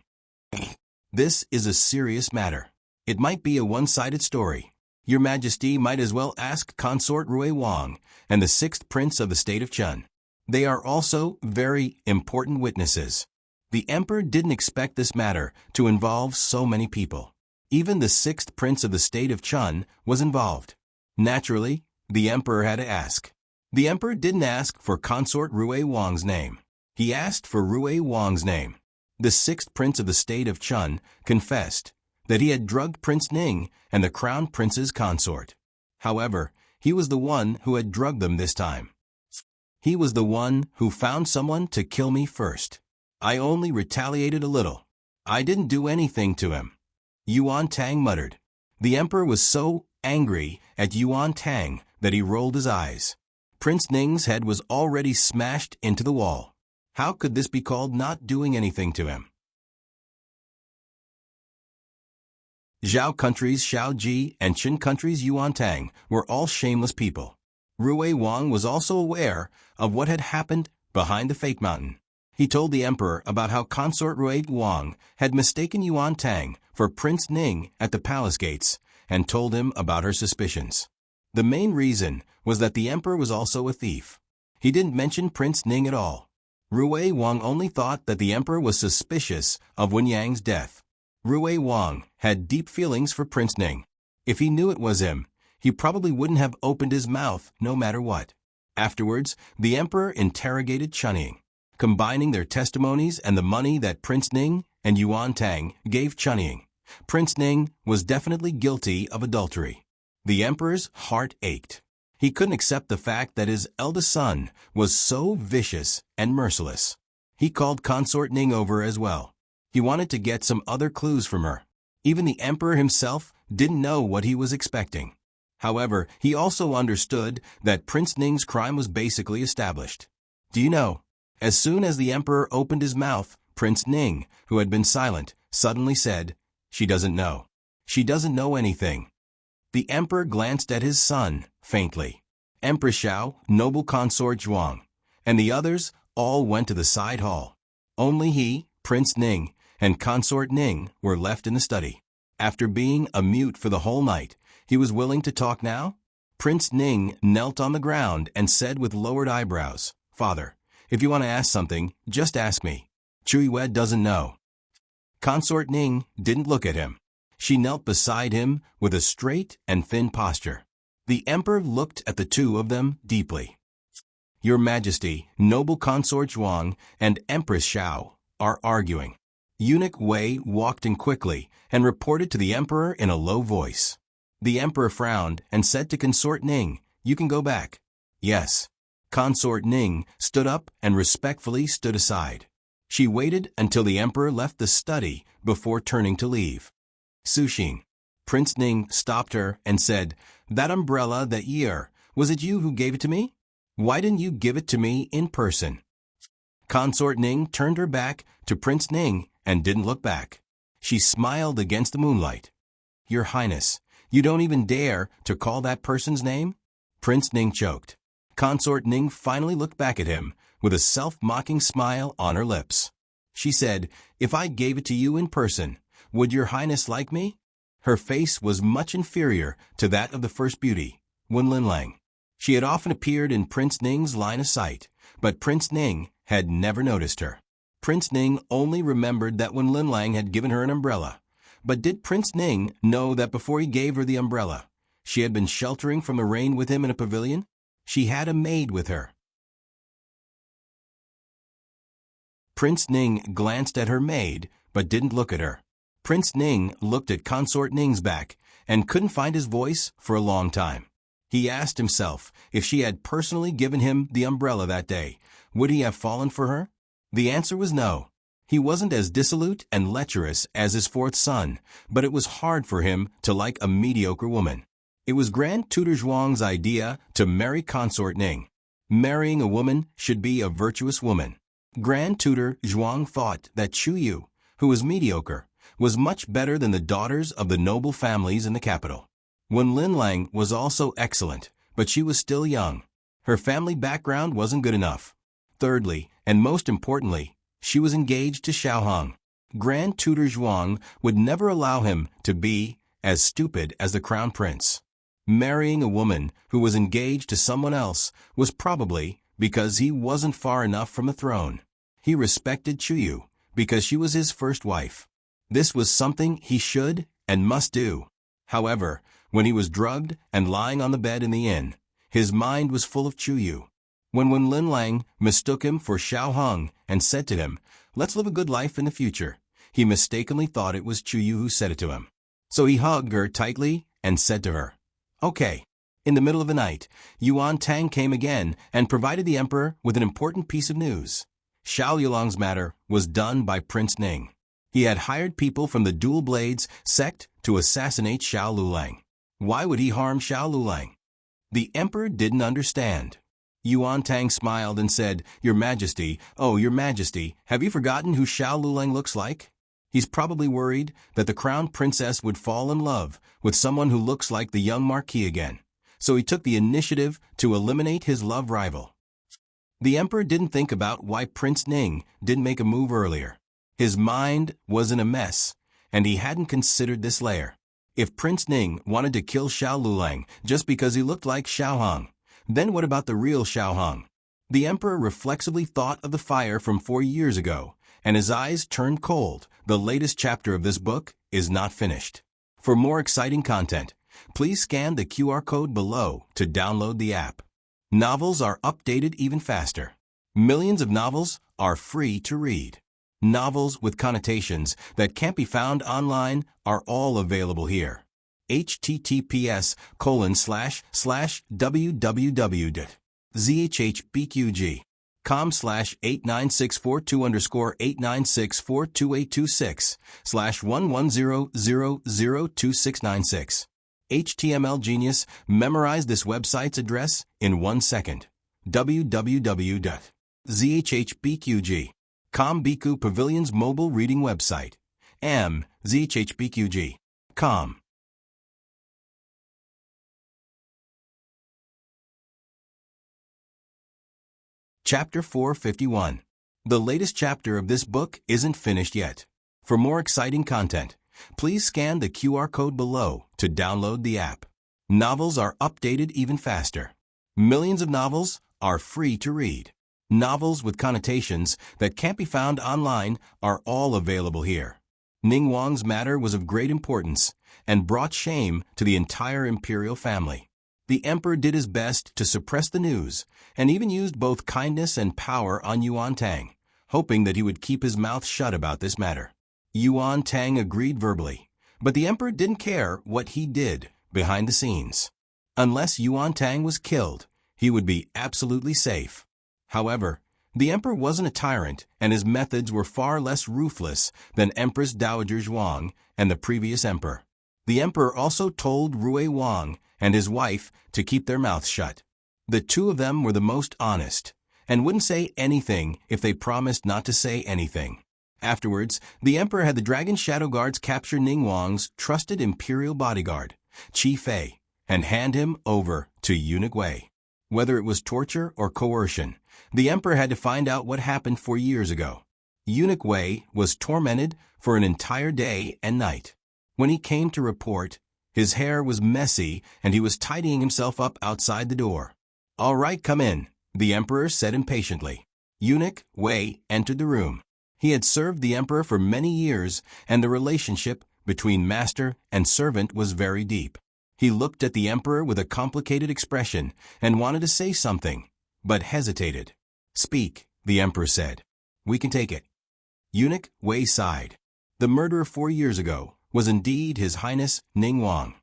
This is a serious matter. It might be a one-sided story. Your Majesty might as well ask Consort Rui Wang and the sixth prince of the state of Chun. They are also very important witnesses. The emperor didn't expect this matter to involve so many people. Even the sixth prince of the state of Chun was involved. Naturally, the emperor had to ask. The emperor didn't ask for Consort Rui Wang's name. He asked for Rui Wang's name. The sixth prince of the state of Chun confessed that he had drugged Prince Ning and the crown prince's consort. However, he was the one who had drugged them this time. He was the one who found someone to kill me first. I only retaliated a little. I didn't do anything to him. Yuan Tang muttered. The emperor was so angry at Yuan Tang that he rolled his eyes. Prince Ning's head was already smashed into the wall. How could this be called not doing anything to him? Zhao country's Xiao Ji and Qin country's Yuan Tang were all shameless people. Rui Wang was also aware of what had happened behind the fake mountain. He told the emperor about how consort Rui Wang had mistaken Yuan Tang for Prince Ning at the palace gates and told him about her suspicions. The main reason was that the emperor was also a thief. He didn't mention Prince Ning at all. Rui Wang only thought that the emperor was suspicious of Wen Yang's death. Rui Wang had deep feelings for Prince Ning. If he knew it was him, he probably wouldn't have opened his mouth no matter what. Afterwards, the emperor interrogated Chunying. Combining their testimonies and the money that Prince Ning and Yuan Tang gave Chunying, Prince Ning was definitely guilty of adultery. The emperor's heart ached. He couldn't accept the fact that his eldest son was so vicious and merciless. He called Consort Ning over as well. He wanted to get some other clues from her. Even the emperor himself didn't know what he was expecting. However, he also understood that Prince Ning's crime was basically established. Do you know? As soon as the emperor opened his mouth, Prince Ning, who had been silent, suddenly said, "She doesn't know. She doesn't know anything." The emperor glanced at his son, faintly. Empress Xiao, noble consort Zhuang, and the others all went to the side hall. Only he, Prince Ning, and consort Ning were left in the study. After being a mute for the whole night, he was willing to talk now? Prince Ning knelt on the ground and said with lowered eyebrows, "Father, if you want to ask something, just ask me. Chui doesn't know." Consort Ning didn't look at him. She knelt beside him with a straight and thin posture. The emperor looked at the two of them deeply. "Your Majesty, noble consort Zhuang and Empress Xiao are arguing." Eunuch Wei walked in quickly and reported to the emperor in a low voice. The emperor frowned and said to Consort Ning, "You can go back." "Yes." Consort Ning stood up and respectfully stood aside. She waited until the emperor left the study before turning to leave. "Suxing." Prince Ning stopped her and said, "That umbrella that year, was it you who gave it to me? Why didn't you give it to me in person?" Consort Ning turned her back to Prince Ning and didn't look back. She smiled against the moonlight. "Your Highness, you don't even dare to call that person's name?" Prince Ning choked. Consort Ning finally looked back at him with a self-mocking smile on her lips. She said, "If I gave it to you in person, would your Highness like me?" Her face was much inferior to that of the first beauty, Wen Linlang. She had often appeared in Prince Ning's line of sight, but Prince Ning had never noticed her. Prince Ning only remembered that Wen Linlang had given her an umbrella. But did Prince Ning know that before he gave her the umbrella, she had been sheltering from the rain with him in a pavilion? She had a maid with her. Prince Ning glanced at her maid, but didn't look at her. Prince Ning looked at Consort Ning's back and couldn't find his voice for a long time. He asked himself if she had personally given him the umbrella that day, would he have fallen for her? The answer was no. He wasn't as dissolute and lecherous as his fourth son, but it was hard for him to like a mediocre woman. It was Grand Tutor Zhuang's idea to marry Consort Ning. Marrying a woman should be a virtuous woman. Grand Tutor Zhuang thought that Chuyu, who was mediocre, was much better than the daughters of the noble families in the capital. Wen Linlang was also excellent, but she was still young. Her family background wasn't good enough. Thirdly, and most importantly, she was engaged to Xiaoheng. Grand Tutor Zhuang would never allow him to be as stupid as the crown prince. Marrying a woman who was engaged to someone else was probably because he wasn't far enough from the throne. He respected Chuyu because she was his first wife. This was something he should and must do. However, when he was drugged and lying on the bed in the inn, his mind was full of Chuyu. When Wen Linlang mistook him for Xiaoheng and said to him, "Let's live a good life in the future," he mistakenly thought it was Chuyu who said it to him. So he hugged her tightly and said to her, "Okay." In the middle of the night, Yuan Tang came again and provided the emperor with an important piece of news. Xiao Yulong's matter was done by Prince Ning. He had hired people from the Dual Blades sect to assassinate Xiao Lulang. Why would he harm Xiao Lulang? The emperor didn't understand. Yuan Tang smiled and said, "Your Majesty, oh, Your Majesty, have you forgotten who Xiao Lulang looks like? He's probably worried that the crown princess would fall in love with someone who looks like the young marquis again. So he took the initiative to eliminate his love rival." The emperor didn't think about why Prince Ning didn't make a move earlier. His mind was in a mess, and he hadn't considered this layer. If Prince Ning wanted to kill Xiao Lulang just because he looked like Xiaoheng, then what about the real Xiaoheng? The emperor reflexively thought of the fire from 4 years ago, and his eyes turned cold. The latest chapter of this book is not finished. For more exciting content, please scan the QR code below to download the app. Novels are updated even faster. Millions of novels are free to read. Novels with connotations that can't be found online are all available here. https://www.zhbqg.com/89642_8964286/1100026996. HTML Genius memorized this website's address in 1 second. www.zhbqg.com Biku Pavilion's mobile reading website. zhbqg.com. Chapter 451. The latest chapter of this book isn't finished yet. For more exciting content, please scan the QR code below to download the app. Novels are updated even faster. Millions of novels are free to read. Novels with connotations that can't be found online are all available here. Ningguang's matter was of great importance and brought shame to the entire imperial family. The emperor did his best to suppress the news and even used both kindness and power on Yuan Tang, hoping that he would keep his mouth shut about this matter. Yuan Tang agreed verbally, but the emperor didn't care what he did behind the scenes. Unless Yuan Tang was killed, he would be absolutely safe. However, the emperor wasn't a tyrant, and his methods were far less ruthless than Empress Dowager Zhuang and the previous emperor. The emperor also told Rui Wang and his wife to keep their mouths shut. The two of them were the most honest, and wouldn't say anything if they promised not to say anything. Afterwards, the emperor had the Dragon Shadow Guards capture Ningguang's trusted imperial bodyguard, Qi Fei, and hand him over to Eunuch Wei. Whether it was torture or coercion, the emperor had to find out what happened 4 years ago. Eunuch Wei was tormented for an entire day and night. When he came to report, his hair was messy and he was tidying himself up outside the door. "All right, come in," the emperor said impatiently. Eunuch Wei entered the room. He had served the emperor for many years, and the relationship between master and servant was very deep. He looked at the emperor with a complicated expression and wanted to say something, but hesitated. "Speak," the emperor said. "We can take it." Eunuch Wei sighed. The murderer 4 years ago was indeed His Highness Ningguang.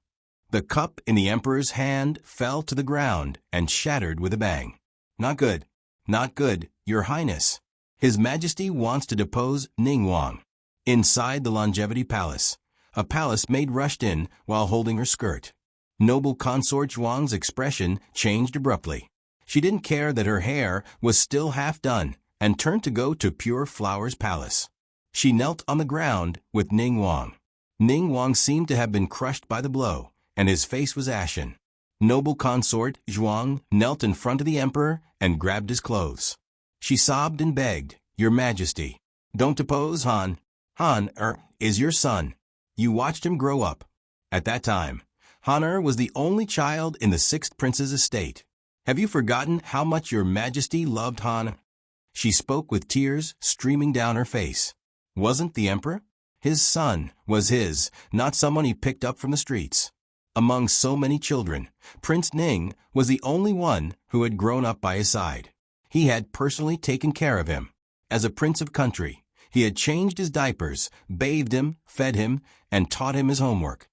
The cup in the emperor's hand fell to the ground and shattered with a bang. "Not good. Not good, Your Highness. His Majesty wants to depose Ningguang." Inside the Longevity Palace, a palace maid rushed in while holding her skirt. Noble consort Zhuang's expression changed abruptly. She didn't care that her hair was still half done and turned to go to Pure Flower's palace. She knelt on the ground with Ningguang. Ningguang seemed to have been crushed by the blow, and his face was ashen. Noble consort Zhuang knelt in front of the emperor and grabbed his clothes. She sobbed and begged, "Your Majesty, don't depose Han. Han is your son. You watched him grow up." At that time, Han was the only child in the 6th prince's estate. "Have you forgotten how much Your Majesty loved Han?" She spoke with tears streaming down her face. Wasn't the emperor? His son was his, not someone he picked up from the streets. Among so many children, Prince Ning was the only one who had grown up by his side. He had personally taken care of him. As a prince of country, he had changed his diapers, bathed him, fed him, and taught him his homework.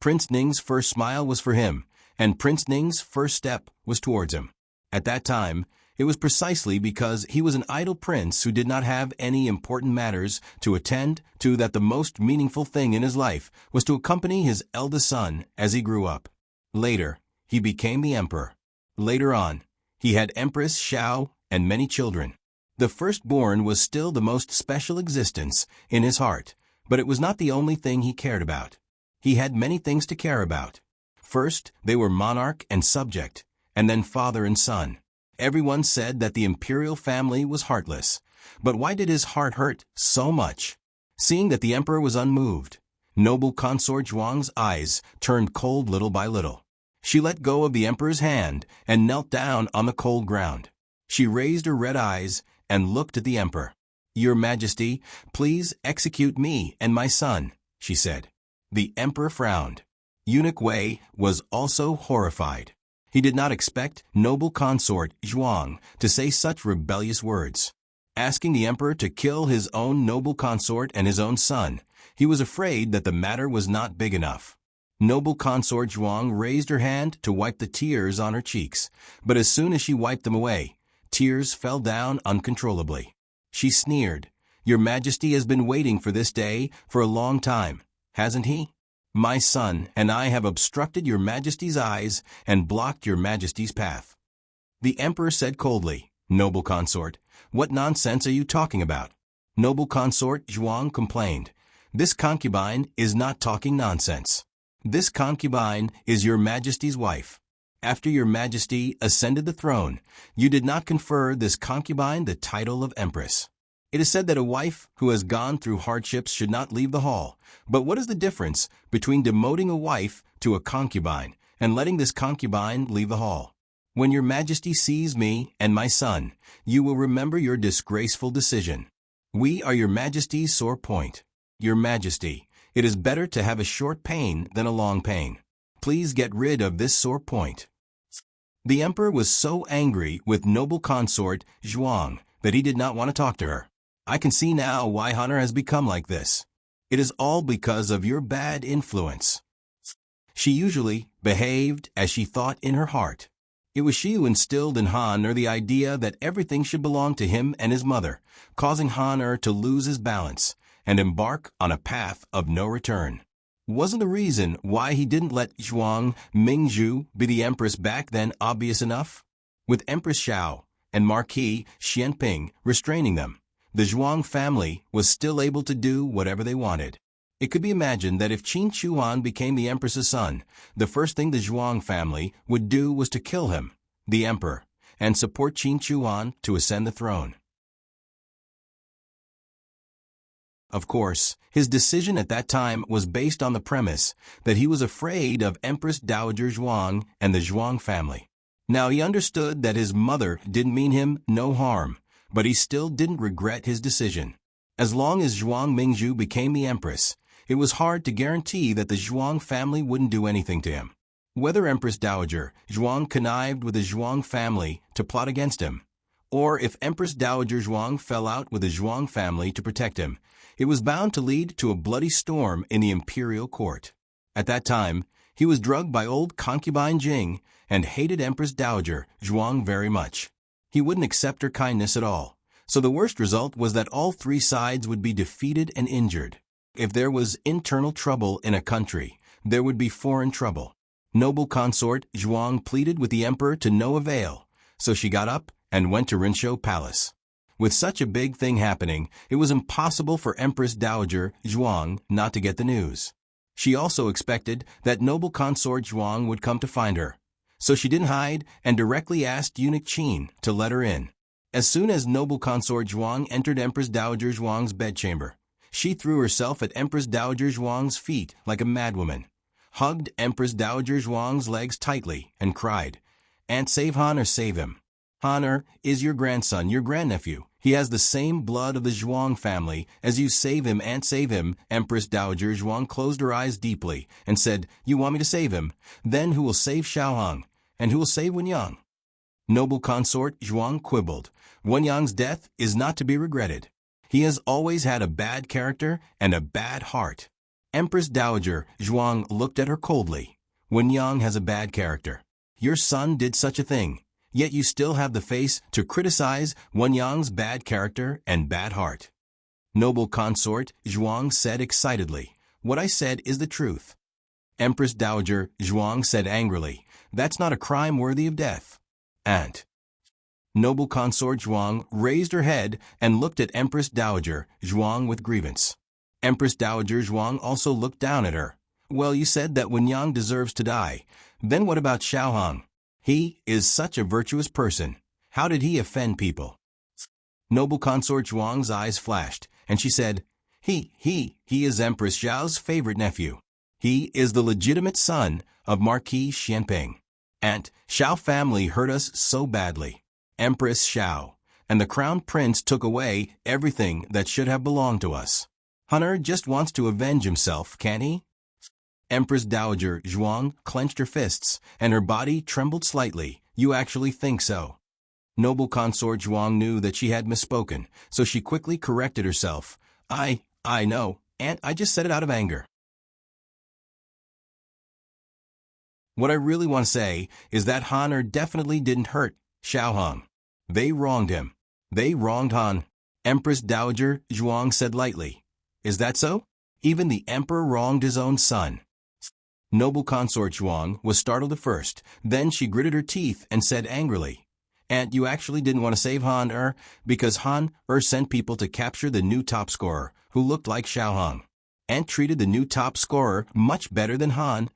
Prince Ning's first smile was for him, and Prince Ning's first step was towards him. At that time, it was precisely because he was an idle prince who did not have any important matters to attend to that the most meaningful thing in his life was to accompany his eldest son as he grew up. Later, he became the emperor. Later on, he had Empress Xiao and many children. The firstborn was still the most special existence in his heart, but it was not the only thing he cared about. He had many things to care about. First, they were monarch and subject, and then father and son. Everyone said that the imperial family was heartless, but why did his heart hurt so much? Seeing that the emperor was unmoved, noble consort Zhuang's eyes turned cold little by little. She let go of the emperor's hand and knelt down on the cold ground. She raised her red eyes and looked at the emperor. "Your Majesty, please execute me and my son," she said. The emperor frowned. Eunuch Wei was also horrified. He did not expect noble consort Zhuang to say such rebellious words. Asking the emperor to kill his own noble consort and his own son, he was afraid that the matter was not big enough. Noble consort Zhuang raised her hand to wipe the tears on her cheeks, but as soon as she wiped them away, tears fell down uncontrollably. She sneered, "Your Majesty has been waiting for this day for a long time, hasn't he? My son and I have obstructed Your Majesty's eyes and blocked Your Majesty's path." The emperor said coldly, "Noble consort, what nonsense are you talking about?" Noble consort Zhuang complained, "This concubine is not talking nonsense. This concubine is Your Majesty's wife. After Your Majesty ascended the throne, you did not confer this concubine the title of empress. It is said that a wife who has gone through hardships should not leave the hall. But what is the difference between demoting a wife to a concubine and letting this concubine leave the hall? When your majesty sees me and my son, you will remember your disgraceful decision. We are your majesty's sore point. Your majesty, it is better to have a short pain than a long pain. Please get rid of this sore point. The emperor was so angry with noble consort Zhuang that he did not want to talk to her. I can see now why Hunter has become like this. It is all because of your bad influence. She usually behaved as she thought in her heart. It was she who instilled in Han the idea that everything should belong to him and his mother, causing Han to lose his balance and embark on a path of no return. Wasn't the reason why he didn't let Zhuang Mingzhu be the empress back then obvious enough? With Empress Xiao and Marquis Xianping restraining them, the Zhuang family was still able to do whatever they wanted. It could be imagined that if Qin Chuan became the empress's son, the first thing the Zhuang family would do was to kill him, the emperor, and support Qin Chuan to ascend the throne. Of course, his decision at that time was based on the premise that he was afraid of Empress Dowager Zhuang and the Zhuang family. Now he understood that his mother didn't mean him no harm, but he still didn't regret his decision. As long as Zhuang Mingzhu became the empress, it was hard to guarantee that the Zhuang family wouldn't do anything to him. Whether Empress Dowager Zhuang connived with the Zhuang family to plot against him, or if Empress Dowager Zhuang fell out with the Zhuang family to protect him, it was bound to lead to a bloody storm in the imperial court. At that time, he was drugged by old concubine Jing and hated Empress Dowager Zhuang very much. He wouldn't accept her kindness at all, so the worst result was that all three sides would be defeated and injured. If there was internal trouble in a country, there would be foreign trouble. Noble consort Zhuang pleaded with the emperor to no avail, so she got up and went to Rinshou Palace. With such a big thing happening, it was impossible for Empress Dowager Zhuang not to get the news. She also expected that noble consort Zhuang would come to find her, so she didn't hide and directly asked eunuch Qin to let her in. As soon as noble consort Zhuang entered Empress Dowager Zhuang's bedchamber, she threw herself at Empress Dowager Zhuang's feet like a madwoman, hugged Empress Dowager Zhuang's legs tightly, and cried, "Aunt, save Han or save him. Han is your grandson, your grandnephew. He has the same blood of the Zhuang family. As you save him, Aunt, save him." Empress Dowager Zhuang closed her eyes deeply and said, "You want me to save him? Then who will save Xiaohong? And who will save Wenyang?" Noble consort Zhuang quibbled. Wenyang's death is not to be regretted. He has always had a bad character and a bad heart. Empress Dowager Zhuang looked at her coldly. Wenyang has a bad character. Your son did such a thing, yet you still have the face to criticize Wenyang's bad character and bad heart. Noble consort Zhuang said excitedly, "What I said is the truth." Empress Dowager Zhuang said angrily, "That's not a crime worthy of death." Aunt. Noble consort Zhuang raised her head and looked at Empress Dowager Zhuang with grievance. Empress Dowager Zhuang also looked down at her. "Well, you said that Wenyang deserves to die. Then what about Xiaohong? He is such a virtuous person. How did he offend people?" Noble consort Zhuang's eyes flashed, and she said, He is Empress Xiao's favorite nephew. He is the legitimate son of Marquis Xianping. Aunt, Xiao family hurt us so badly. Empress Xiao and the crown prince took away everything that should have belonged to us. Hunter just wants to avenge himself, can't he? Empress Dowager Zhuang clenched her fists, and her body trembled slightly. "You actually think so?" Noble consort Zhuang knew that she had misspoken, so she quickly corrected herself. I know, Aunt, I just said it out of anger. What I really want to say is that Han definitely didn't hurt Xiaohong. They wronged him. They wronged Han. Empress Dowager Zhuang said lightly. "Is that so? Even the emperor wronged his own son." Noble consort Zhuang was startled at first. Then she gritted her teeth and said angrily, "Aunt, you actually didn't want to save Han because Han sent people to capture the new top scorer, who looked like Xiaohong. Aunt treated the new top scorer much better than Han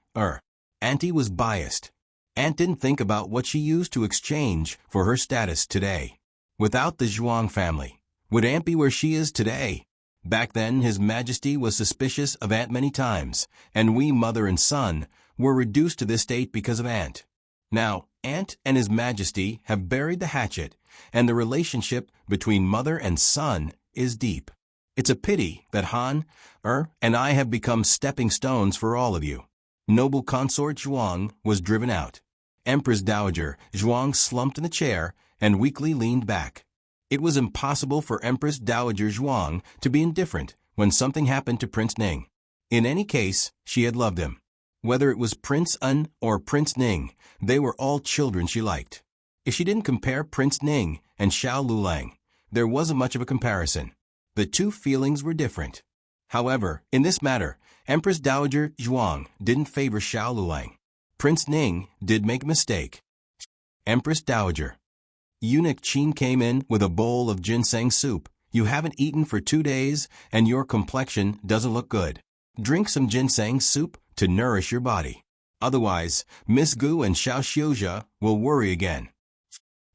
Auntie was biased. Aunt didn't think about what she used to exchange for her status today. Without the Zhuang family, Would Aunt be where she is today? Back then, His Majesty was suspicious of Aunt many times, and we, mother and son, were reduced to this state because of Aunt. Now, Aunt and His Majesty have buried the hatchet, and the relationship between mother and son is deep. It's a pity that Han, and I have become stepping stones for all of you. Noble consort Zhuang was driven out. Empress Dowager Zhuang slumped in the chair and weakly leaned back. It was impossible for Empress Dowager Zhuang to be indifferent when something happened to Prince Ning. In any case, she had loved him. Whether it was Prince Un or Prince Ning, they were all children she liked. If she didn't compare Prince Ning and Xiao Lulang, there wasn't much of a comparison. The two feelings were different. However, in this matter, Empress Dowager Zhuang didn't favor Xiao Lulang. Prince Ning did make a mistake. Empress Dowager. Eunuch Qin came in with a bowl of ginseng soup. You haven't eaten for 2 days, and your complexion doesn't look good. Drink some ginseng soup to nourish your body. Otherwise, Miss Gu and Xiao Xiuzha will worry again.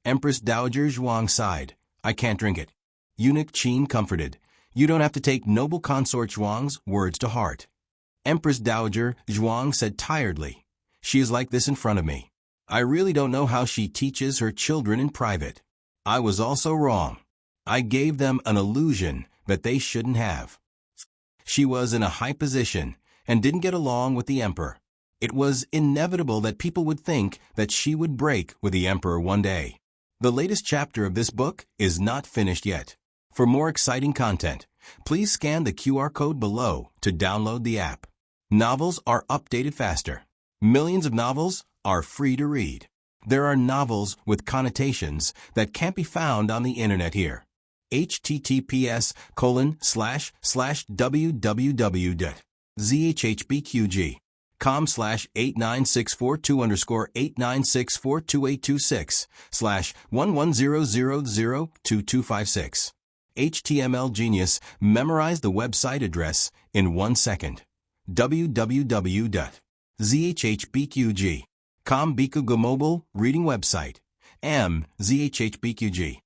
Empress Dowager Zhuang sighed. I can't drink it. Eunuch Qin comforted. You don't have to take noble consort Zhuang's words to heart. Empress Dowager Zhuang said tiredly. She is like this in front of me. I really don't know how she teaches her children in private. I was also wrong. I gave them an illusion that they shouldn't have. She was in a high position and didn't get along with the emperor. It was inevitable that people would think that she would break with the emperor one day. The latest chapter of this book is not finished yet. For more exciting content, please scan the QR code below to download the app. Novels are updated faster. Millions of novels are free to read. There are novels with connotations that can't be found on the internet here. https://www.zhbqg.com/8964-2_8964-28266/110002256. HTML Genius memorized the website address in 1 second. www.zhbqg.com Bikuga mobile reading website. zhbqg.com.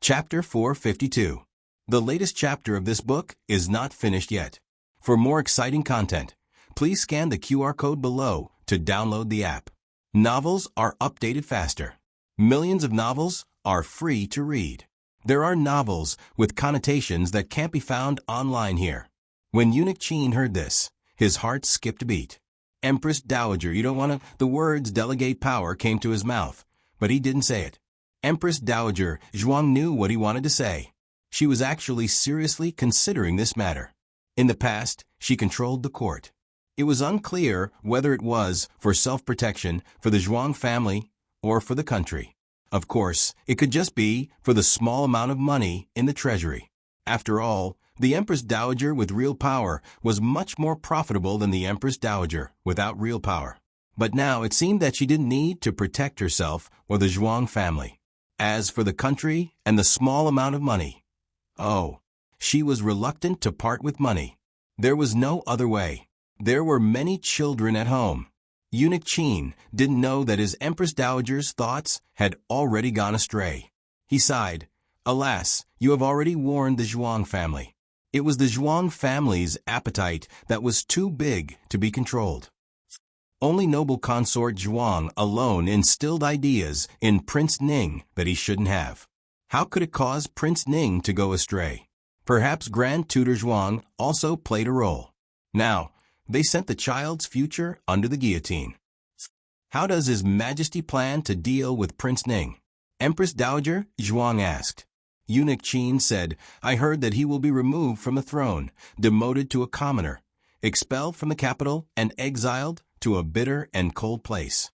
Chapter 452. The latest chapter of this book is not finished yet. For more exciting content, please scan the QR code below to download the app. Novels are updated faster. Millions of novels are free to read. There are novels with connotations that can't be found online here. When Eunuch Qin heard this, his heart skipped a beat. Empress Dowager, you don't want to... The words delegate power came to his mouth, but he didn't say it. Empress Dowager Zhuang knew what he wanted to say. She was actually seriously considering this matter. In the past, she controlled the court. It was unclear whether it was for self-protection for the Zhuang family or for the country. Of course, it could just be for the small amount of money in the treasury. After all, the Empress Dowager with real power was much more profitable than the Empress Dowager without real power. But now it seemed that she didn't need to protect herself or the Zhuang family. As for the country and the small amount of money, she was reluctant to part with money. There was no other way. There were many children at home. Eunuch Qin didn't know that his Empress Dowager's thoughts had already gone astray. He sighed. Alas, you have already warned the Zhuang family. It was the Zhuang family's appetite that was too big to be controlled. Only noble consort Zhuang alone instilled ideas in Prince Ning that he shouldn't have. How could it cause Prince Ning to go astray? Perhaps Grand Tutor Zhuang also played a role. Now, they sent the child's future under the guillotine. How does His Majesty plan to deal with Prince Ning? Empress Dowager Zhuang asked. Eunuch Qin said, I heard that he will be removed from the throne, demoted to a commoner, expelled from the capital, and exiled to a bitter and cold place.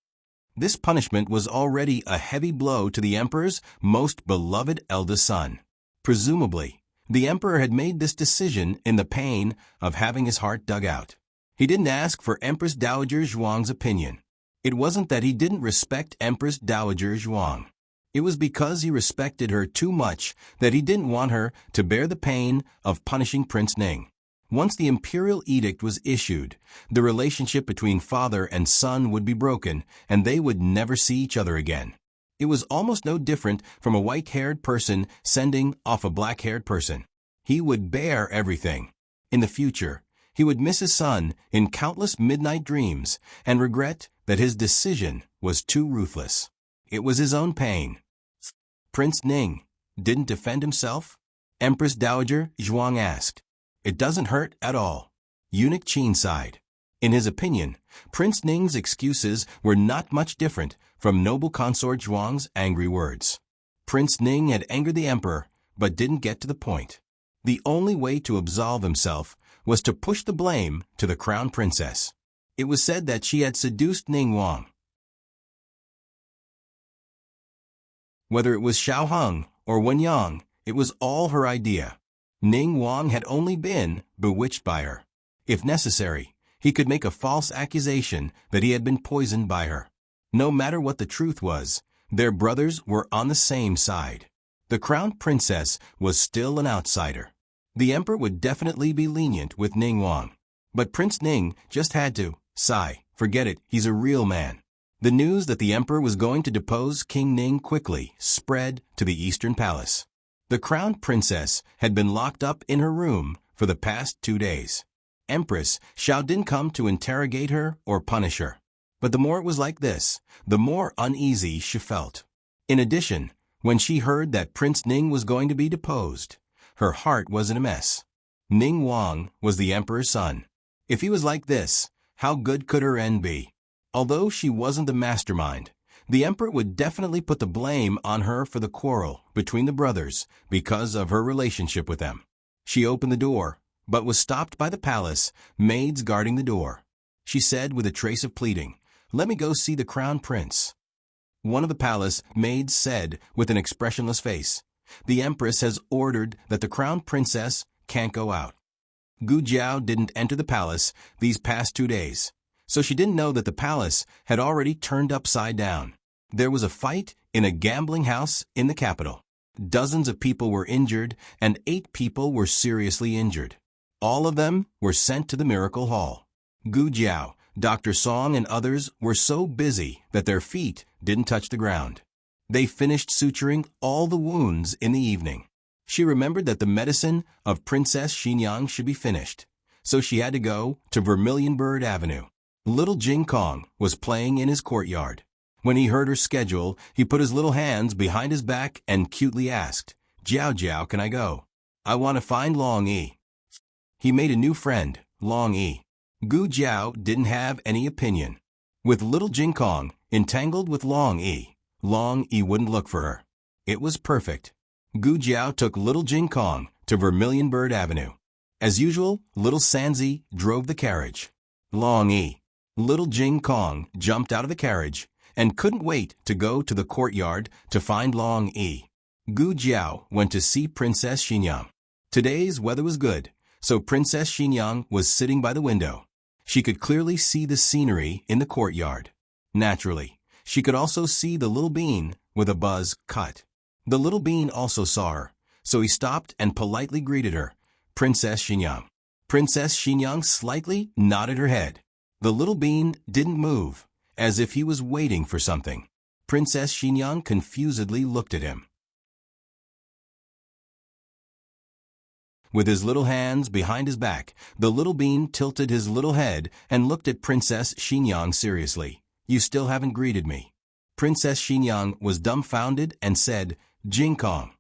This punishment was already a heavy blow to the emperor's most beloved eldest son. Presumably, the emperor had made this decision in the pain of having his heart dug out. He didn't ask for Empress Dowager Zhuang's opinion. It wasn't that he didn't respect Empress Dowager Zhuang. It was because he respected her too much that he didn't want her to bear the pain of punishing Prince Ning. Once the imperial edict was issued, the relationship between father and son would be broken, and they would never see each other again. It was almost no different from a white-haired person sending off a black-haired person. He would bear everything. In the future, he would miss his son in countless midnight dreams and regret that his decision was too ruthless. It was his own pain. Prince Ning didn't defend himself? Empress Dowager Zhuang asked. It doesn't hurt at all. Eunuch Qin sighed. In his opinion, Prince Ning's excuses were not much different from noble consort Zhuang's angry words. Prince Ning had angered the emperor, but didn't get to the point. The only way to absolve himself was to push the blame to the crown princess. It was said that she had seduced Ning Wang. Whether it was Xiao Heng or Wen Yang, it was all her idea. Ning Wang had only been bewitched by her. If necessary, he could make a false accusation that he had been poisoned by her. No matter what the truth was, their brothers were on the same side. The crown princess was still an outsider. The emperor would definitely be lenient with Ning Wang. But Prince Ning just had to sigh. Forget it, he's a real man. The news that the emperor was going to depose King Ning quickly spread to the Eastern Palace. The crown princess had been locked up in her room for the past 2 days. Empress Xiao didn't come to interrogate her or punish her. But the more it was like this, the more uneasy she felt. In addition, when she heard that Prince Ning was going to be deposed, her heart was in a mess. Ning Wang was the emperor's son. If he was like this, how good could her end be? Although she wasn't the mastermind, the emperor would definitely put the blame on her for the quarrel between the brothers because of her relationship with them. She opened the door, but was stopped by the palace maids guarding the door. She said with a trace of pleading, "Let me go see the crown prince." One of the palace maids said with an expressionless face, "The empress has ordered that the crown princess can't go out." Gu Jiao didn't enter the palace these past 2 days, so she didn't know that the palace had already turned upside down. There was a fight in a gambling house in the capital. Dozens of people were injured and 8 people were seriously injured. All of them were sent to the Miracle Hall. Gu Jiao, Dr. Song and others were so busy that their feet didn't touch the ground. They finished suturing all the wounds in the evening. She remembered that the medicine of Princess Xinyang should be finished, so she had to go to Vermilion Bird Avenue. Little Jing Kong was playing in his courtyard. When he heard her schedule, he put his little hands behind his back and cutely asked, "Jiao Jiao, can I go? I want to find Long Yi." He made a new friend, Long Yi. Gu Jiao didn't have any opinion. With little Jing Kong entangled with Long Yi wouldn't look for her. It was perfect. Gu Jiao took little Jing Kong to Vermilion Bird Avenue. As usual, little Sanzi drove the carriage. Long Yi. Little Jing Kong jumped out of the carriage and couldn't wait to go to the courtyard to find Long Yi. Gu Jiao went to see Princess Xinyang. Today's weather was good, so Princess Xinyang was sitting by the window. She could clearly see the scenery in the courtyard. Naturally, she could also see the little bean with a buzz cut. The little bean also saw her, so he stopped and politely greeted her, "Princess Xinyang." Princess Xinyang slightly nodded her head. The little bean didn't move, as if he was waiting for something. Princess Xinyang confusedly looked at him. With his little hands behind his back, the little bean tilted his little head and looked at Princess Xinyang seriously. "You still haven't greeted me." Princess Xinyang was dumbfounded and said, "Jing Kong."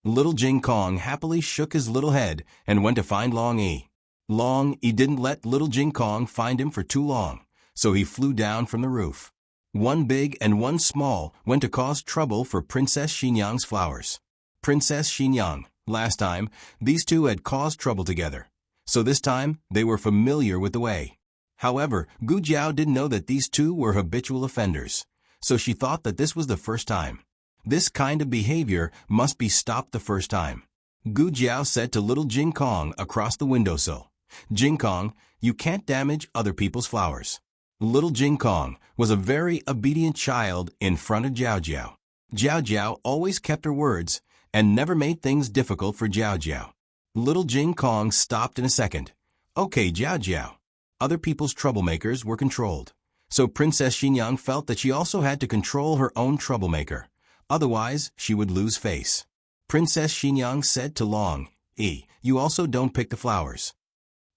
Little Jing Kong happily shook his little head and went to find Long Yi. Long Yi didn't let little Jing Kong find him for too long, so he flew down from the roof. One big and one small went to cause trouble for Princess Xinyang's flowers. Princess Xinyang, last time, these two had caused trouble together, so this time they were familiar with the way. However, Gu Jiao didn't know that these two were habitual offenders, so she thought that this was the first time. This kind of behavior must be stopped the first time. Gu Jiao said to little Jing Kong across the windowsill, "Jing Kong, you can't damage other people's flowers." Little Jing Kong was a very obedient child in front of Jiao Jiao. Jiao Jiao always kept her words and never made things difficult for Jiao Jiao. Little Jing Kong stopped in a second Okay, Jiao Jiao. Other people's troublemakers were controlled. So Princess Xinyang felt that she also had to control her own troublemaker. Otherwise, she would lose face. Princess Xinyang said to Long Yi, "You also don't pick the flowers."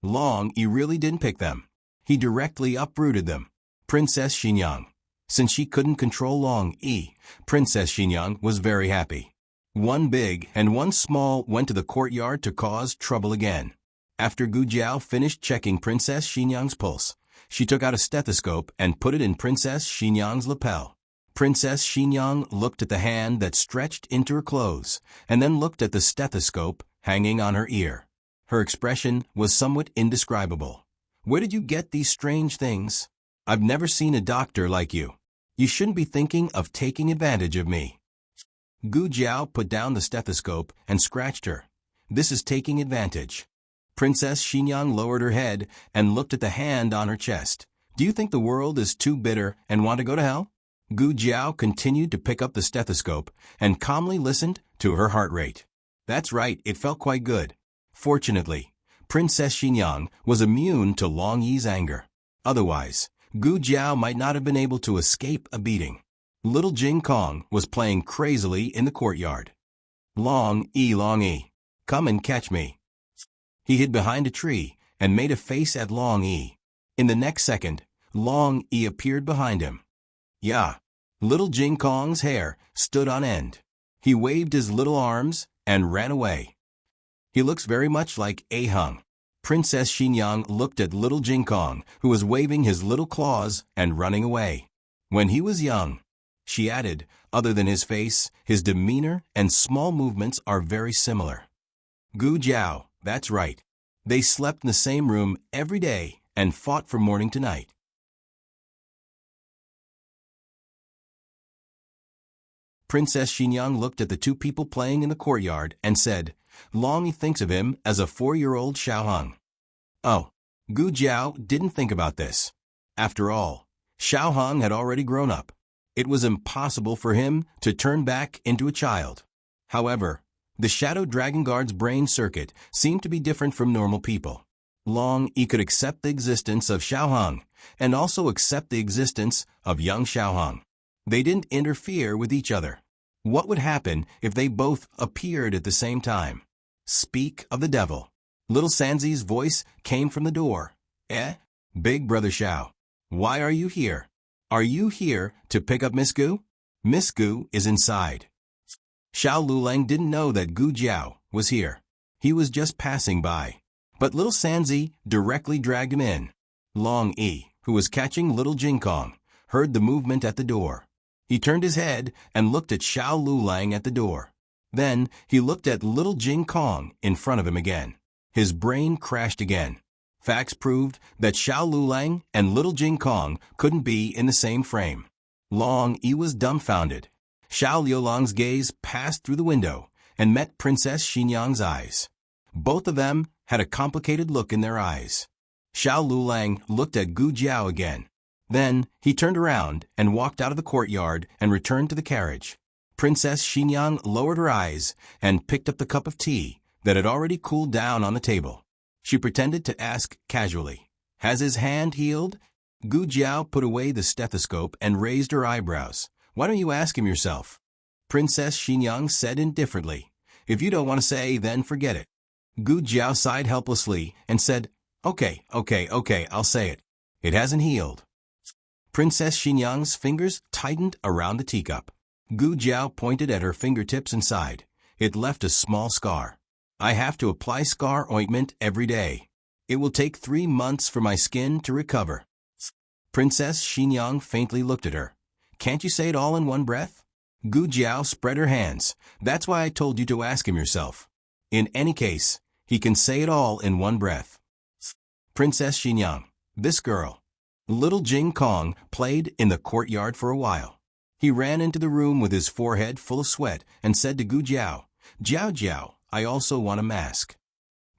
Long Yi really didn't pick them. He directly uprooted them. Princess Xinyang. Since she couldn't control Long Yi, Princess Xinyang was very happy. One big and one small went to the courtyard to cause trouble again. After Gu Jiao finished checking Princess Xinyang's pulse, she took out a stethoscope and put it in Princess Xinyang's lapel. Princess Xinyang looked at the hand that stretched into her clothes, and then looked at the stethoscope hanging on her ear. Her expression was somewhat indescribable. "Where did you get these strange things? I've never seen a doctor like you. You shouldn't be thinking of taking advantage of me." Gu Jiao put down the stethoscope and scratched her. "This is taking advantage." Princess Xinyang lowered her head and looked at the hand on her chest. "Do you think the world is too bitter and want to go to hell?" Gu Jiao continued to pick up the stethoscope and calmly listened to her heart rate. That's right, it felt quite good. Fortunately, Princess Xinyang was immune to Long Yi's anger. Otherwise, Gu Jiao might not have been able to escape a beating. Little Jing Kong was playing crazily in the courtyard. Long Yi, come and catch me." He hid behind a tree and made a face at Long Yi. In the next second, Long Yi appeared behind him. "Yeah." Little Jing Kong's hair stood on end. He waved his little arms and ran away. "He looks very much like A Hung." Princess Xinyang looked at little Jing Kong, who was waving his little claws and running away. "When he was young," she added, "other than his face, his demeanor and small movements are very similar." Gu Jiao, that's right. They slept in the same room every day and fought from morning to night. Princess Xinyang looked at the two people playing in the courtyard and said, "Long Yi thinks of him as a 4-year-old Xiao Hung." Oh, Gu Jiao didn't think about this. After all, Xiao Hung had already grown up. It was impossible for him to turn back into a child. However, the Shadow Dragon Guard's brain circuit seemed to be different from normal people. Long Yi could accept the existence of Xiao Hung and also accept the existence of young Xiao Hung. They didn't interfere with each other. What would happen if they both appeared at the same time? Speak of the devil. Little Sanzi's voice came from the door. "Eh? Big Brother Xiao, why are you here? Are you here to pick up Miss Gu? Miss Gu is inside." Xiao Lulang didn't know that Gu Jiao was here. He was just passing by. But little Sanzi directly dragged him in. Long Yi, who was catching little Jing Kong, heard the movement at the door. He turned his head and looked at Xiao Lulang at the door. Then he looked at little Jing Kong in front of him again. His brain crashed again. Facts proved that Xiao Lulang and little Jing Kong couldn't be in the same frame. Long Yi was dumbfounded. Xiao Liulang's gaze passed through the window and met Princess Xinyang's eyes. Both of them had a complicated look in their eyes. Xiao Lulang looked at Gu Jiao again. Then he turned around and walked out of the courtyard and returned to the carriage. Princess Xinyang lowered her eyes and picked up the cup of tea that had already cooled down on the table. She pretended to ask casually, "Has his hand healed?" Gu Jiao put away the stethoscope and raised her eyebrows. "Why don't you ask him yourself?" Princess Xinyang said indifferently, "If you don't want to say, then forget it." Gu Jiao sighed helplessly and said, Okay, I'll say it. It hasn't healed." Princess Xinyang's fingers tightened around the teacup. Gu Jiao pointed at her fingertips and sighed. It left a small scar. "I have to apply scar ointment every day. It will take 3 months for my skin to recover." Princess Xinyang faintly looked at her. "Can't you say it all in one breath?" Gu Jiao spread her hands. "That's why I told you to ask him yourself. In any case, he can say it all in one breath." Princess Xinyang, this girl. Little Jing Kong played in the courtyard for a while. He ran into the room with his forehead full of sweat and said to Gu Jiao, Jiao, I also want a mask."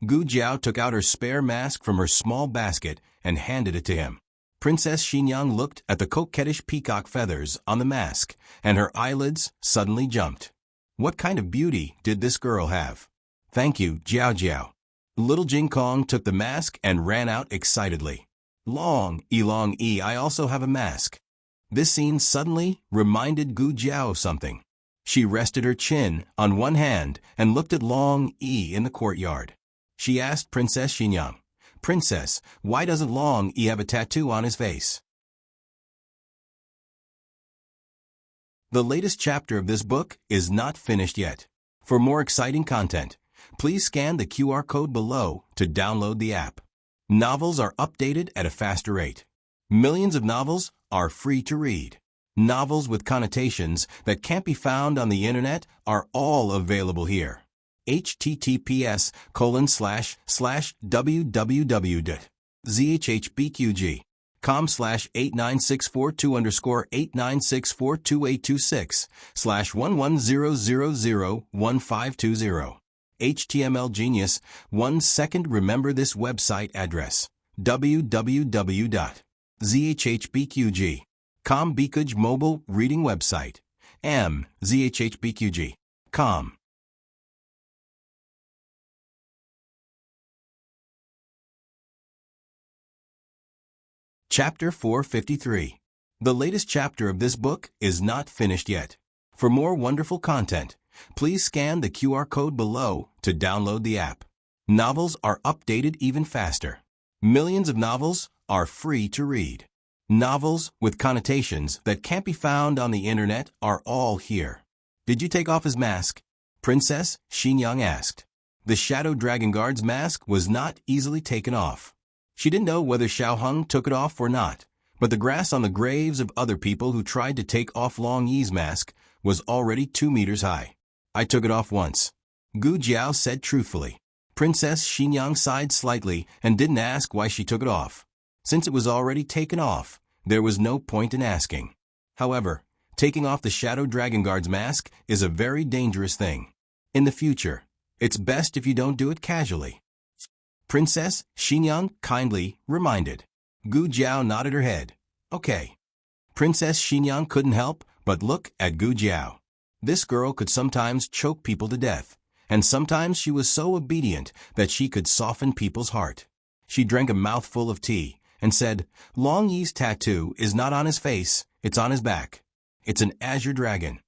Gu Jiao took out her spare mask from her small basket and handed it to him. Princess Xinyang looked at the coquettish peacock feathers on the mask, and her eyelids suddenly jumped. What kind of beauty did this girl have? "Thank you, Jiao." Little Jing Kong took the mask and ran out excitedly. Long E, I also have a mask. This scene suddenly reminded Gu Jiao of something. She rested her chin on one hand and looked at Long E in the courtyard. She asked Princess Xinyang, "Princess, why doesn't Long E have a tattoo on his face?" The latest chapter of this book is not finished yet. For more exciting content, please scan the QR code below to download the app. Novels are updated at a faster rate. Millions of novels are free to read. Novels with connotations that can't be found on the internet are all available here. https://www.zhbqg.com/89642_89642826/110001520. HTML Genius, 1 second. Remember this website address: www.zhbqg.com. Bikuj mobile reading website. zhbqg.com. Chapter 453. The latest chapter of this book is not finished yet. For more wonderful content, please scan the QR code below to download the app. Novels are updated even faster. Millions of novels are free to read. Novels with connotations that can't be found on the internet are all here. Did you take off his mask? Princess Xinyang asked. The Shadow Dragon Guard's mask was not easily taken off. She didn't know whether Xiao Hung took it off or not, but the grass on the graves of other people who tried to take off Long Yi's mask was already 2 meters high. I took it off once, Gu Jiao said truthfully. Princess Xinyang sighed slightly and didn't ask why she took it off. Since it was already taken off, there was no point in asking. However, taking off the Shadow Dragon Guard's mask is a very dangerous thing. In the future, it's best if you don't do it casually. Princess Xinyang kindly reminded. Gu Jiao nodded her head. Okay. Princess Xinyang couldn't help but look at Gu Jiao. This girl could sometimes choke people to death, and sometimes she was so obedient that she could soften people's heart. She drank a mouthful of tea and said, Long Yi's tattoo is not on his face, it's on his back. It's an azure dragon.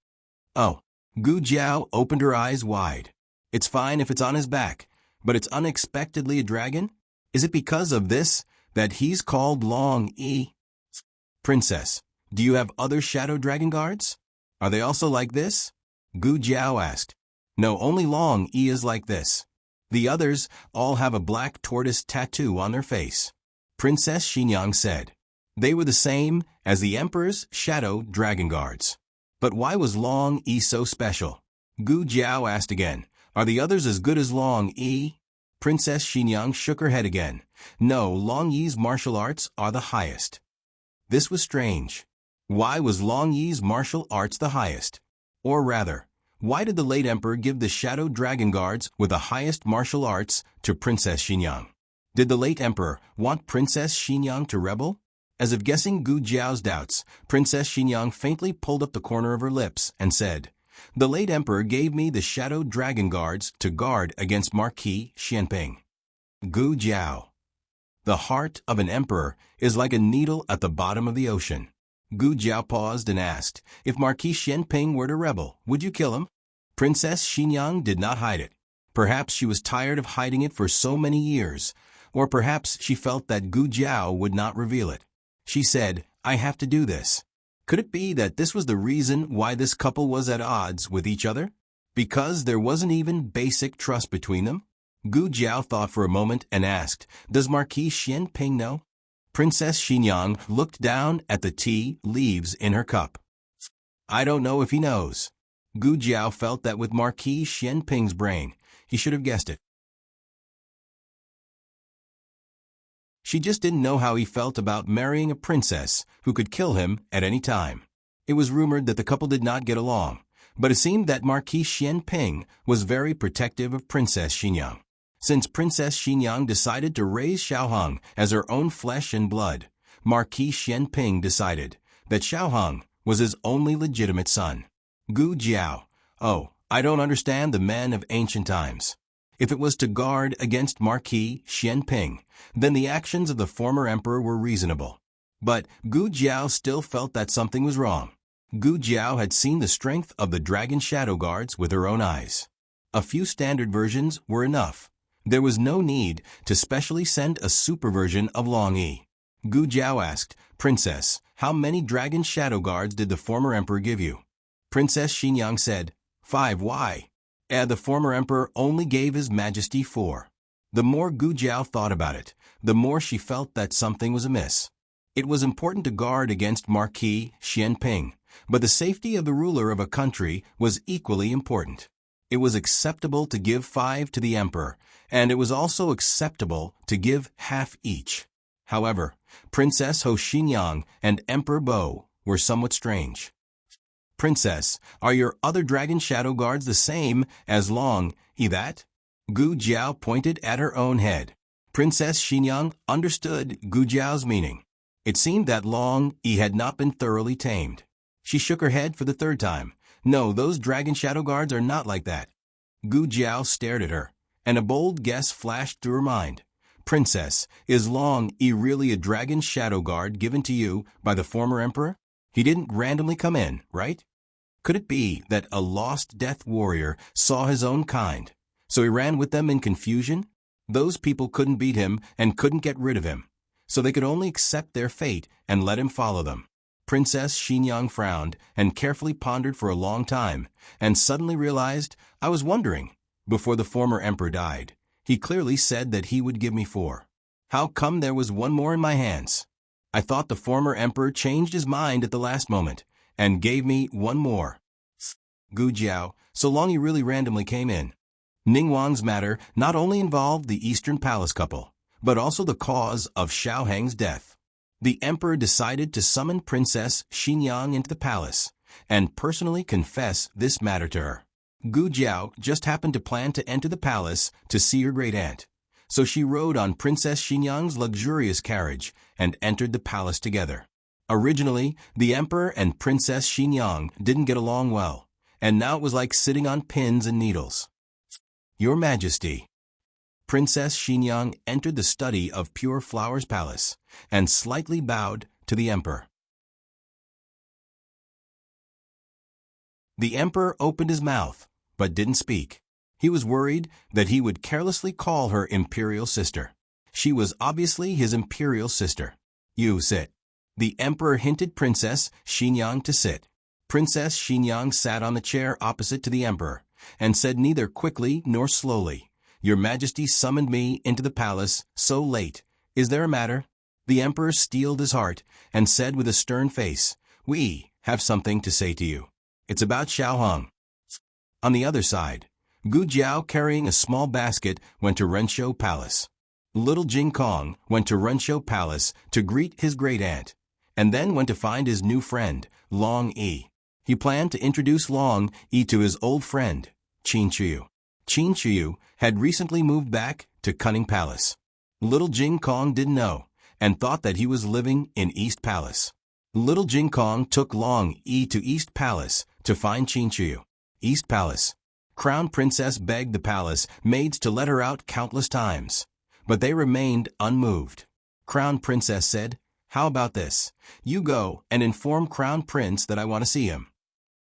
Oh. Gu Jiao opened her eyes wide. It's fine if it's on his back, but it's unexpectedly a dragon? Is it because of this that he's called Long Yi? Princess, do you have other Shadow Dragon Guards? Are they also like this? Gu Jiao asked. No, only Long Yi is like this. The others all have a black tortoise tattoo on their face. Princess Xinyang said. They were the same as the Emperor's Shadow Dragon Guards. But why was Long Yi so special? Gu Jiao asked again. Are the others as good as Long Yi? Princess Xinyang shook her head again. No, Long Yi's martial arts are the highest. This was strange. Why was Long Yi's martial arts the highest? Or rather, why did the late emperor give the Shadow Dragon Guards with the highest martial arts to Princess Xinyang? Did the late emperor want Princess Xinyang to rebel? As if guessing Gu Jiao's doubts, Princess Xinyang faintly pulled up the corner of her lips and said, The late emperor gave me the Shadow Dragon Guards to guard against Marquis Xianping. Gu Jiao. The heart of an emperor is like a needle at the bottom of the ocean. Gu Jiao paused and asked, If Marquis Xianping were to rebel, would you kill him? Princess Xinyang did not hide it. Perhaps she was tired of hiding it for so many years, or perhaps she felt that Gu Jiao would not reveal it. She said, I have to do this. Could it be that this was the reason why this couple was at odds with each other? Because there wasn't even basic trust between them? Gu Jiao thought for a moment and asked, Does Marquis Xianping know? Princess Xinyang looked down at the tea leaves in her cup. I don't know if he knows. Gu Jiao felt that with Marquis Xianping's brain, he should have guessed it. She just didn't know how he felt about marrying a princess who could kill him at any time. It was rumored that the couple did not get along, but it seemed that Marquis Xianping was very protective of Princess Xinyang. Since Princess Xinyang decided to raise Xiao Hung as her own flesh and blood, Marquis Xianping decided that Xiao Hung was his only legitimate son. Gu Jiao. Oh, I don't understand the men of ancient times. If it was to guard against Marquis Xianping, then the actions of the former emperor were reasonable. But Gu Jiao still felt that something was wrong. Gu Jiao had seen the strength of the dragon shadow guards with her own eyes. A few standard versions were enough. There was no need to specially send a super version of Long Yi. Gu Jiao asked, "Princess, how many dragon shadow guards did the former emperor give you?" Princess Xinyang said, 5. Why? The former emperor only gave His Majesty 4. The more Gu Jiao thought about it, the more she felt that something was amiss. It was important to guard against Marquis Xianping, but the safety of the ruler of a country was equally important. It was acceptable to give 5 to the emperor, and it was also acceptable to give half each. However, Princess Ho Xinyang and Emperor Bo were somewhat strange. "Princess, are your other dragon shadow guards the same as Long Yi that?" Gu Jiao pointed at her own head. Princess Xinyang understood Gu Jiao's meaning. It seemed that Long Yi had not been thoroughly tamed. She shook her head for the 3rd time. "No, those dragon shadow guards are not like that." Gu Jiao stared at her, and a bold guess flashed through her mind. "Princess, is Long Yi really a dragon shadow guard given to you by the former emperor? He didn't randomly come in, right? Could it be that a lost death warrior saw his own kind, so he ran with them in confusion? Those people couldn't beat him and couldn't get rid of him, so they could only accept their fate and let him follow them." Princess Xinyang frowned and carefully pondered for a long time, and suddenly realized, "I was wondering, before the former emperor died, he clearly said that he would give me 4. How come there was 1 more in my hands? I thought the former emperor changed his mind at the last moment and gave me 1 more. Gu Jiao, so Long Yi really randomly came in. Ningguang's matter not only involved the Eastern Palace couple, but also the cause of Xiaoheng's death. The emperor decided to summon Princess Xinyang into the palace and personally confess this matter to her. Gu Jiao just happened to plan to enter the palace to see her great-aunt, so she rode on Princess Xinyang's luxurious carriage and entered the palace together. Originally, the emperor and Princess Xinyang didn't get along well, and now it was like sitting on pins and needles. "Your Majesty." Princess Xinyang entered the study of Pure Flower's palace and slightly bowed to the emperor. The emperor opened his mouth, but didn't speak. He was worried that he would carelessly call her imperial sister. She was obviously his imperial sister. "You sit." The emperor hinted Princess Xinyang to sit. Princess Xinyang sat on the chair opposite to the emperor and said neither quickly nor slowly, "Your Majesty summoned me into the palace so late. Is there a matter?" The emperor steeled his heart and said with a stern face, "We have something to say to you. It's about Xiaoheng." On the other side, Gu Jiao, carrying a small basket, went to Renshou Palace. Little Jing Kong went to Renshou Palace to greet his great-aunt, and then went to find his new friend, Long Yi. He planned to introduce Long Yi to his old friend, Qin Chiyu. Qin Chiyu had recently moved back to Cunning Palace. Little Jing Kong didn't know, and thought that he was living in East Palace. Little Jing Kong took Long Yi to East Palace to find Qin Chiyu. East Palace. Crown Princess begged the palace maids to let her out countless times, but they remained unmoved. Crown Princess said, "How about this? You go and inform Crown Prince that I want to see him."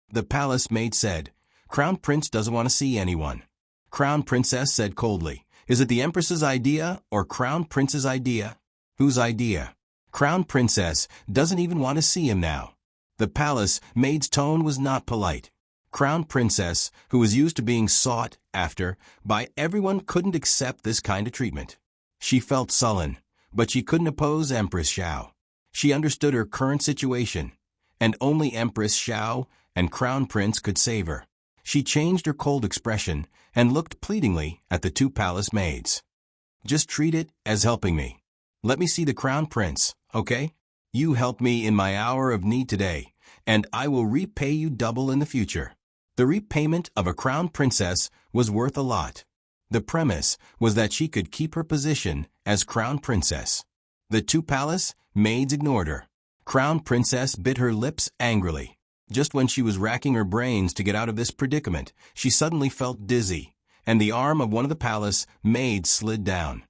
The palace maid said, "Crown Prince doesn't want to see anyone." Crown Princess said coldly, "Is it the Empress's idea or Crown Prince's idea?" "Whose idea?" "Crown Princess doesn't even want to see him now." The palace maid's tone was not polite. Crown Princess, who was used to being sought after by everyone, couldn't accept this kind of treatment. She felt sullen, but she couldn't oppose Empress Xiao. She understood her current situation, and only Empress Xiao and Crown Prince could save her. She changed her cold expression and looked pleadingly at the 2 palace maids. "Just treat it as helping me. Let me see the Crown Prince, okay? You helped me in my hour of need today, and I will repay you double in the future." The repayment of a Crown Princess was worth a lot. The premise was that she could keep her position as Crown Princess. The 2 palace maids ignored her. Crown Princess bit her lips angrily. Just when she was racking her brains to get out of this predicament, she suddenly felt dizzy and the arm of one of the palace maids slid down.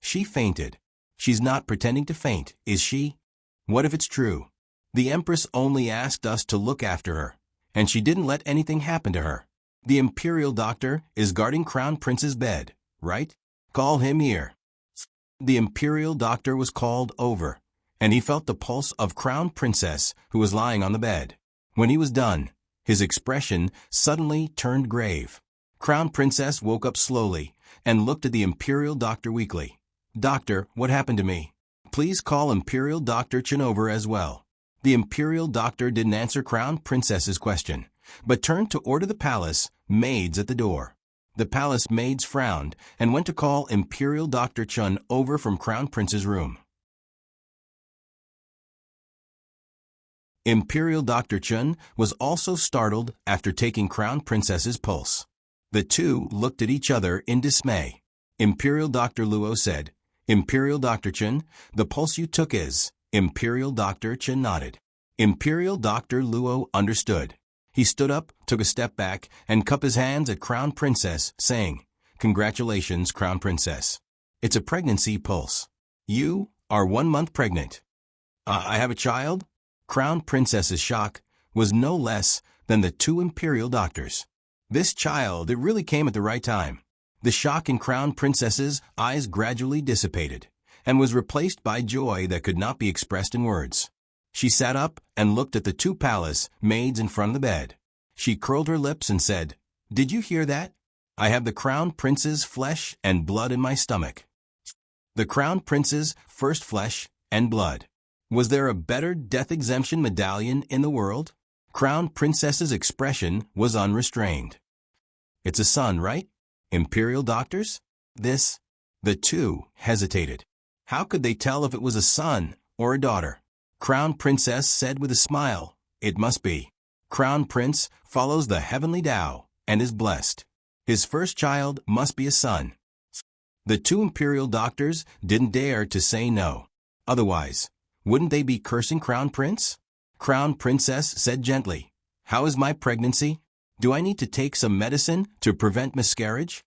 She fainted. She's not pretending to faint, is she? What if it's true? The Empress only asked us to look after her, and she didn't let anything happen to her. The Imperial Doctor is guarding Crown Prince's bed, right? Call him here. The Imperial Doctor was called over, and he felt the pulse of Crown Princess, who was lying on the bed. When he was done, his expression suddenly turned grave. Crown Princess woke up slowly and looked at the Imperial Doctor weakly. Doctor, what happened to me? Please call Imperial Doctor Chen over as well. The Imperial Doctor didn't answer Crown Princess's question, but turned to order the palace maids at the door. The palace maids frowned and went to call Imperial Doctor Chen over from Crown Prince's room. Imperial Doctor Chen was also startled after taking Crown Princess's pulse. The two looked at each other in dismay. Imperial Doctor Luo said, Imperial Doctor Chen, the pulse you took is... Imperial Doctor Chen nodded. Imperial Doctor Luo understood. He stood up, took a step back, and cupped his hands at Crown Princess, saying, Congratulations, Crown Princess. It's a pregnancy pulse. You are 1 month pregnant. I have a child? Crown Princess's shock was no less than the two Imperial Doctors. This child, it really came at the right time. The shock in Crown Princess's eyes gradually dissipated, and was replaced by joy that could not be expressed in words. She sat up and looked at the two palace maids in front of the bed. She curled her lips and said, Did you hear that? I have the Crown Prince's flesh and blood in my stomach. The Crown Prince's first flesh and blood. Was there a better death exemption medallion in the world? Crown Princess's expression was unrestrained. It's a son, right? Imperial Doctors? This? The two hesitated. How could they tell if it was a son or a daughter? Crown Princess said with a smile, It must be. Crown Prince follows the heavenly Tao and is blessed. His first child must be a son. The two Imperial Doctors didn't dare to say no. Otherwise, wouldn't they be cursing Crown Prince? Crown Princess said gently, How is my pregnancy? Do I need to take some medicine to prevent miscarriage?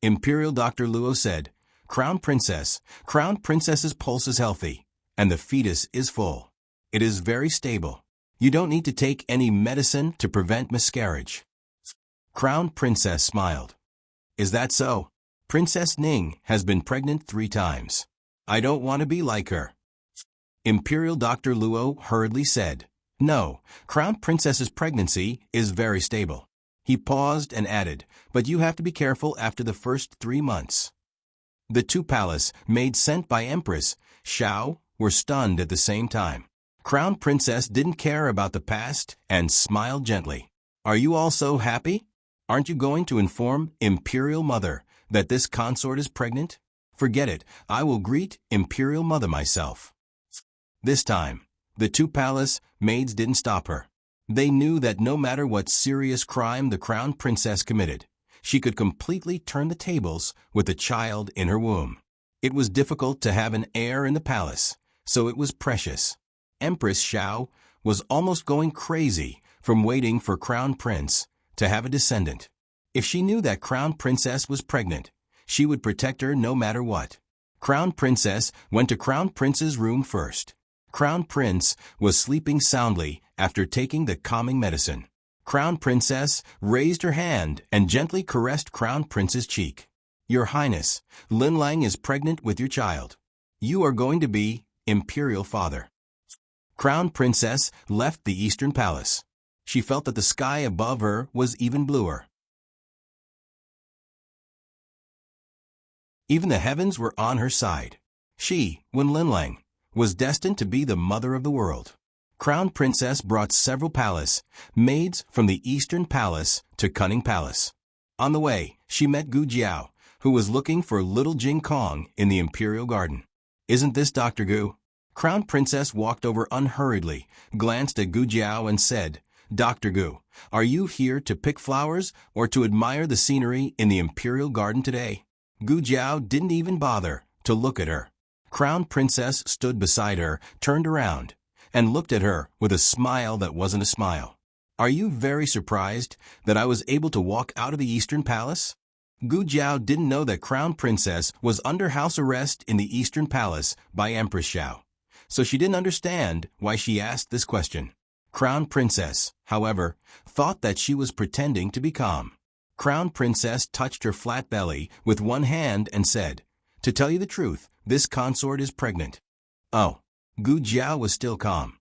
Imperial Doctor Luo said, Crown Princess's pulse is healthy, and the fetus is full. It is very stable. You don't need to take any medicine to prevent miscarriage. Crown Princess smiled. Is that so? Princess Ning has been pregnant 3 times. I don't want to be like her. Imperial Doctor Luo hurriedly said, No, Crown Princess's pregnancy is very stable. He paused and added, But you have to be careful after the first 3 months. The two palace maids sent by Empress Xiao were stunned at the same time. Crown Princess didn't care about the past and smiled gently. Are you all so happy? Aren't you going to inform Imperial Mother that this consort is pregnant? Forget it, I will greet Imperial Mother myself. This time, the two palace maids didn't stop her. They knew that no matter what serious crime the Crown Princess committed, she could completely turn the tables with the child in her womb. It was difficult to have an heir in the palace, so it was precious. Empress Xiao was almost going crazy from waiting for Crown Prince to have a descendant. If she knew that Crown Princess was pregnant, she would protect her no matter what. Crown Princess went to Crown Prince's room first. Crown Prince was sleeping soundly after taking the calming medicine. Crown Princess raised her hand and gently caressed Crown Prince's cheek. Your Highness, Lin Lang is pregnant with your child. You are going to be Imperial Father. Crown Princess left the Eastern Palace. She felt that the sky above her was even bluer. Even the heavens were on her side. She, Lin Lang, was destined to be the mother of the world. Crown Princess brought several palace maids from the Eastern Palace to Cunning Palace. On the way, she met Gu Jiao, who was looking for little Jing Kong in the Imperial Garden. Isn't this Dr. Gu? Crown Princess walked over unhurriedly, glanced at Gu Jiao and said, Dr. Gu, are you here to pick flowers or to admire the scenery in the Imperial Garden today? Gu Jiao didn't even bother to look at her. Crown Princess stood beside her, turned around, and looked at her with a smile that wasn't a smile. Are you very surprised that I was able to walk out of the Eastern Palace? Gu Jiao didn't know that Crown Princess was under house arrest in the Eastern Palace by Empress Xiao, so she didn't understand why she asked this question. Crown Princess, however, thought that she was pretending to be calm. Crown Princess touched her flat belly with one hand and said, "To tell you the truth, this consort is pregnant." Oh, Gu Jiao was still calm.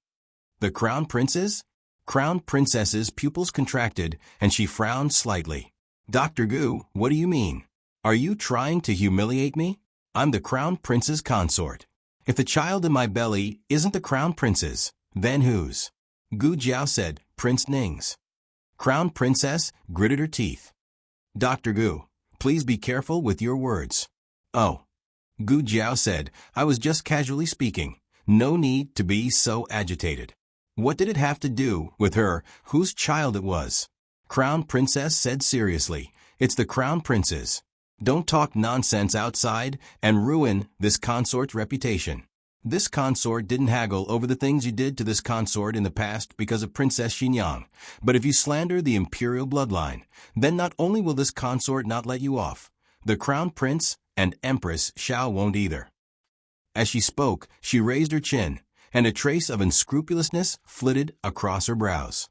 The Crown Princess? Crown Princess's pupils contracted and she frowned slightly. Dr. Gu, what do you mean? Are you trying to humiliate me? I'm the Crown Prince's consort. If the child in my belly isn't the Crown Prince's, then whose? Gu Jiao said, Prince Ning's. Crown Princess gritted her teeth. Dr. Gu, please be careful with your words. Oh. Gu Jiao said, I was just casually speaking. No need to be so agitated. What did it have to do with her, whose child it was? Crown Princess said seriously, it's the Crown Prince's. Don't talk nonsense outside and ruin this consort's reputation. This consort didn't haggle over the things you did to this consort in the past because of Princess Xinyang, but if you slander the imperial bloodline, then not only will this consort not let you off, the Crown Prince and Empress Xiao won't either. As she spoke, she raised her chin, and a trace of unscrupulousness flitted across her brows.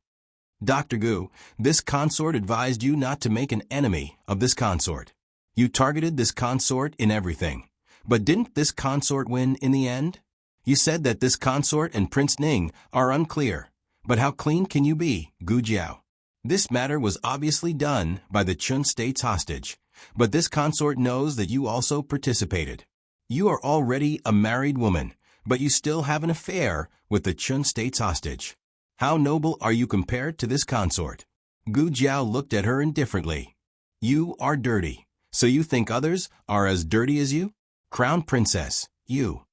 Dr. Gu, this consort advised you not to make an enemy of this consort. You targeted this consort in everything. But didn't this consort win in the end? You said that this consort and Prince Ning are unclear. But how clean can you be, Gu Jiao? This matter was obviously done by the Chun state's hostage. But this consort knows that you also participated. You are already a married woman, but you still have an affair with the Chun state's hostage. How noble are you compared to this consort? Gu Jiao looked at her indifferently. You are dirty. So you think others are as dirty as you? Crown Princess, you.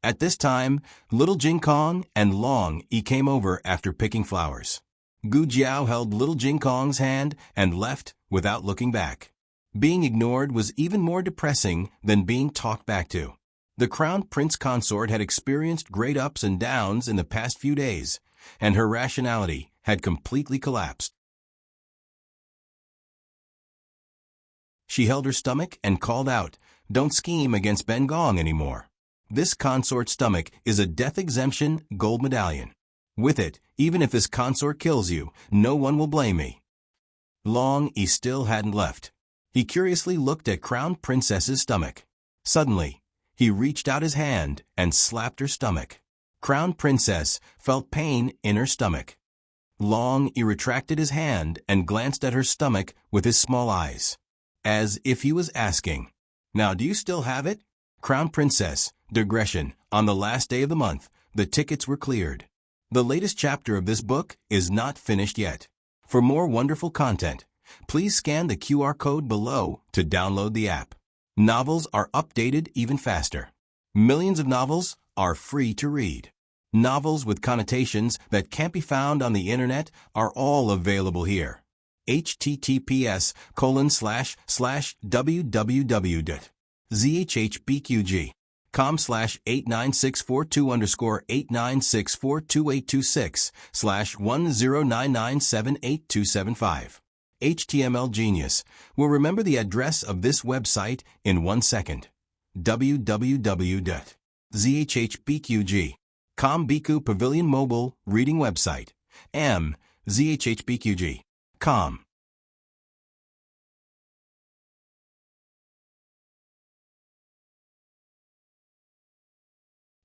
At this time, little Jing Kong and Long Yi came over after picking flowers. Gu Jiao held little Jing Kong's hand and left without looking back. Being ignored was even more depressing than being talked back to. The Crown Prince consort had experienced great ups and downs in the past few days, and her rationality had completely collapsed. She held her stomach and called out, Don't scheme against Ben Gong anymore. This consort's stomach is a death exemption gold medallion. With it, even if this consort kills you, no one will blame me. Long Yi still hadn't left. He curiously looked at Crown Princess's stomach. Suddenly, he reached out his hand and slapped her stomach. Crown Princess felt pain in her stomach. Long Yi retracted his hand and glanced at her stomach with his small eyes, as if he was asking, Now do you still have it? Crown Princess, digression, on the last day of the month, the tickets were cleared. The latest chapter of this book is not finished yet. For more wonderful content, please scan the QR code below to download the app. Novels are updated even faster. Millions of novels are free to read. Novels with connotations that can't be found on the internet are all available here. https://www.zhpqg.com/89642_8964282/1099782775. HTML Genius will remember the address of this website in 1 second. www.zhpqg.com Biku Pavilion Mobile Reading Website. zhpqg.com.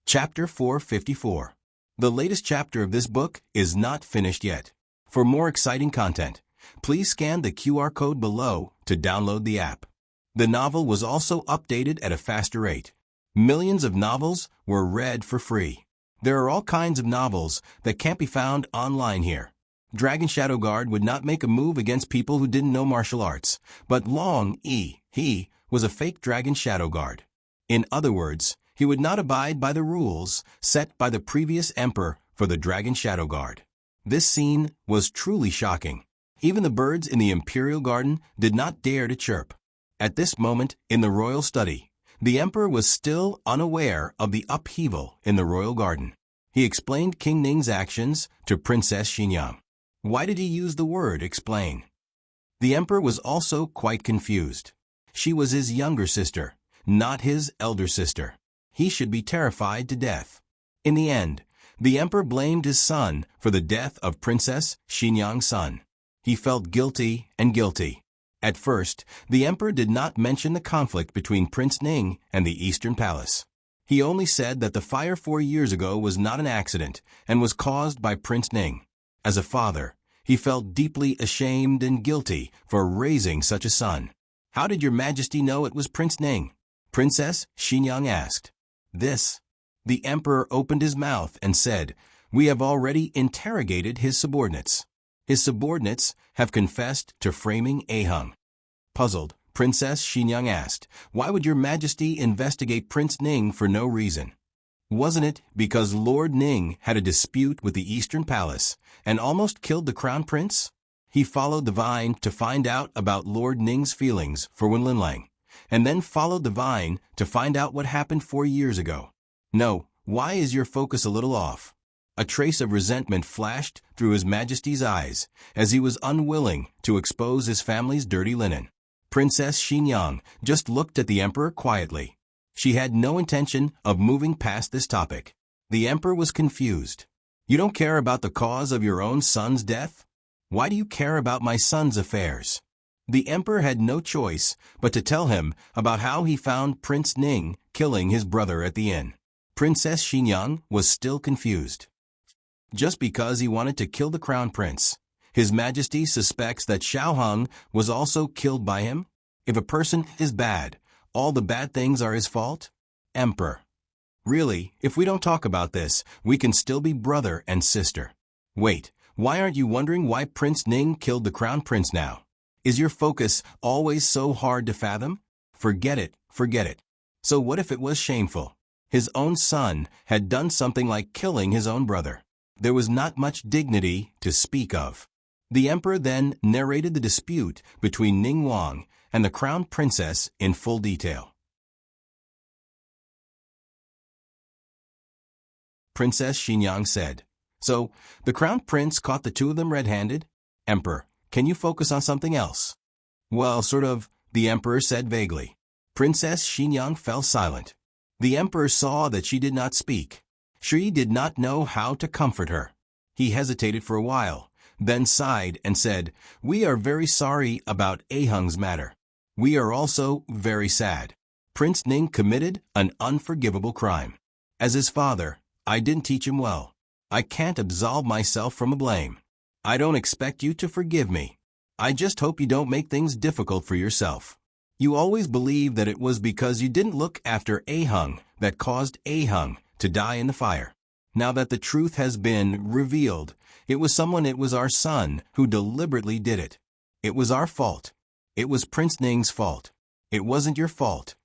Chapter 454. The latest chapter of this book is not finished yet. For more exciting content, please scan the QR code below to download the app. The novel was also updated at a faster rate. Millions of novels were read for free. There are all kinds of novels that can't be found online here. Dragon Shadow Guard would not make a move against people who didn't know martial arts, but Long Yi, he was a fake Dragon Shadow Guard. In other words, he would not abide by the rules set by the previous emperor for the Dragon Shadow Guard. This scene was truly shocking. Even the birds in the Imperial Garden did not dare to chirp. At this moment, in the royal study, the emperor was still unaware of the upheaval in the royal garden. He explained King Ning's actions to Princess Xinyang. Why did he use the word explain? The emperor was also quite confused. She was his younger sister, not his elder sister. He should be terrified to death. In the end, the emperor blamed his son for the death of Princess Xinyang's son. He felt guilty and guilty. At first, the emperor did not mention the conflict between Prince Ning and the Eastern Palace. He only said that the fire 4 years ago was not an accident and was caused by Prince Ning. As a father, he felt deeply ashamed and guilty for raising such a son. "How did your majesty know it was Prince Ning?" Princess Xinyang asked. "This." The emperor opened his mouth and said, "We have already interrogated his subordinates. His subordinates have confessed to framing Ahung." Puzzled, Princess Xinyang asked, "Why would your majesty investigate Prince Ning for no reason? Wasn't it because Lord Ning had a dispute with the Eastern Palace and almost killed the crown prince? He followed the vine to find out about Lord Ning's feelings for Wen Linlang, and then followed the vine to find out what happened 4 years ago. No, why is your focus a little off?" A trace of resentment flashed through His Majesty's eyes as he was unwilling to expose his family's dirty linen. Princess Xinyang just looked at the emperor quietly. She had no intention of moving past this topic. The emperor was confused. "You don't care about the cause of your own son's death? Why do you care about my son's affairs?" The emperor had no choice but to tell him about how he found Prince Ning killing his brother at the inn. Princess Xinyang was still confused. Just because he wanted to kill the crown prince, His Majesty suspects that Xiaoheng was also killed by him? If a person is bad, all the bad things are his fault? Emperor. Really, if we don't talk about this, we can still be brother and sister. Wait, why aren't you wondering why Prince Ning killed the crown prince now? Is your focus always so hard to fathom? Forget it, forget it. So what if it was shameful? His own son had done something like killing his own brother. There was not much dignity to speak of. The emperor then narrated the dispute between Ning Wang and the crown princess in full detail. Princess Xinyang said, "So, the crown prince caught the two of them red-handed? Emperor, can you focus on something else?" "Well, sort of," the emperor said vaguely. Princess Xinyang fell silent. The emperor saw that she did not speak. She did not know how to comfort her. He hesitated for a while, then sighed and said, "We are very sorry about Ahung's matter. We are also very sad. Prince Ning committed an unforgivable crime. As his father, I didn't teach him well. I can't absolve myself from a blame. I don't expect you to forgive me. I just hope you don't make things difficult for yourself. You always believed that it was because you didn't look after Ahung that caused Ahung to die in the fire. Now that the truth has been revealed, it was our son who deliberately did it. It was our fault. It was Prince Ning's fault. It wasn't your fault."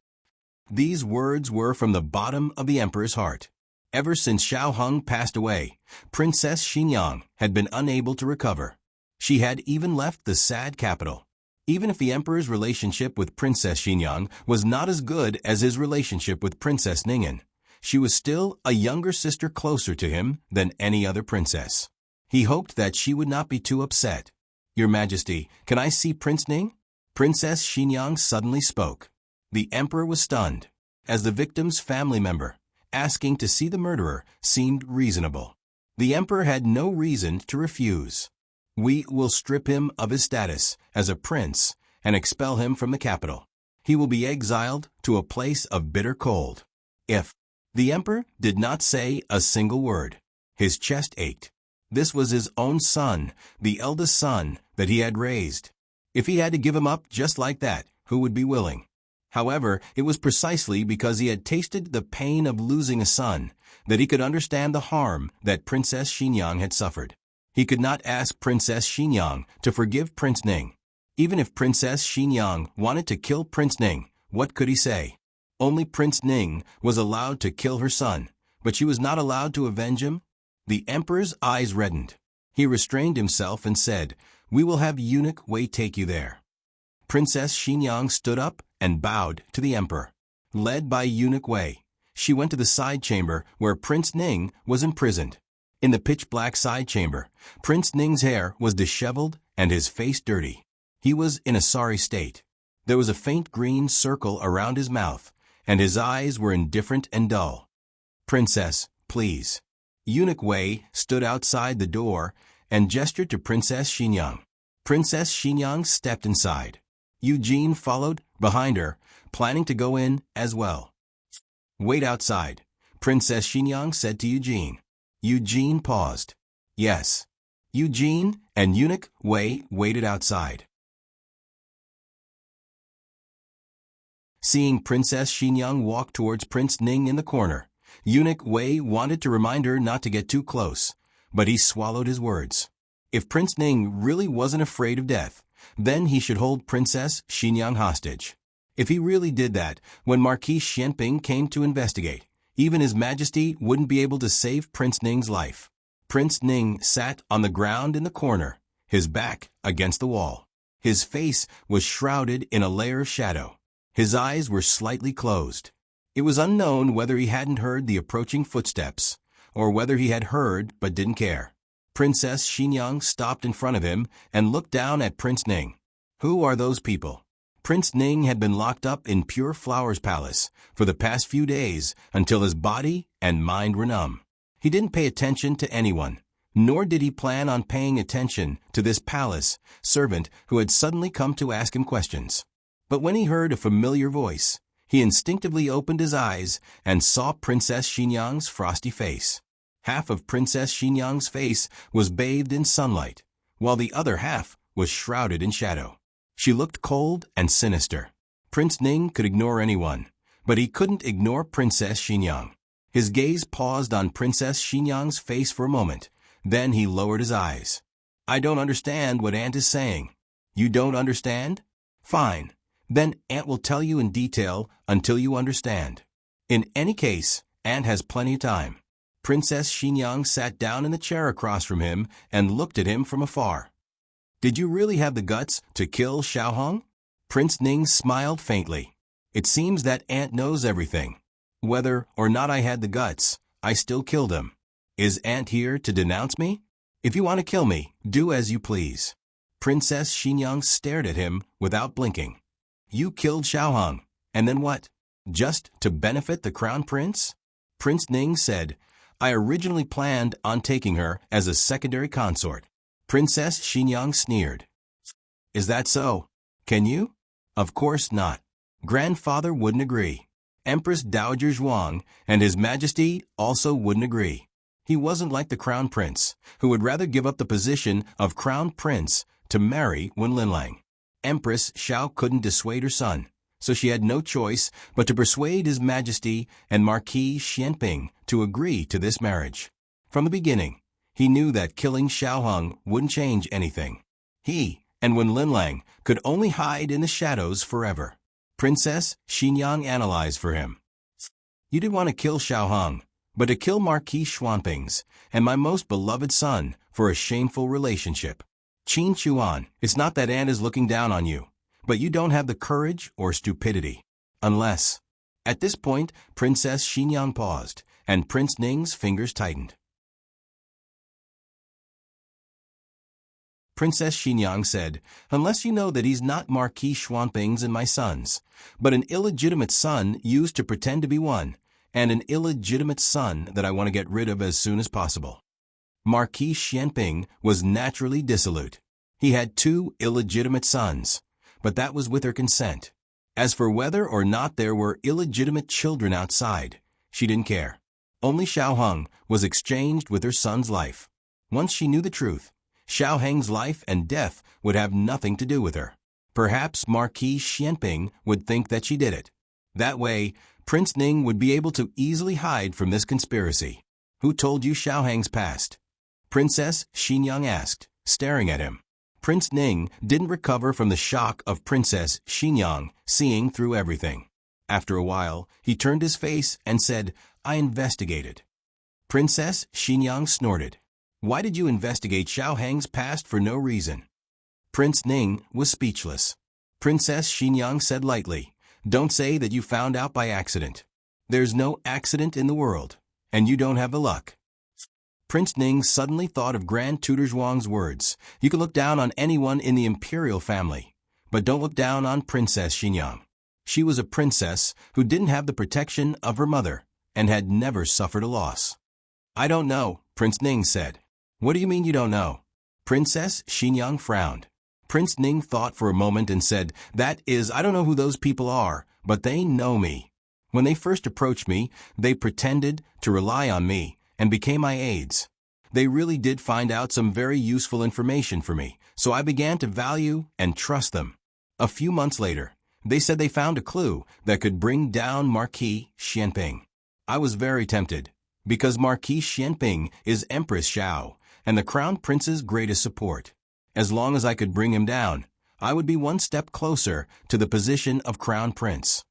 These words were from the bottom of the emperor's heart. Ever since Xiaoheng passed away, Princess Xinyang had been unable to recover. She had even left the sad capital. Even if the emperor's relationship with Princess Xinyang was not as good as his relationship with Princess Ning'an, she was still a younger sister closer to him than any other princess. He hoped that she would not be too upset. "Your Majesty, can I see Prince Ning?" Princess Xinyang suddenly spoke. The emperor was stunned. As the victim's family member, asking to see the murderer seemed reasonable. The emperor had no reason to refuse. "We will strip him of his status as a prince and expel him from the capital. He will be exiled to a place of bitter cold. If..." The emperor did not say a single word. His chest ached. This was his own son, the eldest son that he had raised. If he had to give him up just like that, who would be willing? However, it was precisely because he had tasted the pain of losing a son that he could understand the harm that Princess Xinyang had suffered. He could not ask Princess Xinyang to forgive Prince Ning. Even if Princess Xinyang wanted to kill Prince Ning, what could he say? Only Prince Ning was allowed to kill her son, but she was not allowed to avenge him? The emperor's eyes reddened. He restrained himself and said, "We will have eunuch Wei take you there." Princess Xinyang stood up and bowed to the emperor. Led by eunuch Wei, she went to the side chamber where Prince Ning was imprisoned. In the pitch-black side chamber, Prince Ning's hair was disheveled and his face dirty. He was in a sorry state. There was a faint green circle around his mouth, and his eyes were indifferent and dull. "Princess, please." Eunuch Wei stood outside the door and gestured to Princess Xinyang. Princess Xinyang stepped inside. Eugene followed behind her, planning to go in as well. "Wait outside," Princess Xinyang said to Eugene. Eugene paused. "Yes." Eugene and Eunuch Wei waited outside. Seeing Princess Xinyang walk towards Prince Ning in the corner, Eunuch Wei wanted to remind her not to get too close, but he swallowed his words. If Prince Ning really wasn't afraid of death, then he should hold Princess Xinyang hostage. If he really did that, when Marquis Xianping came to investigate, even His Majesty wouldn't be able to save Prince Ning's life. Prince Ning sat on the ground in the corner, his back against the wall. His face was shrouded in a layer of shadow. His eyes were slightly closed. It was unknown whether he hadn't heard the approaching footsteps, or whether he had heard but didn't care. Princess Xinyang stopped in front of him and looked down at Prince Ning. "Who are those people?" Prince Ning had been locked up in Pure Flowers Palace for the past few days until his body and mind were numb. He didn't pay attention to anyone, nor did he plan on paying attention to this palace servant who had suddenly come to ask him questions. But when he heard a familiar voice, he instinctively opened his eyes and saw Princess Xinyang's frosty face. Half of Princess Xinyang's face was bathed in sunlight, while the other half was shrouded in shadow. She looked cold and sinister. Prince Ning could ignore anyone, but he couldn't ignore Princess Xinyang. His gaze paused on Princess Xinyang's face for a moment, then he lowered his eyes. "I don't understand what Aunt is saying." "You don't understand? Fine. Then Aunt will tell you in detail until you understand. In any case, Aunt has plenty of time." Princess Xinyang sat down in the chair across from him and looked at him from afar. "Did you really have the guts to kill Xiaohong?" Prince Ning smiled faintly. "It seems that Aunt knows everything. Whether or not I had the guts, I still killed him. Is Aunt here to denounce me? If you want to kill me, do as you please." Princess Xinyang stared at him without blinking. "You killed Xiaohong, and then what? Just to benefit the crown prince?" Prince Ning said, "I originally planned on taking her as a secondary consort." Princess Xinyang sneered. "Is that so? Can you?" "Of course not. Grandfather wouldn't agree. Empress Dowager Zhuang and His Majesty also wouldn't agree. He wasn't like the crown prince, who would rather give up the position of crown prince to marry Wen Linlang. Empress Xiao couldn't dissuade her son, so she had no choice but to persuade His Majesty and Marquis Xianping to agree to this marriage. From the beginning, he knew that killing Xiaohong wouldn't change anything. He and Wen Linlang could only hide in the shadows forever. Princess Xinyang analyzed for him. "You didn't want to kill Xiaohong, but to kill Marquis Xuanping's and my most beloved son for a shameful relationship. Qin Chuan, it's not that Aunt is looking down on you, but you don't have the courage or stupidity. Unless..." At this point, Princess Xinyang paused, and Prince Ning's fingers tightened. Princess Xinyang said, "Unless you know that he's not Marquis Xuanping's and my son's, but an illegitimate son used to pretend to be one, and an illegitimate son that I want to get rid of as soon as possible." Marquis Xianping was naturally dissolute. He had 2 illegitimate sons, but that was with her consent. As for whether or not there were illegitimate children outside, she didn't care. Only Xiaohong was exchanged with her son's life. Once she knew the truth, Xiaoheng's life and death would have nothing to do with her. Perhaps Marquis Xianping would think that she did it. That way, Prince Ning would be able to easily hide from this conspiracy. "Who told you Xiaoheng's past?" Princess Xinyang asked, staring at him. Prince Ning didn't recover from the shock of Princess Xinyang seeing through everything. After a while, he turned his face and said, "I investigated." Princess Xinyang snorted. "Why did you investigate Xiaoheng's past for no reason?" Prince Ning was speechless. Princess Xinyang said lightly, "Don't say that you found out by accident. There's no accident in the world, and you don't have the luck." Prince Ning suddenly thought of Grand Tutor Zhuang's words. You can look down on anyone in the imperial family, but don't look down on Princess Xinyang. She was a princess who didn't have the protection of her mother and had never suffered a loss. I don't know, Prince Ning said. What do you mean you don't know? Princess Xinyang frowned. Prince Ning thought for a moment and said, that is, I don't know who those people are, but they know me. When they first approached me, they pretended to rely on me and became my aides. They really did find out some very useful information for me, so I began to value and trust them. A few months later, they said they found a clue that could bring down Marquis Xianping. I was very tempted, because Marquis Xianping is Empress Xiao and the Crown Prince's greatest support. As long as I could bring him down, I would be one step closer to the position of Crown Prince.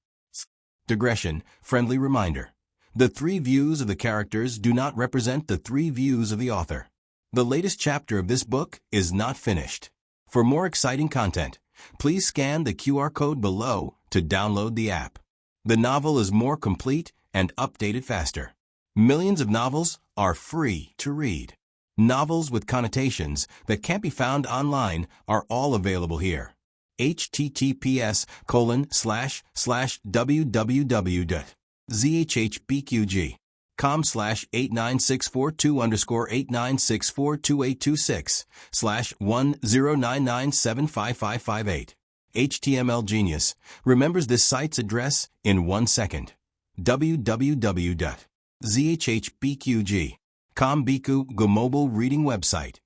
Digression, friendly reminder. The three views of the characters do not represent the three views of the author. The latest chapter of this book is not finished. For more exciting content, please scan the QR code below to download the app. The novel is more complete and updated faster. Millions of novels are free to read. Novels with connotations that can't be found online are all available here. https://www.zhbqg.com/89642_89642826/1099755558. HTML Genius remembers this site's address in 1 second. www.zhbqg.com Biku Go mobile reading website.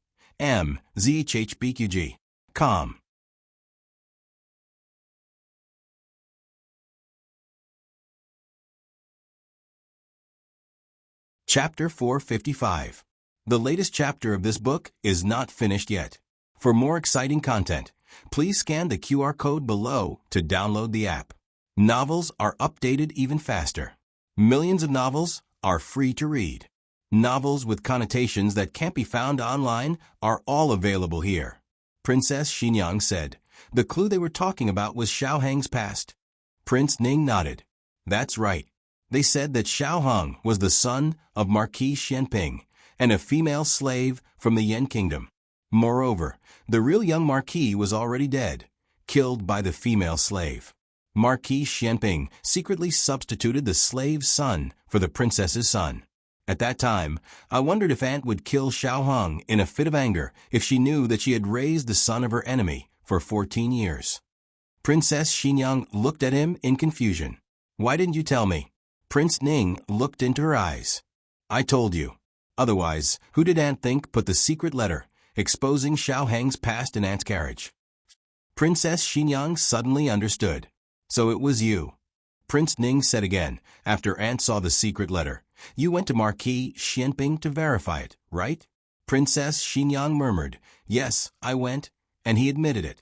zhbqg.com. Chapter 455. The latest chapter of this book is not finished yet. For more exciting content, please scan the QR code below to download the app. Novels are updated even faster. Millions of novels are free to read. Novels with connotations that can't be found online are all available here. Princess Xinyang said. The clue they were talking about was Xiao Hang's past. Prince Ning nodded. That's right. They said that Xiao Hang was the son of Marquis Xianping and a female slave from the Yan Kingdom. Moreover, the real young Marquis was already dead, killed by the female slave. Marquis Xianping secretly substituted the slave's son for the princess's son. At that time, I wondered if Aunt would kill Xiao Hang in a fit of anger if she knew that she had raised the son of her enemy for 14 years. Princess Xinyang looked at him in confusion. Why didn't you tell me? Prince Ning looked into her eyes. I told you. Otherwise, who did Aunt think put the secret letter exposing Xiao Hang's past in Aunt's carriage? Princess Xinyang suddenly understood. So it was you. Prince Ning said again, after Aunt saw the secret letter. You went to Marquis Xianping to verify it, right? Princess Xinyang murmured, yes, I went, and he admitted it.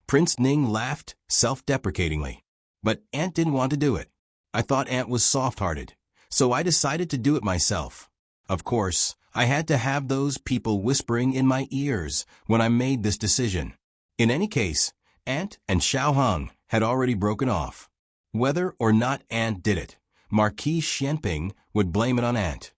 Prince Ning laughed self-deprecatingly. But Aunt didn't want to do it. I thought Aunt was soft-hearted, so I decided to do it myself. Of course, I had to have those people whispering in my ears when I made this decision. In any case, Aunt and Xiao Hang had already broken off. Whether or not Aunt did it, Marquis Xianping would blame it on Aunt.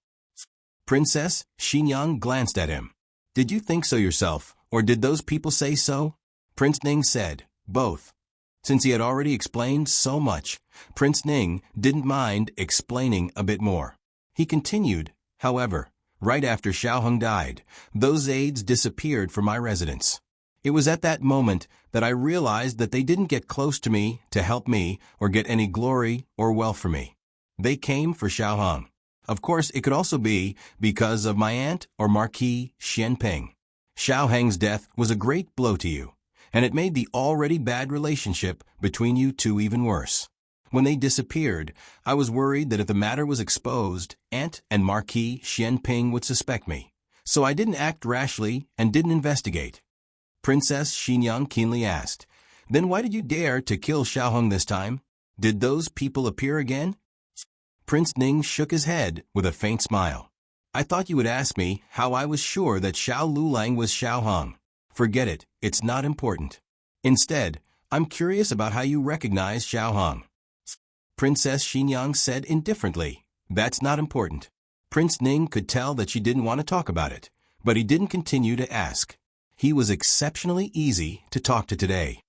Princess Xinyang glanced at him. Did you think so yourself, or did those people say so? Prince Ning said, both. Since he had already explained so much, Prince Ning didn't mind explaining a bit more. He continued, however, right after Xiao Hang died, those aides disappeared from my residence. It was at that moment that I realized that they didn't get close to me to help me or get any glory or wealth for me. They came for Xiao Hang. Of course, it could also be because of my aunt or Marquis Xianping. Xiao Hang's death was a great blow to you, and it made the already bad relationship between you two even worse. When they disappeared, I was worried that if the matter was exposed, Aunt and Marquis Xianping would suspect me. So I didn't act rashly and didn't investigate. Princess Xinyang keenly asked, then why did you dare to kill Xiao Hang this time? Did those people appear again? Prince Ning shook his head with a faint smile. I thought you would ask me how I was sure that Xiao Lulang was Xiao Hang. Forget it, it's not important. Instead, I'm curious about how you recognize Xiao Hang. Princess Xinyang said indifferently, that's not important. Prince Ning could tell that she didn't want to talk about it, but he didn't continue to ask. He was exceptionally easy to talk to today.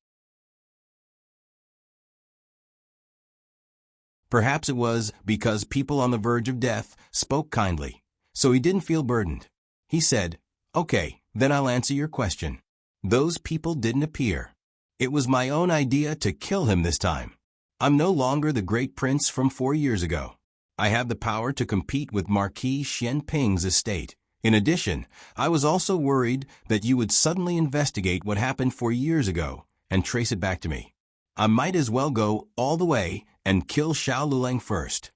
Perhaps it was because people on the verge of death spoke kindly, so he didn't feel burdened. He said, "Okay, then I'll answer your question. Those people didn't appear. It was my own idea to kill him this time. I'm no longer the great prince from 4 years ago. I have the power to compete with Marquis Xianping's estate. In addition, I was also worried that you would suddenly investigate what happened 4 years ago and trace it back to me. I might as well go all the way and kill Xiao Luleng first."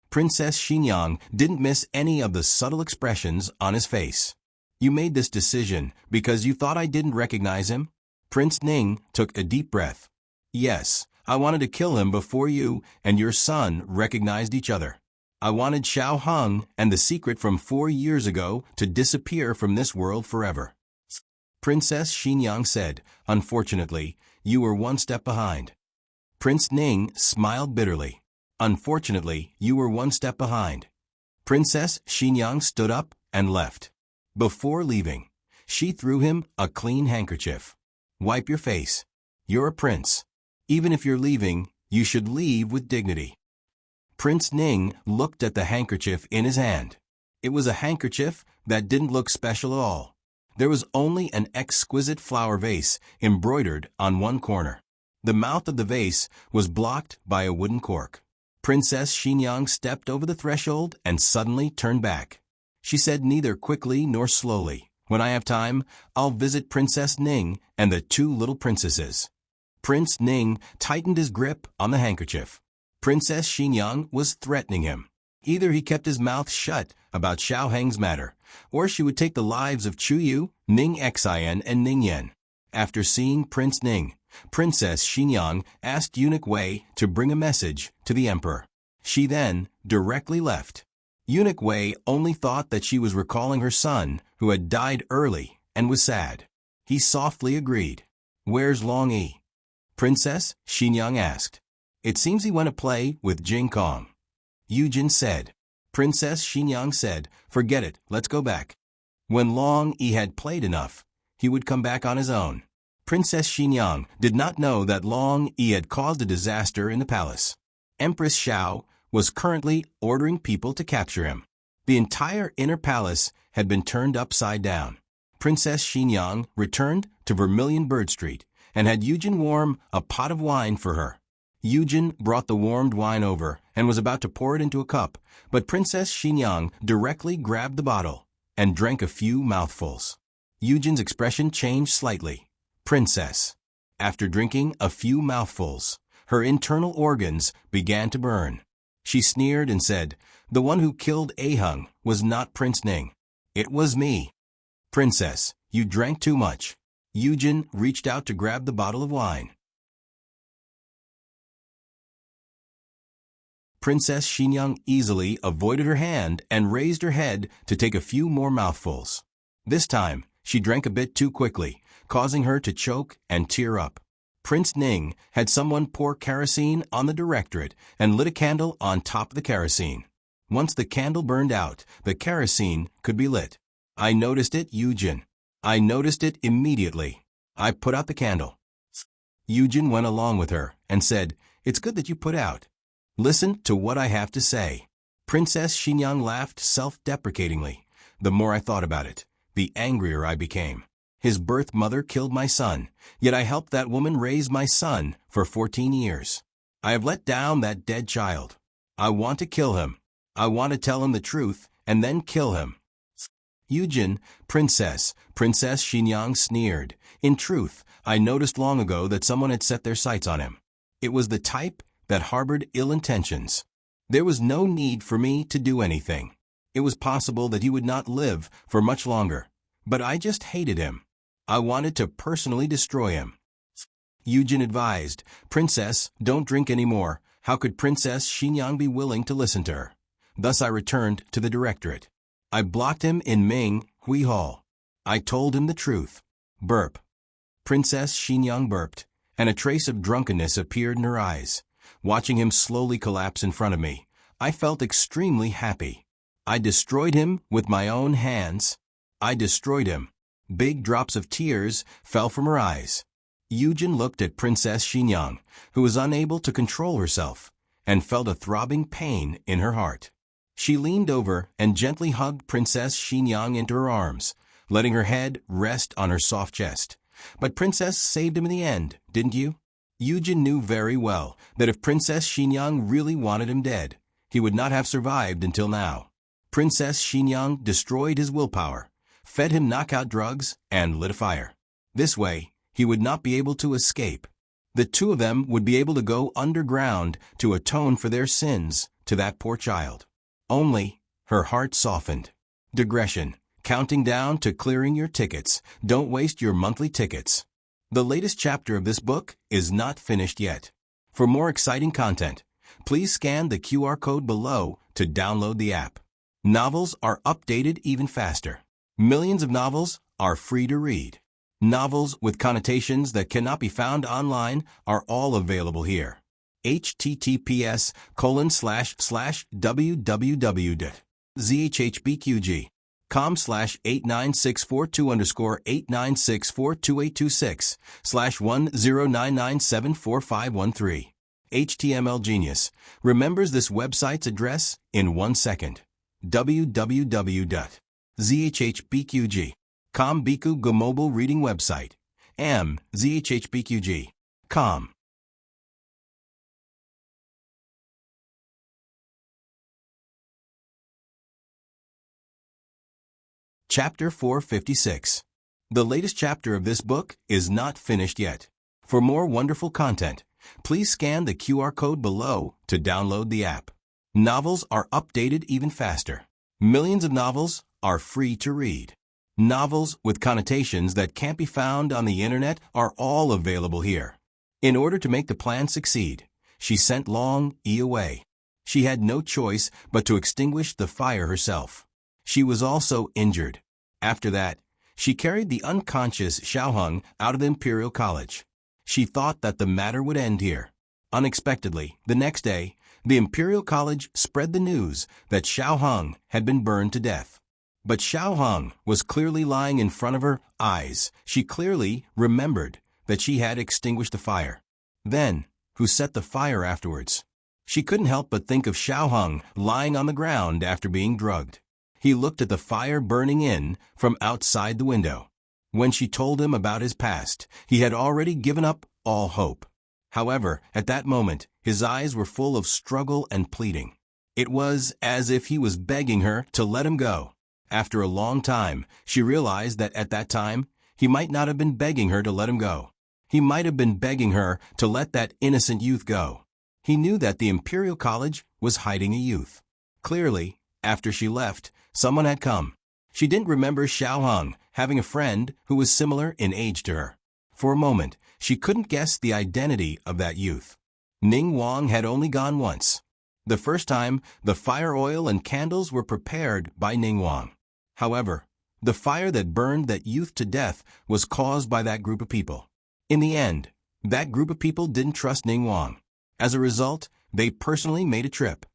Princess Xinyang didn't miss any of the subtle expressions on his face. "You made this decision because you thought I didn't recognize him?" Prince Ning took a deep breath. "Yes, I wanted to kill him before you and your son recognized each other. I wanted Xiao Heng and the secret from 4 years ago to disappear from this world forever." Princess Xinyang said, "Unfortunately, you were 1 step behind." Prince Ning smiled bitterly. "Unfortunately, you were 1 step behind." Princess Xinyang stood up and left. Before leaving, she threw him a clean handkerchief. "Wipe your face. You're a prince. Even if you're leaving, you should leave with dignity." Prince Ning looked at the handkerchief in his hand. It was a handkerchief that didn't look special at all. There was only an exquisite flower vase embroidered on one corner. The mouth of the vase was blocked by a wooden cork. Princess Xinyang stepped over the threshold and suddenly turned back. She said neither quickly nor slowly, "When I have time, I'll visit Princess Ning and the 2 little princesses." Prince Ning tightened his grip on the handkerchief. Princess Xinyang was threatening him. Either he kept his mouth shut about Xiao Heng's matter, or she would take the lives of Chu Yu, Ning Xian, and Ning Yan. After seeing Prince Ning, Princess Xinyang asked Eunuch Wei to bring a message to the emperor. She then directly left. Eunuch Wei only thought that she was recalling her son, who had died early, and was sad. He softly agreed. "Where's Long Yi?" Princess Xinyang asked. "It seems he went to play with Jing Kong." Yujin said. Princess Xinyang said, "Forget it, let's go back." When Long Yi had played enough, he would come back on his own. Princess Xinyang did not know that Long Yi had caused a disaster in the palace. Empress Xiao was currently ordering people to capture him. The entire inner palace had been turned upside down. Princess Xinyang returned to Vermilion Bird Street and had Yujin warm a pot of wine for her. Yujin brought the warmed wine over and was about to pour it into a cup, but Princess Xinyang directly grabbed the bottle and drank a few mouthfuls. Yujin's expression changed slightly. "Princess." After drinking a few mouthfuls, her internal organs began to burn. She sneered and said, "The one who killed Aheng was not Prince Ning. It was me." "Princess, you drank too much." Yujin reached out to grab the bottle of wine. Princess Xinyang easily avoided her hand and raised her head to take a few more mouthfuls. This time, she drank a bit too quickly, causing her to choke and tear up. Prince Ning had someone pour kerosene on the directorate and lit a candle on top of the kerosene. Once the candle burned out, the kerosene could be lit. "I noticed it, Yujin. I noticed it immediately. I put out the candle." Yujin went along with her and said, "It's good that you put out. Listen to what I have to say." Princess Xinyang laughed self-deprecatingly. "The more I thought about it, the angrier I became. His birth mother killed my son, yet I helped that woman raise my son for 14 years. I have let down that dead child. I want to kill him. I want to tell him the truth and then kill him." Yujin, Princess Xinyang sneered. "In truth, I noticed long ago that someone had set their sights on him. It was the type that harbored ill intentions. There was no need for me to do anything. It was possible that he would not live for much longer, but I just hated him. I wanted to personally destroy him." Yujin advised, "Princess, don't drink any more. How could Princess Xinyang be willing to listen to her?" Thus I returned to the directorate. I blocked him in Ming Hui Hall. I told him the truth. Burp. Princess Xinyang burped, and a trace of drunkenness appeared in her eyes. Watching him slowly collapse in front of me, I felt extremely happy. I destroyed him with my own hands. I destroyed him. Big drops of tears fell from her eyes. Yujin looked at Princess Xinyang, who was unable to control herself, and felt a throbbing pain in her heart. She leaned over and gently hugged Princess Xinyang into her arms, letting her head rest on her soft chest. But Princess saved him in the end, didn't you? Yujin knew very well that if Princess Xinyang really wanted him dead, he would not have survived until now. Princess Xinyang destroyed his willpower, fed him knockout drugs, and lit a fire. This way, he would not be able to escape. The two of them would be able to go underground to atone for their sins to that poor child. Only, her heart softened. Digression. Counting down to clearing your tickets. Don't waste your monthly tickets. The latest chapter of this book is not finished yet. For more exciting content, please scan the QR code below to download the app. Novels are updated even faster. Millions of novels are free to read. Novels with connotations that cannot be found online are all available here. https://www.zhbqg.com/8964/89642826/1099744513. HTML Genius remembers this website's address in 1 second. www.zhbqg.com Biku Go mobile reading website. zhbqg.com. Chapter 456. The latest chapter of this book is not finished yet. For more wonderful content, please scan the QR code below to download the app. Novels are updated even faster. Millions of novels are free to read. Novels with connotations that can't be found on the internet are all available here. In order to make the plan succeed, she sent Long Yi away. She had no choice but to extinguish the fire herself. She was also injured. After that, she carried the unconscious Xiaoheng out of the Imperial College. She thought that the matter would end here. Unexpectedly, the next day, the Imperial College spread the news that Xiaoheng had been burned to death. But Xiaoheng was clearly lying in front of her eyes. She clearly remembered that she had extinguished the fire. Then, who set the fire afterwards? She couldn't help but think of Xiaoheng lying on the ground after being drugged. He looked at the fire burning in from outside the window. When she told him about his past, he had already given up all hope. However, at that moment, his eyes were full of struggle and pleading. It was as if he was begging her to let him go. After a long time, she realized that at that time, he might not have been begging her to let him go. He might have been begging her to let that innocent youth go. He knew that the Imperial College was hiding a youth. Clearly, after she left, someone had come. She didn't remember Xiaoheng having a friend who was similar in age to her. For a moment, she couldn't guess the identity of that youth. Ning Wang had only gone once. The first time, the fire oil and candles were prepared by Ning Wang. However, the fire that burned that youth to death was caused by that group of people. In the end, that group of people didn't trust Ning Wang. As a result, they personally made a trip.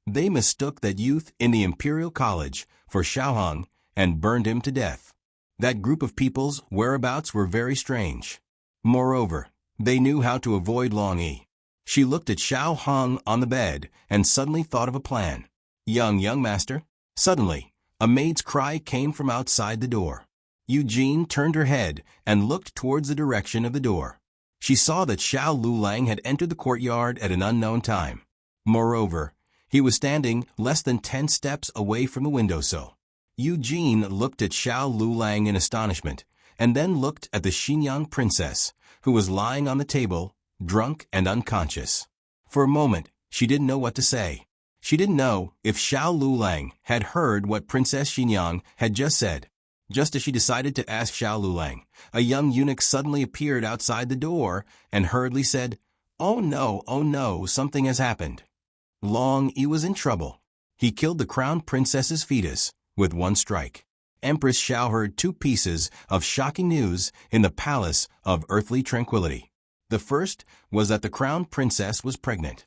They mistook that youth in the Imperial College for Xiaoheng and burned him to death. That group of people's whereabouts were very strange. Moreover, they knew how to avoid Long Yi. She looked at Xiaoheng on the bed and suddenly thought of a plan. Young master. Suddenly, a maid's cry came from outside the door. Eugene turned her head and looked towards the direction of the door. She saw that Xiao Lulang had entered the courtyard at an unknown time. Moreover, he was standing less than 10 steps away from the windowsill. Eugene looked at Xiao Lulang in astonishment, and then looked at the Xinyang princess, who was lying on the table, drunk and unconscious. For a moment, she didn't know what to say. She didn't know if Xiao Lulang had heard what Princess Xinyang had just said. Just as she decided to ask Xiao Lulang, a young eunuch suddenly appeared outside the door and hurriedly said, oh no, something has happened." Long Yi was in trouble. He killed the crown princess's fetus with one strike. Empress Xiao heard 2 pieces of shocking news in the palace of earthly tranquility. The first was that the crown princess was pregnant.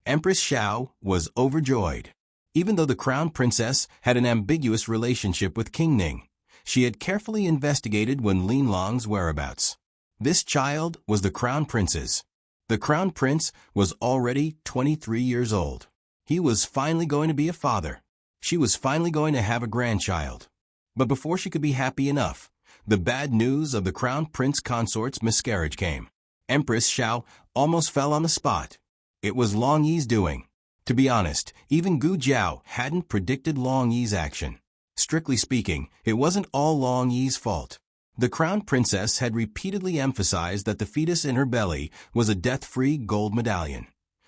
Empress Xiao was overjoyed. Even though the crown princess had an ambiguous relationship with King Ning, she had carefully investigated Wen Linlong's whereabouts. This child was the crown prince's. The crown prince was already 23 years old. He was finally going to be a father. She was finally going to have a grandchild. But before she could be happy enough, the bad news of the crown prince consort's miscarriage came. Empress Xiao almost fell on the spot. It was Long Yi's doing. To be honest, even Gu Jiao hadn't predicted Long Yi's action. Strictly speaking, it wasn't all Long Yi's fault. The crown princess had repeatedly emphasized that the fetus in her belly was a death-free gold medallion.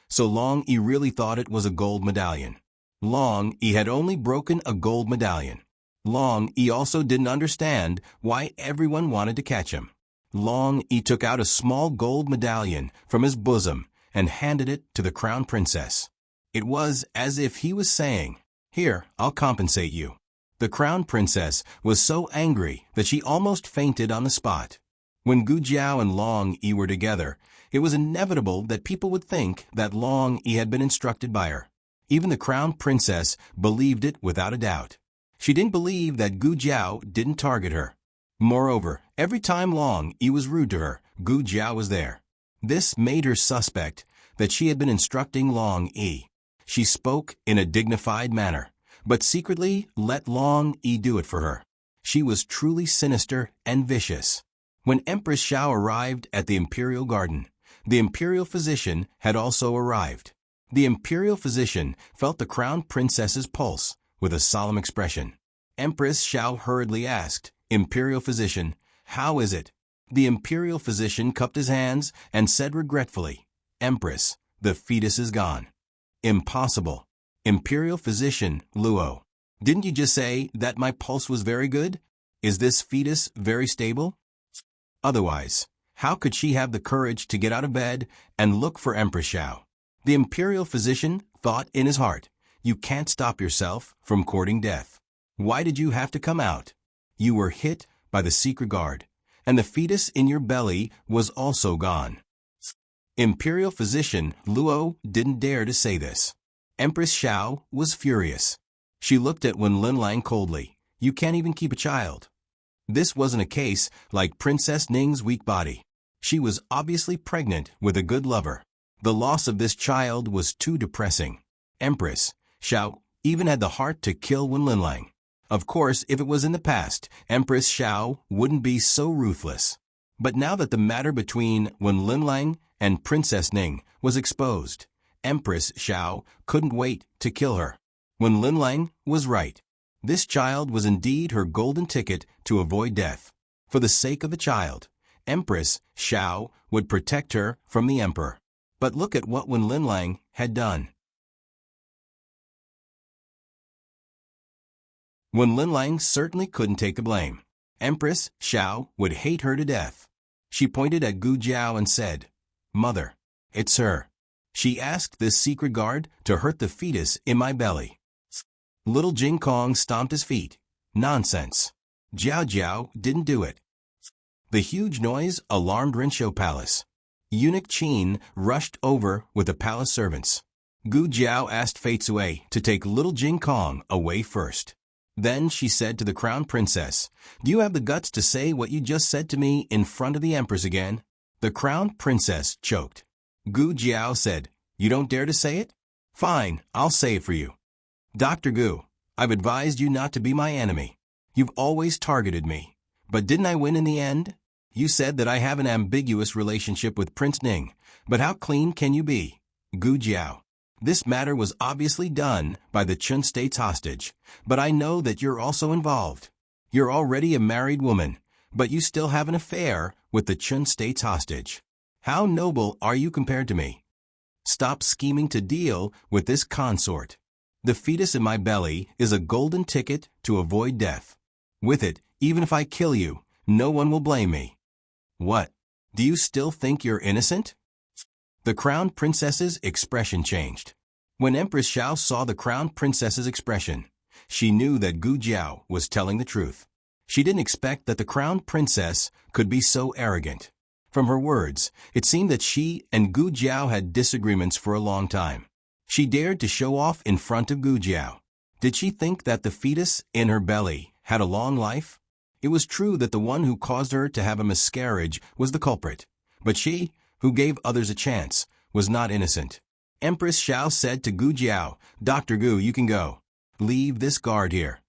So Long Yi really thought it was a gold medallion. Long Yi had only broken a gold medallion. Long Yi also didn't understand why everyone wanted to catch him. Long Yi took out a small gold medallion from his bosom and handed it to the crown princess. It was as if he was saying, "Here, I'll compensate you." The crown princess was so angry that she almost fainted on the spot. When Gu Jiao and Long Yi were together, it was inevitable that people would think that Long Yi had been instructed by her. Even the crown princess believed it without a doubt. She didn't believe that Gu Jiao didn't target her. Moreover, every time Long Yi was rude to her, Gu Jiao was there. This made her suspect that she had been instructing Long Yi. She spoke in a dignified manner, but secretly let Long Yi do it for her. She was truly sinister and vicious. When Empress Xiao arrived at the imperial garden, the imperial physician had also arrived. The imperial physician felt the crown princess's pulse with a solemn expression. Empress Xiao hurriedly asked, "Imperial physician, how is it?" The imperial physician cupped his hands and said regretfully, "Empress, the fetus is gone." "Impossible. Imperial physician, Luo. Didn't you just say that my pulse was very good? Is this fetus very stable?" Otherwise, how could she have the courage to get out of bed and look for Empress Xiao? The imperial physician thought in his heart, "You can't stop yourself from courting death. Why did you have to come out? You were hit by the secret guard, and the fetus in your belly was also gone." Imperial physician Luo didn't dare to say this. Empress Xiao was furious. She looked at Wen Linlang coldly. "You can't even keep a child." This wasn't a case like Princess Ning's weak body. She was obviously pregnant with a good lover. The loss of this child was too depressing. Empress Xiao even had the heart to kill Wen Linlang. Of course, if it was in the past, Empress Xiao wouldn't be so ruthless. But now that the matter between Wen Linlang and Princess Ning was exposed, Empress Xiao couldn't wait to kill her. Wen Linlang was right. This child was indeed her golden ticket to avoid death. For the sake of the child, Empress Xiao would protect her from the emperor. But look at what Wen Linlang had done. Wen Linlang certainly couldn't take the blame. Empress Xiao would hate her to death. She pointed at Gu Jiao and said, "Mother, it's her. She asked this secret guard to hurt the fetus in my belly." Little Jing Kong stomped his feet. "Nonsense. Jiao Jiao didn't do it." The huge noise alarmed Rinshou Palace. Eunuch Qin rushed over with the palace servants. Gu Jiao asked Fei Cui to take little Jing Kong away first. Then she said to the crown princess, "Do you have the guts to say what you just said to me in front of the empress again?" The crown princess choked. Gu Jiao said, "You don't dare to say it? Fine, I'll say it for you. Dr. Gu, I've advised you not to be my enemy. You've always targeted me. But didn't I win in the end? You said that I have an ambiguous relationship with Prince Ning, but how clean can you be? Gu Jiao, this matter was obviously done by the Chun state's hostage, but I know that you're also involved. You're already a married woman, but you still have an affair with the Chun state's hostage. How noble are you compared to me? Stop scheming to deal with this consort. The fetus in my belly is a golden ticket to avoid death. With it, even if I kill you, no one will blame me." "What? Do you still think you're innocent?" The crown princess's expression changed. When Empress Xiao saw the crown princess's expression, she knew that Gu Jiao was telling the truth. She didn't expect that the crown princess could be so arrogant. From her words, it seemed that she and Gu Jiao had disagreements for a long time. She dared to show off in front of Gu Jiao. Did she think that the fetus in her belly had a long life? It was true that the one who caused her to have a miscarriage was the culprit, but she, who gave others a chance, was not innocent. Empress Xiao said to Gu Jiao, "Dr. Gu, you can go. Leave this guard here."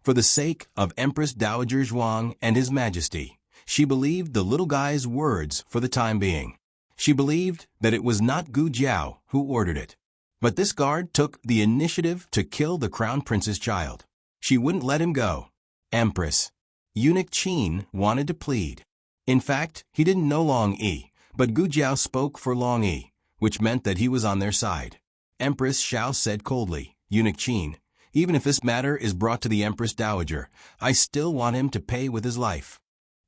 For the sake of Empress Dowager Zhuang and His Majesty, she believed the little guy's words for the time being. She believed that it was not Gu Jiao who ordered it. But this guard took the initiative to kill the crown prince's child. She wouldn't let him go. Empress. Eunuch Qin wanted to plead. In fact, he didn't know Long Yi, but Gu Jiao spoke for Long Yi, which meant that he was on their side. Empress Xiao said coldly, "Eunuch Qin, even if this matter is brought to the Empress Dowager, I still want him to pay with his life."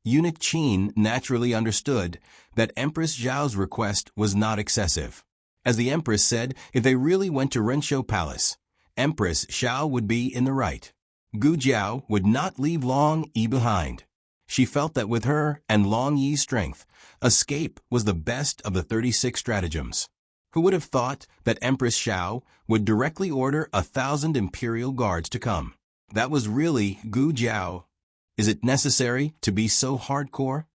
Eunuch Qin naturally understood that Empress Xiao's request was not excessive. As the Empress said, if they really went to Renshou Palace, Empress Xiao would be in the right. Gu Jiao would not leave Long Yi behind. She felt that with her and Long Yi's strength, escape was the best of the 36 stratagems. Who would have thought that Empress Xiao would directly order 1,000 imperial guards to come? That was really Gu Jiao. Is it necessary to be so hardcore?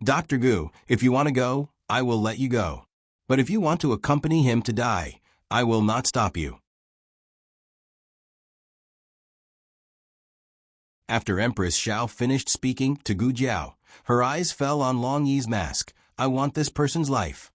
Dr. Gu, if you want to go, I will let you go. But if you want to accompany him to die, I will not stop you. After Empress Xiao finished speaking to Gu Jiao, her eyes fell on Long Yi's mask. "I want this person's life."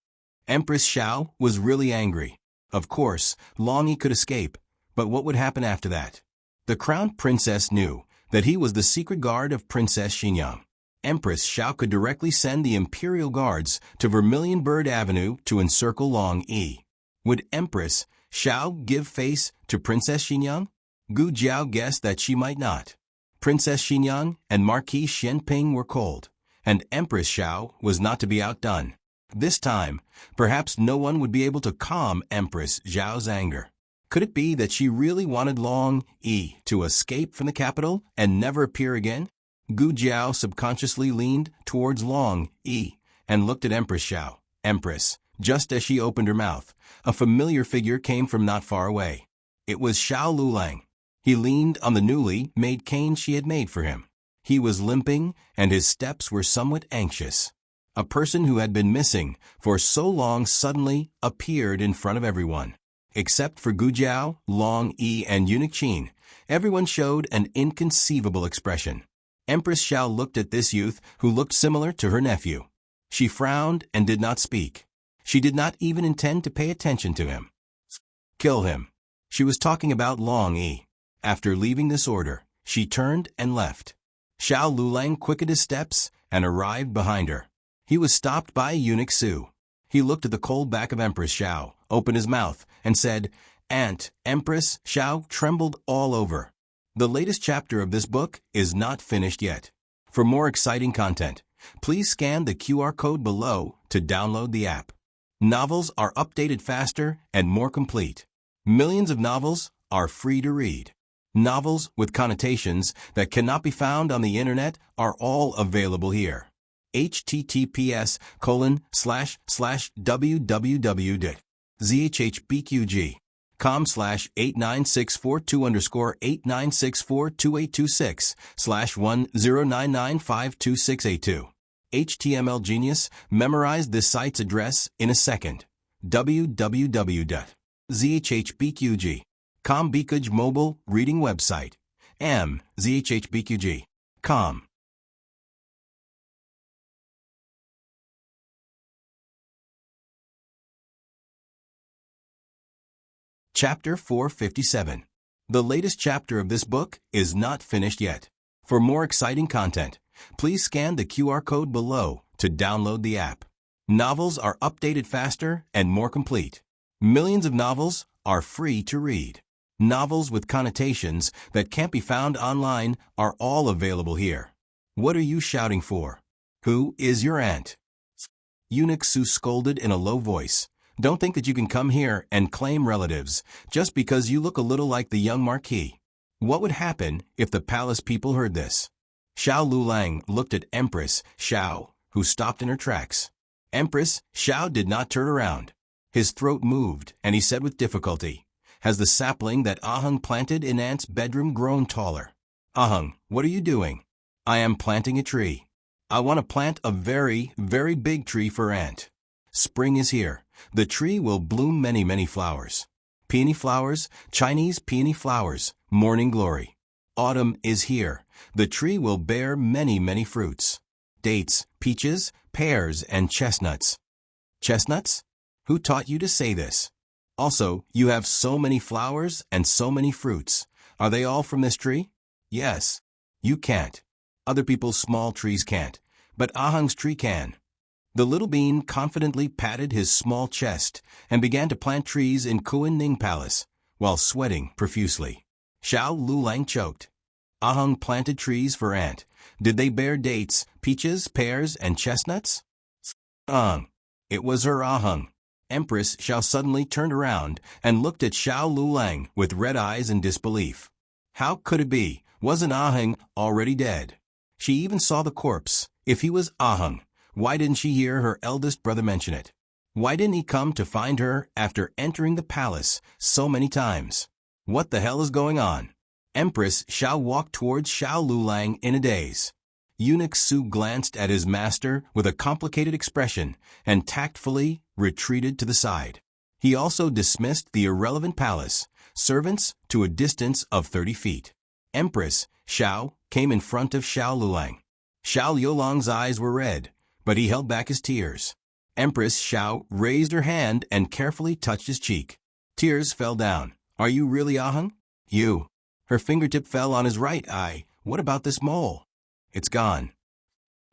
Empress Xiao was really angry. Of course, Long Yi could escape, but what would happen after that? The crown princess knew that he was the secret guard of Princess Xinyang. Empress Xiao could directly send the imperial guards to Vermilion Bird Avenue to encircle Long Yi. Would Empress Xiao give face to Princess Xinyang? Gu Jiao guessed that she might not. Princess Xinyang and Marquis Xianping were cold, and Empress Xiao was not to be outdone. This time, perhaps no one would be able to calm Empress Xiao's anger. Could it be that she really wanted Long Yi to escape from the capital and never appear again? Gu Jiao subconsciously leaned towards Long Yi and looked at Empress Xiao. Empress, just as she opened her mouth, a familiar figure came from not far away. It was Xiao Lulang. He leaned on the newly made cane she had made for him. He was limping, and his steps were somewhat anxious. A person who had been missing for so long suddenly appeared in front of everyone. Except for Gu Jiao, Long Yi, and Eunuch Qin, everyone showed an inconceivable expression. Empress Xiao looked at this youth who looked similar to her nephew. She frowned and did not speak. She did not even intend to pay attention to him. Kill him. She was talking about Long Yi. After leaving this order, she turned and left. Xiao Lulang quickened his steps and arrived behind her. He was stopped by Eunuch Su. He looked at the cold back of Empress Xiao, opened his mouth, and said, "Aunt." Empress Xiao trembled all over. The latest chapter of this book is not finished yet. For more exciting content, please scan the QR code below to download the app. Novels are updated faster and more complete. Millions of novels are free to read. Novels with connotations that cannot be found on the internet are all available here. https://www.zhbqg.com/8964-2_89642826/10995262. HTML Genius memorized this site's address in a second. www.zhbqg.com Bikaj mobile reading website. zhbqg.com. Chapter 457. The latest chapter of this book is not finished yet. For more exciting content, please scan the QR code below to download the app. Novels are updated faster and more complete. Millions of novels are free to read. Novels with connotations that can't be found online are all available here. What are you shouting for? Who is your aunt? Eunuch Su scolded in a low voice. Don't think that you can come here and claim relatives just because you look a little like the young Marquis. What would happen if the palace people heard this? Xiao Lulang looked at Empress Xiao, who stopped in her tracks. Empress Xiao did not turn around. His throat moved, and he said with difficulty, "Has the sapling that Ahung planted in Aunt's bedroom grown taller?" "Ahung, what are you doing?" "I am planting a tree. I want to plant a very, very big tree for Aunt. Spring is here. The tree will bloom many, many flowers. Peony flowers, Chinese peony flowers, morning glory. Autumn is here. The tree will bear many, many fruits. Dates, peaches, pears, and chestnuts." "Chestnuts? Who taught you to say this? Also, you have so many flowers and so many fruits. Are they all from this tree?" "Yes." "You can't. Other people's small trees can't, but Ahung's tree can." The little bean confidently patted his small chest and began to plant trees in Kuan Ning Palace, while sweating profusely. Xiao Lulang choked. Ahung planted trees for Aunt. Did they bear dates, peaches, pears, and chestnuts? It was her Ahung. Empress Xiao suddenly turned around and looked at Xiao Lulang with red eyes in disbelief. How could it be? Wasn't Ahung already dead? She even saw the corpse. If he was Ahung, why didn't she hear her eldest brother mention it? Why didn't he come to find her after entering the palace so many times? What the hell is going on? Empress Xiao walked towards Xiao Lulang in a daze. Eunuch Su glanced at his master with a complicated expression and tactfully retreated to the side. He also dismissed the irrelevant palace servants to a distance of 30 feet. Empress Xiao came in front of Xiao Lulang. Xiao Yolang's eyes were red, but he held back his tears. Empress Xiao raised her hand and carefully touched his cheek. Tears fell down. "Are you really Ahung?" "You." Her fingertip fell on his right eye. "What about this mole?" "It's gone,"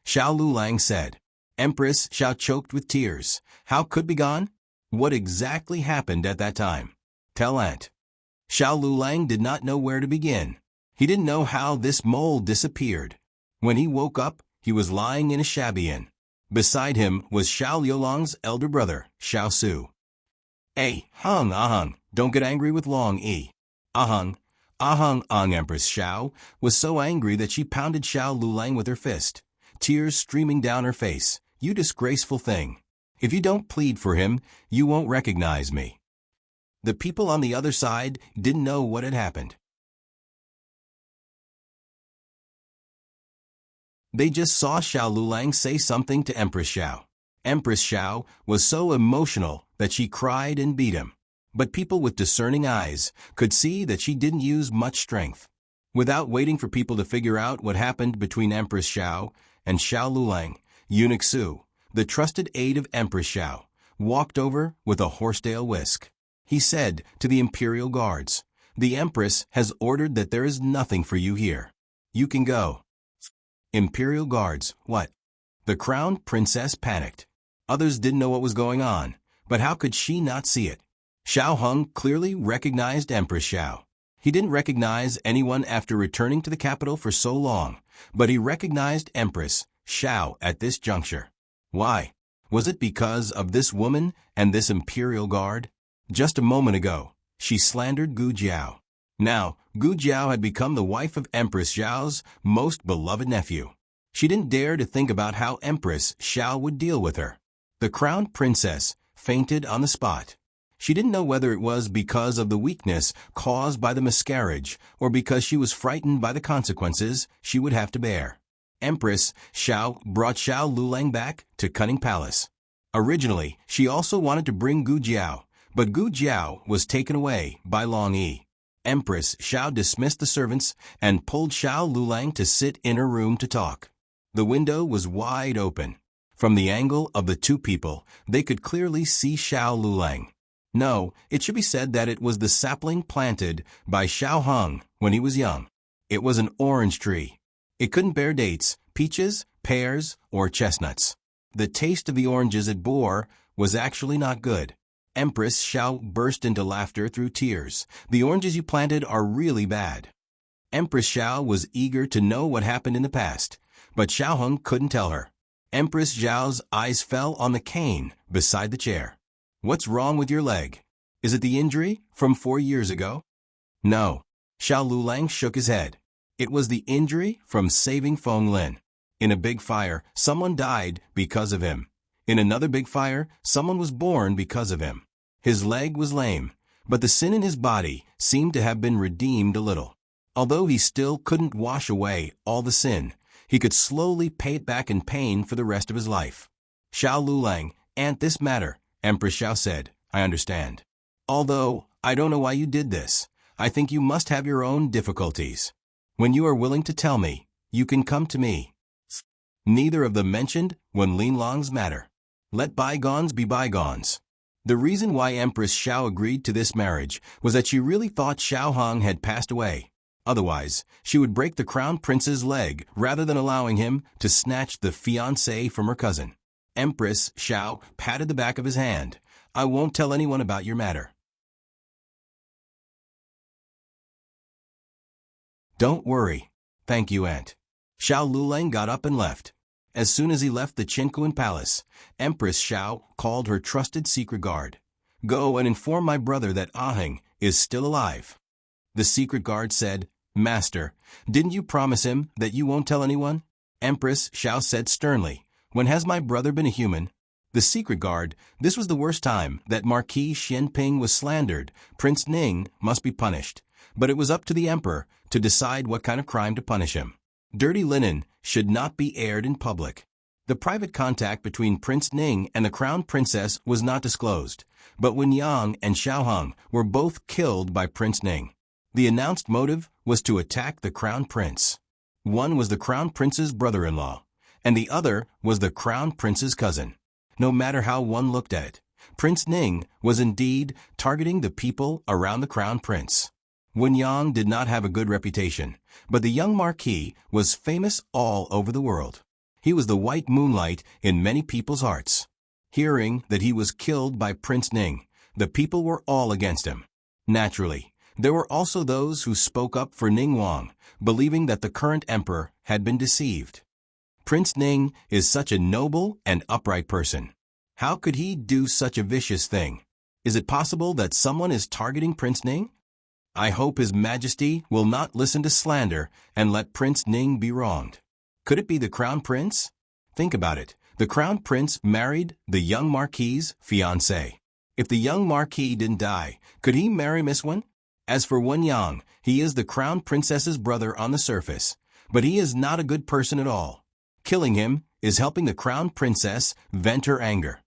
Xiao Lulang said. Empress Xiao choked with tears. How could be gone? What exactly happened at that time? Tell Aunt. Xiao Lulang did not know where to begin. He didn't know how this mole disappeared. When he woke up, he was lying in a shabby inn. Beside him was Xiao Yolang's elder brother, Xiao Su. "Hey, Ahung, don't get angry with Long E. Ahung, Empress Xiao was so angry that she pounded Xiao Lulang with her fist, tears streaming down her face. "You disgraceful thing. If you don't plead for him, you won't recognize me." The people on the other side didn't know what had happened. They just saw Xiao Lulang say something to Empress Xiao. Empress Xiao was so emotional that she cried and beat him. But people with discerning eyes could see that she didn't use much strength. Without waiting for people to figure out what happened between Empress Xiao and Xiao Lulang, Eunuch Su, the trusted aide of Empress Xiao, walked over with a horsetail whisk. He said to the imperial guards, "The Empress has ordered that there is nothing for you here. You can go." Imperial guards, what? The crown princess panicked. Others didn't know what was going on, but how could she not see it? Xiao Hung clearly recognized Empress Xiao. He didn't recognize anyone after returning to the capital for so long, but he recognized Empress Xiao at this juncture. Why? Was it because of this woman and this imperial guard? Just a moment ago, she slandered Gu Jiao. Now, Gu Jiao had become the wife of Empress Xiao's most beloved nephew. She didn't dare to think about how Empress Xiao would deal with her. The crown princess fainted on the spot. She didn't know whether it was because of the weakness caused by the miscarriage or because she was frightened by the consequences she would have to bear. Empress Xiao brought Xiao Lulang back to Cunning Palace. Originally, she also wanted to bring Gu Jiao, but Gu Jiao was taken away by Long Yi. Empress Xiao dismissed the servants and pulled Xiao Lulang to sit in her room to talk. The window was wide open. From the angle of the two people, they could clearly see Xiao Lulang. No, it should be said that it was the sapling planted by Xiao Hung when he was young. It was an orange tree. It couldn't bear dates, peaches, pears, or chestnuts. The taste of the oranges it bore was actually not good. Empress Xiao burst into laughter through tears. "The oranges you planted are really bad." Empress Xiao was eager to know what happened in the past, but Xiao Hung couldn't tell her. Empress Xiao's eyes fell on the cane beside the chair. "What's wrong with your leg? Is it the injury from 4 years ago?" "No." Xiao Lulang shook his head. "It was the injury from saving Feng Lin. In a big fire, someone died because of him. In another big fire, someone was born because of him. His leg was lame, but the sin in his body seemed to have been redeemed a little. Although he still couldn't wash away all the sin, he could slowly pay it back in pain for the rest of his life. Xiao Lulang, "Aunt, this matter," Empress Xiao said. "I understand. Although, I don't know why you did this. I think you must have your own difficulties. When you are willing to tell me, you can come to me." Neither of them mentioned Wen Linlong's matter. Let bygones be bygones. The reason why Empress Xiao agreed to this marriage was that she really thought Xiao Hong had passed away. Otherwise, she would break the crown prince's leg rather than allowing him to snatch the fiancée from her cousin. Empress Xiao patted the back of his hand. "I won't tell anyone about your matter." "Don't worry. Thank you, Aunt." Xiao Lulang got up and left. As soon as he left the Qinkuan palace, Empress Xiao called her trusted secret guard. "Go and inform my brother that Aheng is still alive." The secret guard said, "Master, didn't you promise him that you won't tell anyone?" Empress Xiao said sternly, "When has my brother been a human?" The secret guard, this was the worst time that Marquis Xianping was slandered. Prince Ning must be punished, but it was up to the emperor to decide what kind of crime to punish him. Dirty linen should not be aired in public. The private contact between Prince Ning and the crown princess was not disclosed, but Wen Yang and Xiao Hong were both killed by Prince Ning. The announced motive was to attack the crown prince. One was the crown prince's brother-in-law, and the other was the crown prince's cousin. No matter how one looked at it, Prince Ning was indeed targeting the people around the crown prince. Wen Yang did not have a good reputation, but the young marquis was famous all over the world. He was the white moonlight in many people's hearts. Hearing that he was killed by Prince Ning, the people were all against him. Naturally, there were also those who spoke up for Ning Wang, believing that the current emperor had been deceived. Prince Ning is such a noble and upright person. How could he do such a vicious thing? Is it possible that someone is targeting Prince Ning? I hope His Majesty will not listen to slander and let Prince Ning be wronged. Could it be the crown prince? Think about it. The crown prince married the young marquis's fiancée. If the young marquis didn't die, could he marry Miss Wen? As for Wen Yang, he is the crown princess's brother on the surface, but he is not a good person at all. Killing him is helping the crown princess vent her anger.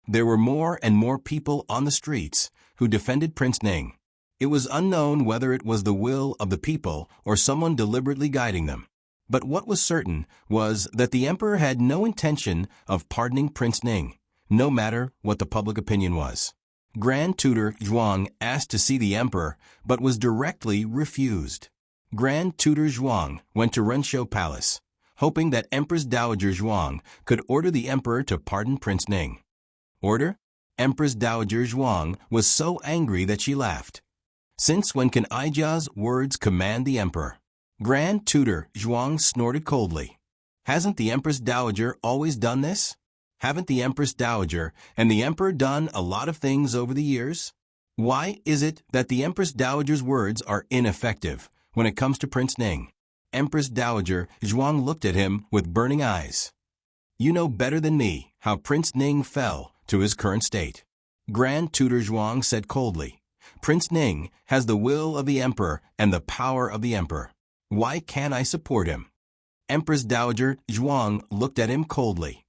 There were more and more people on the streets who defended Prince Ning. It was unknown whether it was the will of the people or someone deliberately guiding them. But what was certain was that the emperor had no intention of pardoning Prince Ning, no matter what the public opinion was. Grand Tutor Zhuang asked to see the emperor, but was directly refused. Grand Tutor Zhuang went to Renshou Palace, hoping that Empress Dowager Zhuang could order the emperor to pardon Prince Ning. Order? Empress Dowager Zhuang was so angry that she laughed. Since when can Aijia's words command the emperor? Grand Tutor Zhuang snorted coldly. Hasn't the Empress Dowager always done this? Haven't the Empress Dowager and the emperor done a lot of things over the years? Why is it that the Empress Dowager's words are ineffective when it comes to Prince Ning? Empress Dowager Zhuang looked at him with burning eyes. You know better than me how Prince Ning fell to his current state. Grand Tutor Zhuang said coldly. Prince Ning has the will of the emperor and the power of the emperor. Why can't I support him? Empress Dowager Zhuang looked at him coldly.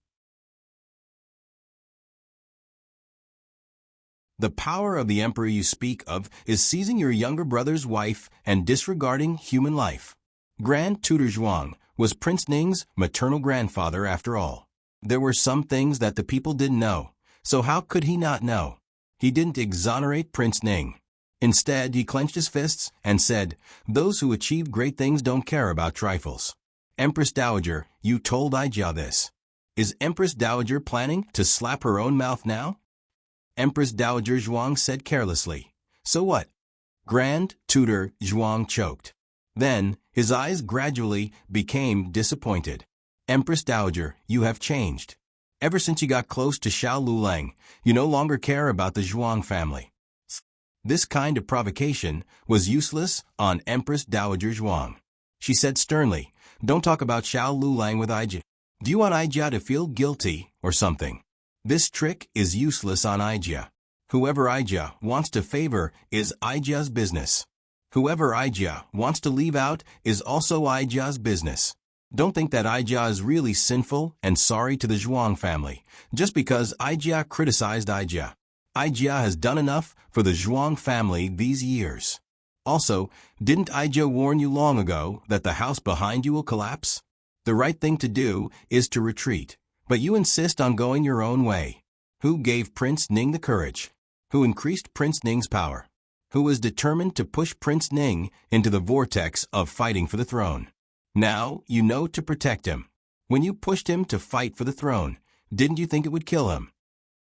The power of the emperor you speak of is seizing your younger brother's wife and disregarding human life. Grand Tutor Zhuang was Prince Ning's maternal grandfather after all. There were some things that the people didn't know, so how could he not know? He didn't exonerate Prince Ning. Instead, he clenched his fists and said, "Those who achieve great things don't care about trifles." Empress Dowager, you told Aijia this. Is Empress Dowager planning to slap her own mouth now? Empress Dowager Zhuang said carelessly. So what? Grand Tutor Zhuang choked. Then, his eyes gradually became disappointed. Empress Dowager, you have changed. Ever since you got close to Xiao Lulang, you no longer care about the Zhuang family. This kind of provocation was useless on Empress Dowager Zhuang. She said sternly, don't talk about Xiao Lulang with Aijia. Do you want Aijia to feel guilty or something? This trick is useless on Aijia. Whoever Ija wants to favor is Ija's business. Whoever Ija wants to leave out is also Ija's business. Don't think that Ija is really sinful and sorry to the Zhuang family, just because Ija criticized Ija. Ija has done enough for the Zhuang family these years. Also, didn't Ija warn you long ago that the house behind you will collapse? The right thing to do is to retreat, but you insist on going your own way. Who gave Prince Ning the courage? Who increased Prince Ning's power? Who was determined to push Prince Ning into the vortex of fighting for the throne? Now you know to protect him. When you pushed him to fight for the throne, didn't you think it would kill him?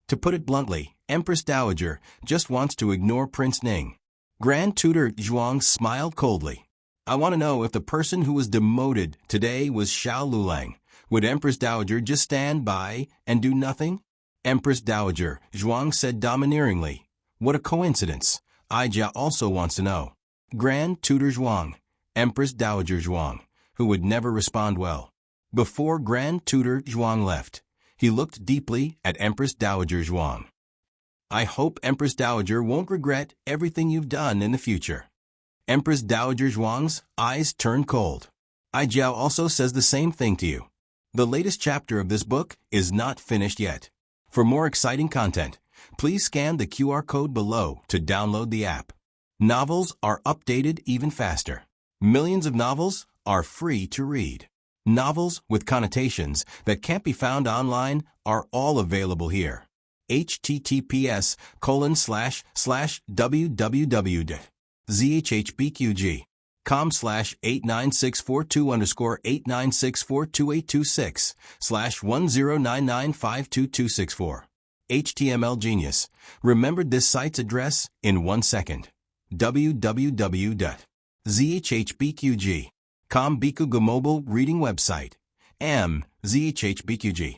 To put it bluntly, Empress Dowager just wants to ignore Prince Ning. Grand Tutor Zhuang smiled coldly. I want to know if the person who was demoted today was Xiao Lulang. Would Empress Dowager just stand by and do nothing? Empress Dowager, Zhuang said domineeringly. What a coincidence. Ija also wants to know. Grand Tutor Zhuang, Empress Dowager Zhuang, who would never respond well. Before Grand Tutor Zhuang left, he looked deeply at Empress Dowager Zhuang. I hope Empress Dowager won't regret everything you've done in the future. Empress Dowager Zhuang's eyes turned cold. Aijiao also says the same thing to you. The latest chapter of this book is not finished yet. For more exciting content, please scan the QR code below to download the app. Novels are updated even faster. Millions of novels are free to read. Novels with connotations that can't be found online are all available here. https://www.zhbqg.com/89642_8964226/1099522264. HTML Genius remembered this site's address in 1 second. www.zhbqg.com Bikuga mobile reading website. zhbqg.com.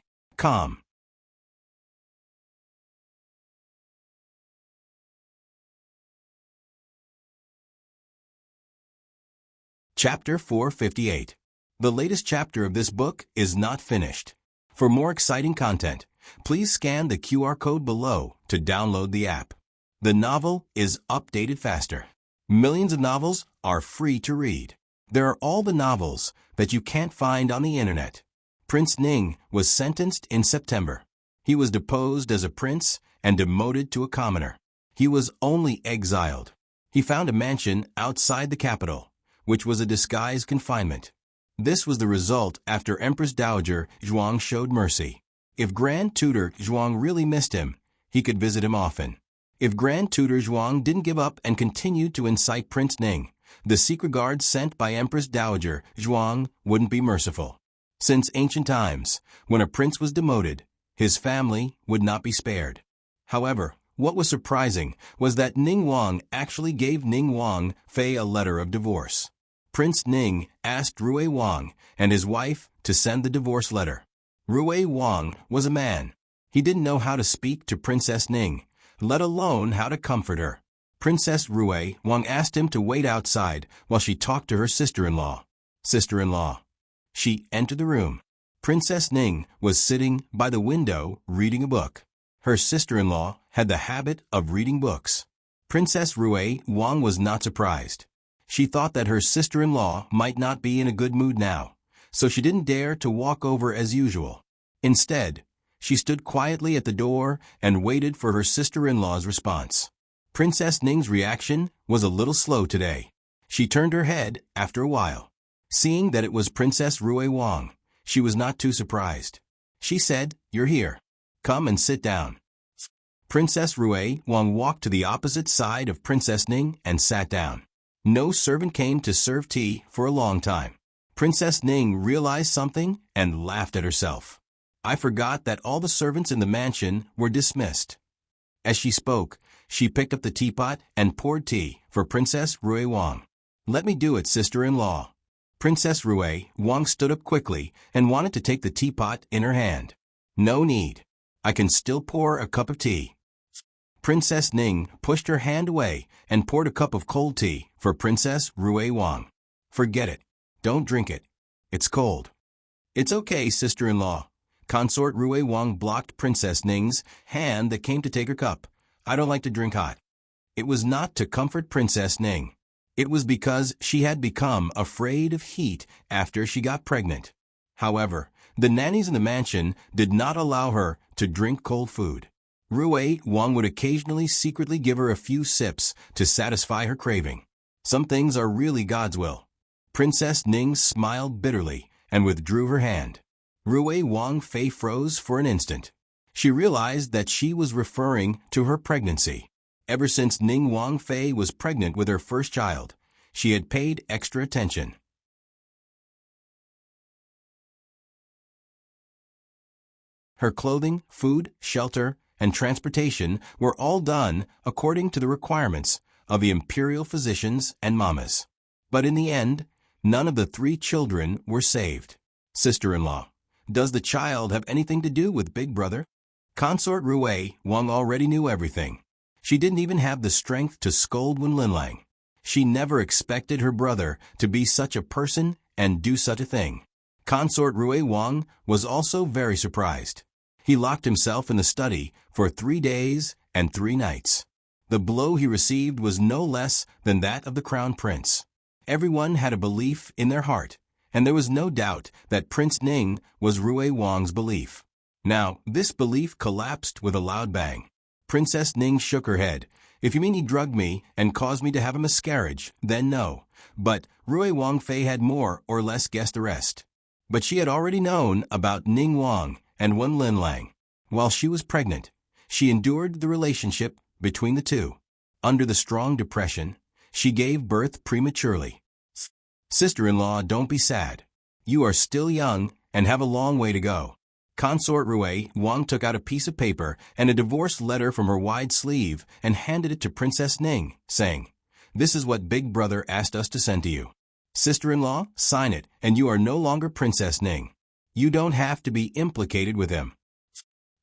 Chapter 458. The latest chapter of this book is not finished. For more exciting content, please scan the QR code below to download the app. The novel is updated faster. Millions of novels are free to read. There are all the novels that you can't find on the internet. Prince Ning was sentenced in September. He was deposed as a prince and demoted to a commoner. He was only exiled. He found a mansion outside the capital, which was a disguised confinement. This was the result after Empress Dowager Zhuang showed mercy. If Grand Tutor Zhuang really missed him, he could visit him often. If Grand Tutor Zhuang didn't give up and continued to incite Prince Ning, the secret guards sent by Empress Dowager Zhuang wouldn't be merciful. Since ancient times, when a prince was demoted, his family would not be spared. However, what was surprising was that Ning Wang actually gave Ning Wang Fei a letter of divorce. Prince Ning asked Rui Wang and his wife to send the divorce letter. Rui Wang was a man. He didn't know how to speak to Princess Ning, let alone how to comfort her. Princess Rui Wang asked him to wait outside while she talked to her sister-in-law. Sister-in-law. She entered the room. Princess Ning was sitting by the window reading a book. Her sister-in-law had the habit of reading books. Princess Rui Wang was not surprised. She thought that her sister-in-law might not be in a good mood now, so she didn't dare to walk over as usual. Instead, she stood quietly at the door and waited for her sister-in-law's response. Princess Ning's reaction was a little slow today. She turned her head after a while. Seeing that it was Princess Rui Wang, she was not too surprised. She said, "You're here. Come and sit down." Princess Rui Wang walked to the opposite side of Princess Ning and sat down. No servant came to serve tea for a long time. Princess Ning realized something and laughed at herself. I forgot that all the servants in the mansion were dismissed. As she spoke, she picked up the teapot and poured tea for Princess Rui Wang. Let me do it, sister-in-law. Princess Rui Wang stood up quickly and wanted to take the teapot in her hand. No need. I can still pour a cup of tea. Princess Ning pushed her hand away and poured a cup of cold tea for Princess Rui Wang. Forget it. Don't drink it. It's cold. It's okay, sister-in-law. Consort Rui Wang blocked Princess Ning's hand that came to take her cup. I don't like to drink hot. It was not to comfort Princess Ning. It was because she had become afraid of heat after she got pregnant. However, the nannies in the mansion did not allow her to drink cold food. Rui Wang would occasionally secretly give her a few sips to satisfy her craving. Some things are really God's will. Princess Ning smiled bitterly and withdrew her hand. Rui Wang Fei froze for an instant. She realized that she was referring to her pregnancy. Ever since Ning Wang Fei was pregnant with her first child, she had paid extra attention. Her clothing, food, shelter, and transportation were all done according to the requirements of the imperial physicians and mamas. But in the end, none of the 3 children were saved. Sister-in-law, does the child have anything to do with Big Brother? Consort Rui Wang already knew everything. She didn't even have the strength to scold Wen Linlang. She never expected her brother to be such a person and do such a thing. Consort Rui Wang was also very surprised. He locked himself in the study for 3 days and 3 nights. The blow he received was no less than that of the crown prince. Everyone had a belief in their heart, and there was no doubt that Prince Ning was Rui Wang's belief. Now, this belief collapsed with a loud bang. Princess Ning shook her head. If you mean he drugged me and caused me to have a miscarriage, then no. But Rui Wang Fei had more or less guessed the rest. But she had already known about Ning Wang and Wen Linlang. While she was pregnant, she endured the relationship between the two. Under the strong depression, she gave birth prematurely. Sister-in-law, don't be sad. You are still young and have a long way to go. Consort Rui Wang took out a piece of paper and a divorce letter from her wide sleeve and handed it to Princess Ning, saying, "This is what Big Brother asked us to send to you. Sister-in-law, sign it, and you are no longer Princess Ning. You don't have to be implicated with him."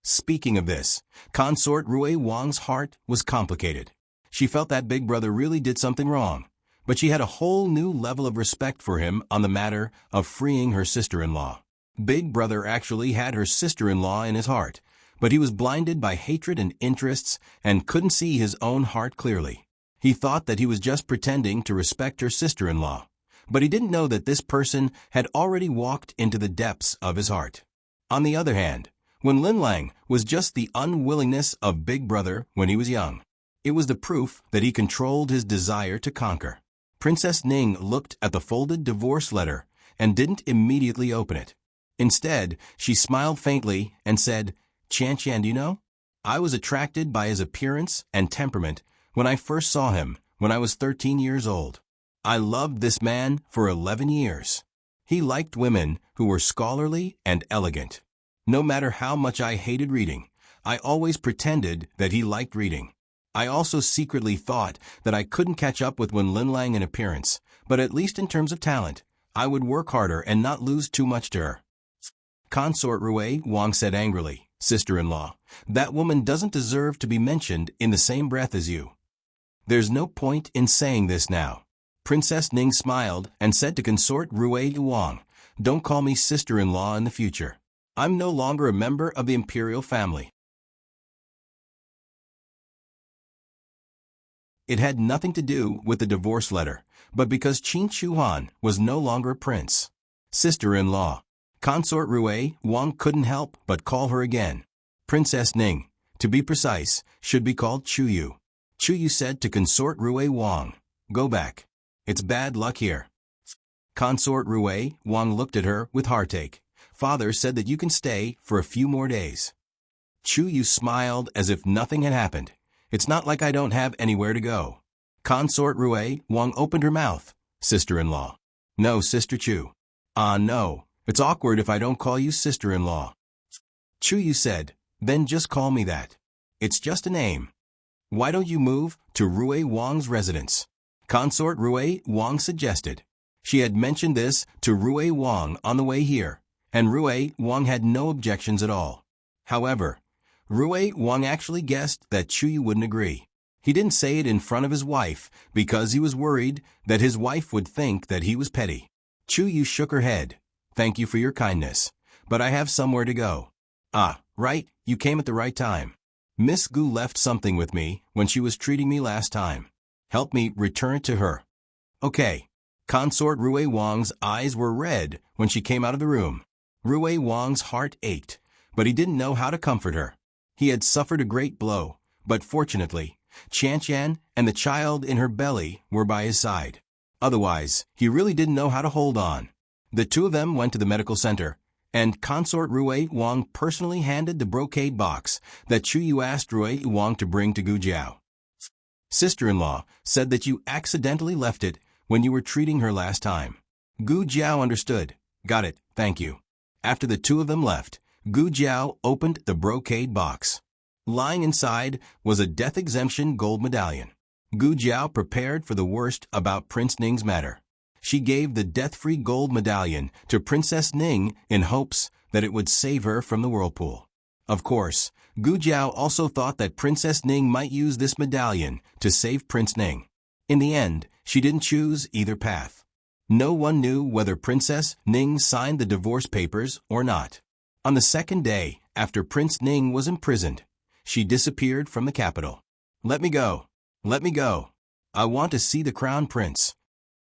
Speaking of this, Consort Rui Wang's heart was complicated. She felt that Big Brother really did something wrong, but she had a whole new level of respect for him on the matter of freeing her sister-in-law. Big Brother actually had her sister-in-law in his heart, but he was blinded by hatred and interests and couldn't see his own heart clearly. He thought that he was just pretending to respect her sister-in-law, but he didn't know that this person had already walked into the depths of his heart. On the other hand, Wen Linlang was just the unwillingness of Big Brother when he was young. It was the proof that he controlled his desire to conquer. Princess Ning looked at the folded divorce letter and didn't immediately open it. Instead, she smiled faintly and said, "Qian Qian, do you know? I was attracted by his appearance and temperament when I first saw him when I was 13 years old. I loved this man for 11 years. He liked women who were scholarly and elegant. No matter how much I hated reading, I always pretended that he liked reading. I also secretly thought that I couldn't catch up with Wen Linlang in appearance, but at least in terms of talent, I would work harder and not lose too much to her." Consort Rui Wang said angrily, "Sister-in-law, that woman doesn't deserve to be mentioned in the same breath as you." "There's no point in saying this now." Princess Ning smiled and said to Consort Rui Wang, "Don't call me sister-in-law in the future. I'm no longer a member of the imperial family." It had nothing to do with the divorce letter, but because Qin Chuan was no longer a prince. Sister-in-law. Consort Rui Wang couldn't help but call her again. Princess Ning, to be precise, should be called Chuyu. Chuyu said to Consort Rui Wang, "Go back. It's bad luck here." Consort Rui Wang looked at her with heartache. "Father said that you can stay for a few more days." Chuyu smiled as if nothing had happened. "It's not like I don't have anywhere to go." Consort Rui Wang opened her mouth. "Sister-in-law." "No, Sister Chu." No. It's awkward if I don't call you sister-in-law." Chuyu said, "Then just call me that. It's just a name. Why don't you move to Rui Wang's residence?" Consort Rui Wang suggested. She had mentioned this to Rui Wang on the way here, and Rui Wang had no objections at all. However, Rui Wang actually guessed that Chuyu wouldn't agree. He didn't say it in front of his wife because he was worried that his wife would think that he was petty. Chuyu shook her head. "Thank you for your kindness, but I have somewhere to go." "Ah, right, you came at the right time." Miss Gu left something with me when she was treating me last time. Help me return it to her. Okay. Consort Rui Wang's eyes were red when she came out of the room. Rui Wang's heart ached, but he didn't know how to comfort her. He had suffered a great blow, but fortunately, Qian and the child in her belly were by his side. Otherwise, he really didn't know how to hold on. The two of them went to the medical center, and Consort Rui Wang personally handed the brocade box that Chu Yu asked Rui Wang to bring to Gu Jiao. Sister-in-law said that you accidentally left it when you were treating her last time. Gu Jiao understood. Got it, thank you. After the two of them left, Gu Jiao opened the brocade box. Lying inside was a death exemption gold medallion. Gu Jiao prepared for the worst about Prince Ning's matter. She gave the death-free gold medallion to Princess Ning in hopes that it would save her from the whirlpool. Of course, Gu Jiao also thought that Princess Ning might use this medallion to save Prince Ning. In the end, she didn't choose either path. No one knew whether Princess Ning signed the divorce papers or not. On the second day after Prince Ning was imprisoned, she disappeared from the capital. Let me go. Let me go. I want to see the crown prince.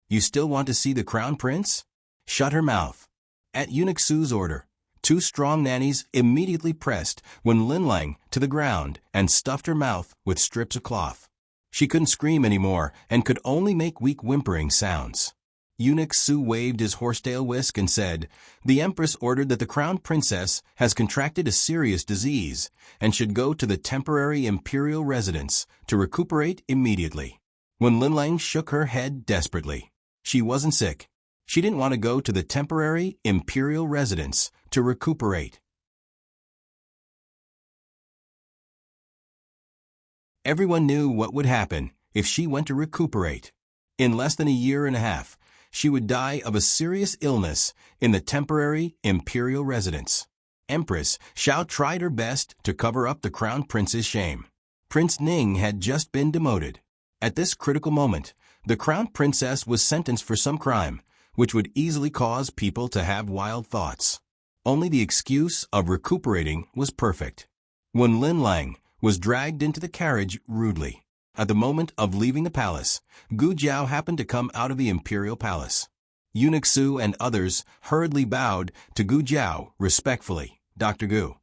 You still want to see the crown prince? Shut her mouth. At Eunuch Su's order, two strong nannies immediately pressed Wen Linlang to the ground and stuffed her mouth with strips of cloth. She couldn't scream anymore and could only make weak whimpering sounds. Eunuch Su waved his horsetail whisk and said, "The Empress ordered that the crown princess has contracted a serious disease and should go to the temporary imperial residence to recuperate immediately." Wen Linlang shook her head desperately. She wasn't sick. She didn't want to go to the temporary imperial residence to recuperate. Everyone knew what would happen if she went to recuperate. In less than a year and a half, she would die of a serious illness in the temporary imperial residence. Empress Xiao tried her best to cover up the crown prince's shame. Prince Ning had just been demoted. At this critical moment, the crown princess was sentenced for some crime, which would easily cause people to have wild thoughts. Only the excuse of recuperating was perfect. When Linlang was dragged into the carriage rudely. At the moment of leaving the palace, Gu Jiao happened to come out of the imperial palace. Eunuch Su and others hurriedly bowed to Gu Jiao respectfully. Dr. Gu.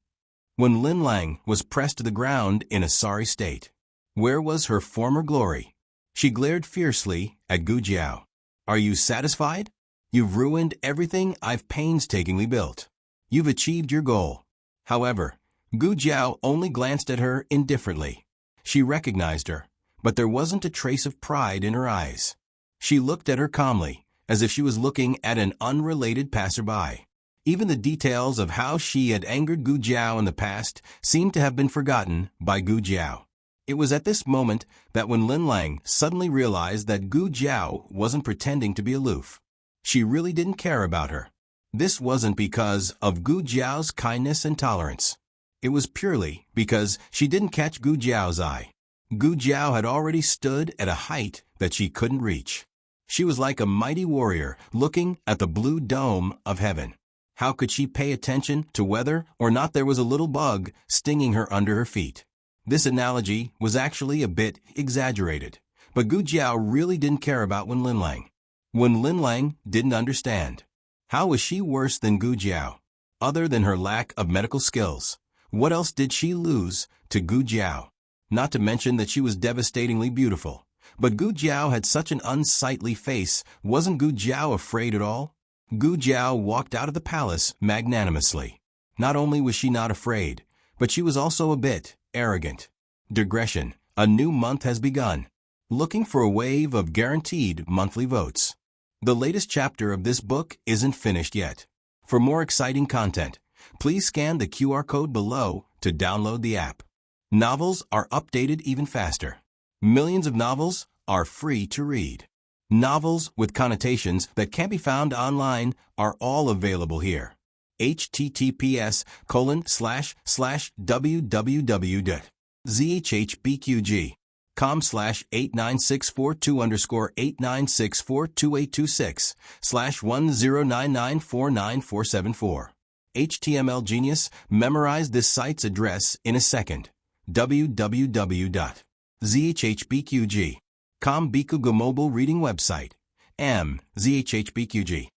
When Linlang was pressed to the ground in a sorry state. Where was her former glory? She glared fiercely at Gu Jiao. Are you satisfied? You've ruined everything I've painstakingly built. You've achieved your goal. However, Gu Jiao only glanced at her indifferently. She recognized her, but there wasn't a trace of pride in her eyes. She looked at her calmly, as if she was looking at an unrelated passerby. Even the details of how she had angered Gu Jiao in the past seemed to have been forgotten by Gu Jiao. It was at this moment that when Linlang suddenly realized that Gu Jiao wasn't pretending to be aloof. She really didn't care about her. This wasn't because of Gu Jiao's kindness and tolerance. It was purely because she didn't catch Gu Jiao's eye. Gu Jiao had already stood at a height that she couldn't reach. She was like a mighty warrior looking at the blue dome of heaven. How could she pay attention to whether or not there was a little bug stinging her under her feet? This analogy was actually a bit exaggerated, but Gu Jiao really didn't care about Wen Linlang. Wen Linlang didn't understand. How was she worse than Gu Jiao? Other than her lack of medical skills, what else did she lose to Gu Jiao? Not to mention that she was devastatingly beautiful. But Gu Jiao had such an unsightly face. Wasn't Gu Jiao afraid at all? Gu Jiao walked out of the palace magnanimously. Not only was she not afraid, but she was also a bit arrogant. Digression. A new month has begun. Looking for a wave of guaranteed monthly votes. The latest chapter of this book isn't finished yet. For more exciting content, please scan the QR code below to download the app. Novels are updated even faster. Millions of novels are free to read. Novels with connotations that can't be found online are all available here. https://www.zhbqg.com/8964-8926/109949949474. HTML Genius memorized this site's address in a second. www.zhhbqg.com Bikugo mobile reading website. zhhbqg.com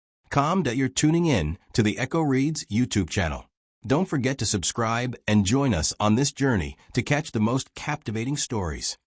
that you're tuning in to the Echo Reads YouTube channel. Don't forget to subscribe and join us on this journey to catch the most captivating stories.